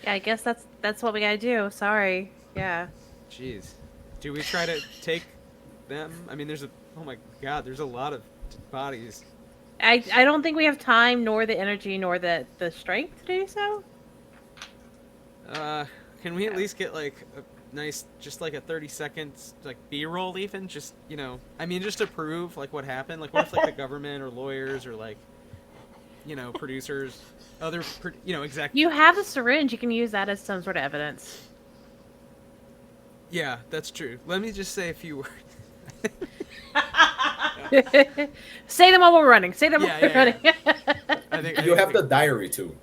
Yeah, I guess that's what we gotta do. Sorry. Yeah. Jeez. Do we try to take them? I mean, oh my god, there's a lot of bodies. I don't think we have time, nor the energy, nor the strength to do so. Can we at least get like a nice, just like a 30 seconds like B-roll even? Just, I mean, just to prove like what happened. Like, what if like the government or lawyers or like, producers, other, exactly. You have a syringe. You can use that as some sort of evidence. Yeah, that's true. Let me just say a few words. Say them while we're running. Say them Yeah, while we're yeah, running. I think You have the diary too,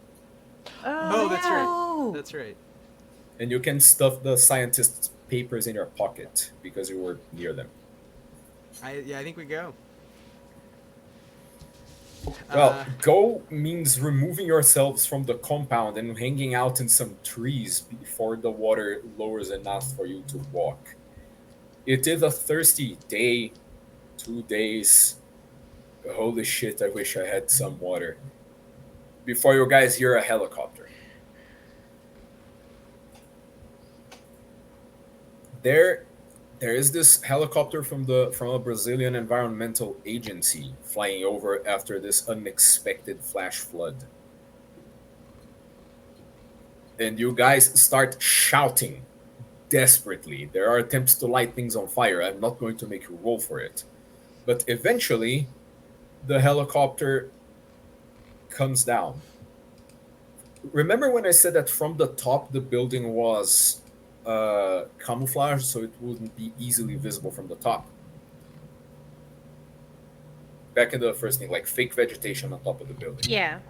Oh, that's right. Oh. That's right. and you can stuff the scientist's papers in your pocket because you were near them. I think we go. Well, go means removing yourselves from the compound and hanging out in some trees before the water lowers enough for you to walk. It is a thirsty day, 2 days. Holy shit, I wish I had some water. Before you guys hear a helicopter. There is this helicopter from a Brazilian environmental agency flying over after this unexpected flash flood. And you guys start shouting desperately. There are attempts to light things on fire. I'm not going to make you roll for it. But eventually, the helicopter comes down. Remember when I said that from the top the building was camouflage, so it wouldn't be easily visible from the top? Back in the first thing, like fake vegetation on top of the building. Yeah.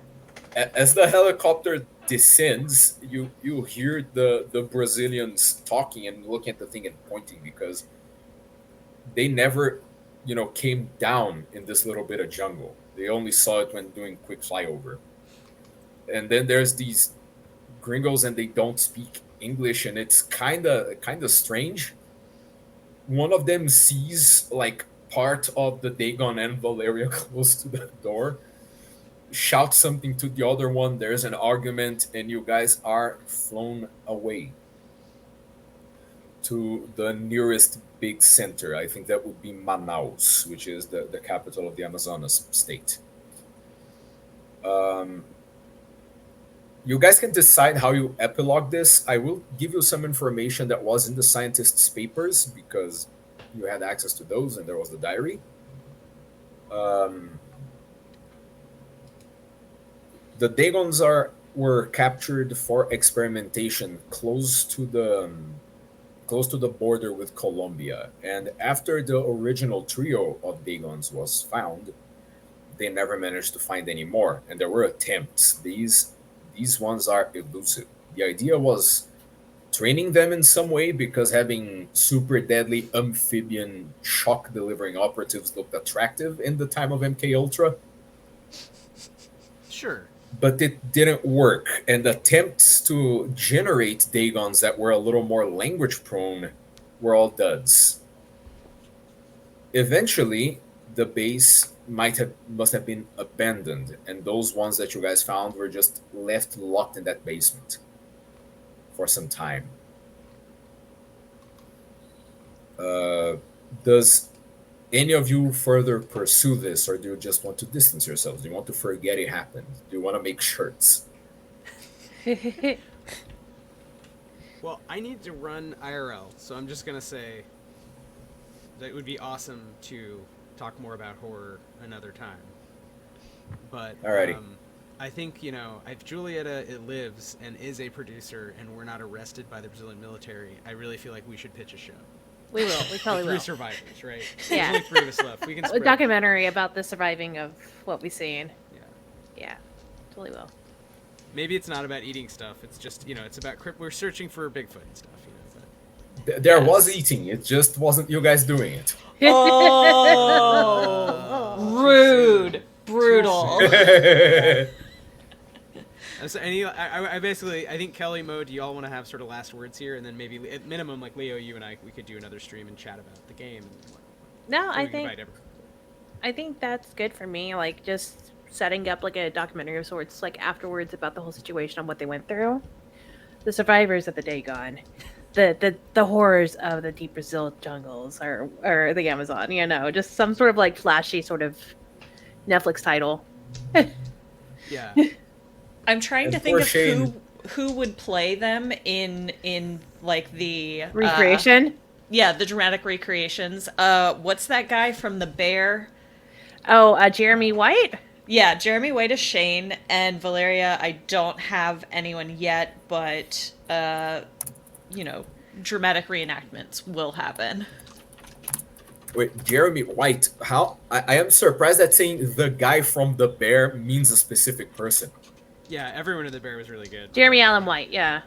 As the helicopter descends, you hear the Brazilians talking and looking at the thing and pointing, because they never, came down in this little bit of jungle. They only saw it when doing quick flyover. And then there's these gringos, and they don't speak English, and it's kind of strange. One of them sees like part of the Dagon and Valeria close to the door, shouts something to the other one. There's an argument, and you guys are flown away to the nearest big center. I think that would be Manaus, which is the capital of the Amazonas state. You guys can decide how you epilogue this. I will give you some information that was in the scientists' papers, because you had access to those, and there was the diary. The Dagons were captured for experimentation close to the border with Colombia, and after the original trio of Dagons was found, they never managed to find any more, and there were attempts. These ones are elusive. The idea was training them in some way, because having super deadly amphibian shock delivering operatives looked attractive in the time of MK Ultra. Sure. But it didn't work, and attempts to generate Dagons that were a little more language prone were all duds. Eventually, the base must have been abandoned, and those ones that you guys found were just left locked in that basement for some time. Does any of you further pursue this, or do you just want to distance yourselves? Do you want to forget it happened? Do you want to make shirts? Well, I need to run IRL, so I'm just gonna say that it would be awesome to talk more about horror another time. But Alrighty. I think, if Julieta lives and is a producer, and we're not arrested by the Brazilian military, I really feel like we should pitch a show. We will. We probably Three will. survivors, right? Yeah. There's only 3 of us left. We can A spread. documentary about the surviving of what we've seen. Yeah. Yeah. Totally will. Maybe it's not about eating stuff. It's just, it's about we're searching for Bigfoot and stuff. But... There was eating. It just wasn't you guys doing it. Oh, rude, brutal. So I basically, I think Kelly, Mo, do you all want to have sort of last words here, and then maybe at minimum, like Leo, you and I, we could do another stream and chat about the game. And No, or I we can think invite everyone. I think that's good for me. Like, just setting up like a documentary of sorts, like afterwards, about the whole situation and what they went through. The survivors of the Dagon. the horrors of the deep Brazil jungles or the Amazon. Just some sort of like flashy sort of Netflix title. Yeah. I'm trying And to think poor of Shane. who would play them in like the Recreation. yeah, the dramatic recreations. What's that guy from The Bear? Jeremy White. Yeah, Jeremy White is Shane, and Valeria, I don't have anyone yet, but dramatic reenactments will happen. Wait, Jeremy White. How? I am surprised that saying the guy from The Bear means a specific person. Yeah, everyone in the bear was really good. Jeremy Allen White. Yeah.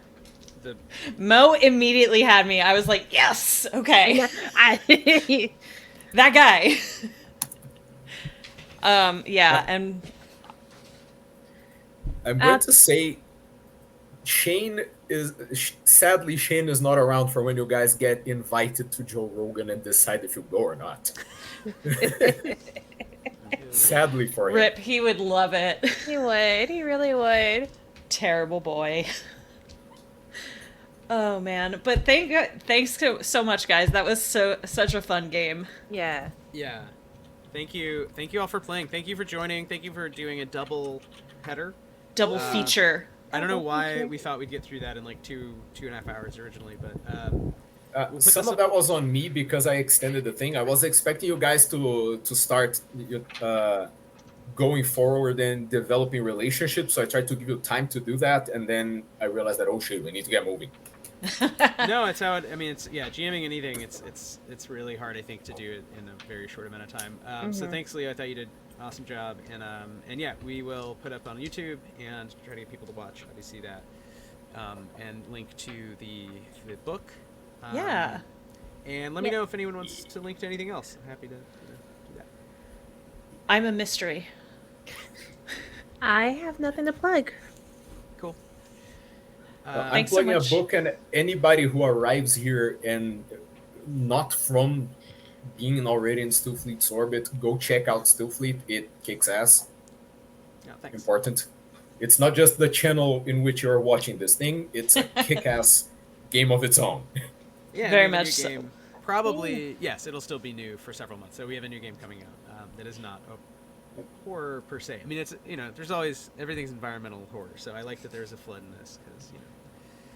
The Mo immediately had me. I was like, yes, okay, I, that guy. Yeah, and I'm going to say Shane sadly Shane is not around for when you guys get invited to Joe Rogan and decide if you go or not. Sadly for him. Rip, he would love it. he would. He really would. Terrible boy. Oh man, but thanks so much, guys. That was such a fun game. Yeah. yeah. Thank you all for playing. Thank you for joining. Thank you for doing a double header. Double feature. I don't know Double why feature. we thought we'd get through that in like two and a half hours originally, but we'll put Some this of that was on me because I extended the thing. I was expecting you guys to start going forward and developing relationships, so I tried to give you time to do that, and then I realized that, oh shit, we need to get moving. No, it's how it. I mean, it's GMing anything. It's really hard, I think, to do it in a very short amount of time. So thanks, Leo. I thought you did an awesome job, and yeah, we will put up on YouTube and try to get people to watch. Obviously that, and link to the book. Yeah. And let me know if anyone wants to link to anything else. I'm happy to do that. I'm a mystery. I have nothing to plug. Cool. I'm Thanks so plugging much. a book, and anybody who arrives here and not from being already in Stillfleet's orbit, go check out Stillfleet. It kicks ass. Yeah, thanks. Important. It's not just the channel in which you're watching this thing. It's a kick-ass game of its own. Yeah, Very we have a much new so. game. Probably, yes, it'll still be new for several months. So we have a new game coming out that is not a horror per se. I mean, it's there's always everything's environmental horror. So I like that there's a flood in this because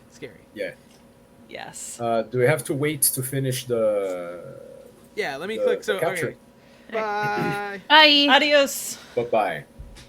it's scary. Yeah. Yes. Do we have to wait to finish the? Yeah, let me The- click. the So capture. okay. Bye. Bye. Adios. Bye-bye.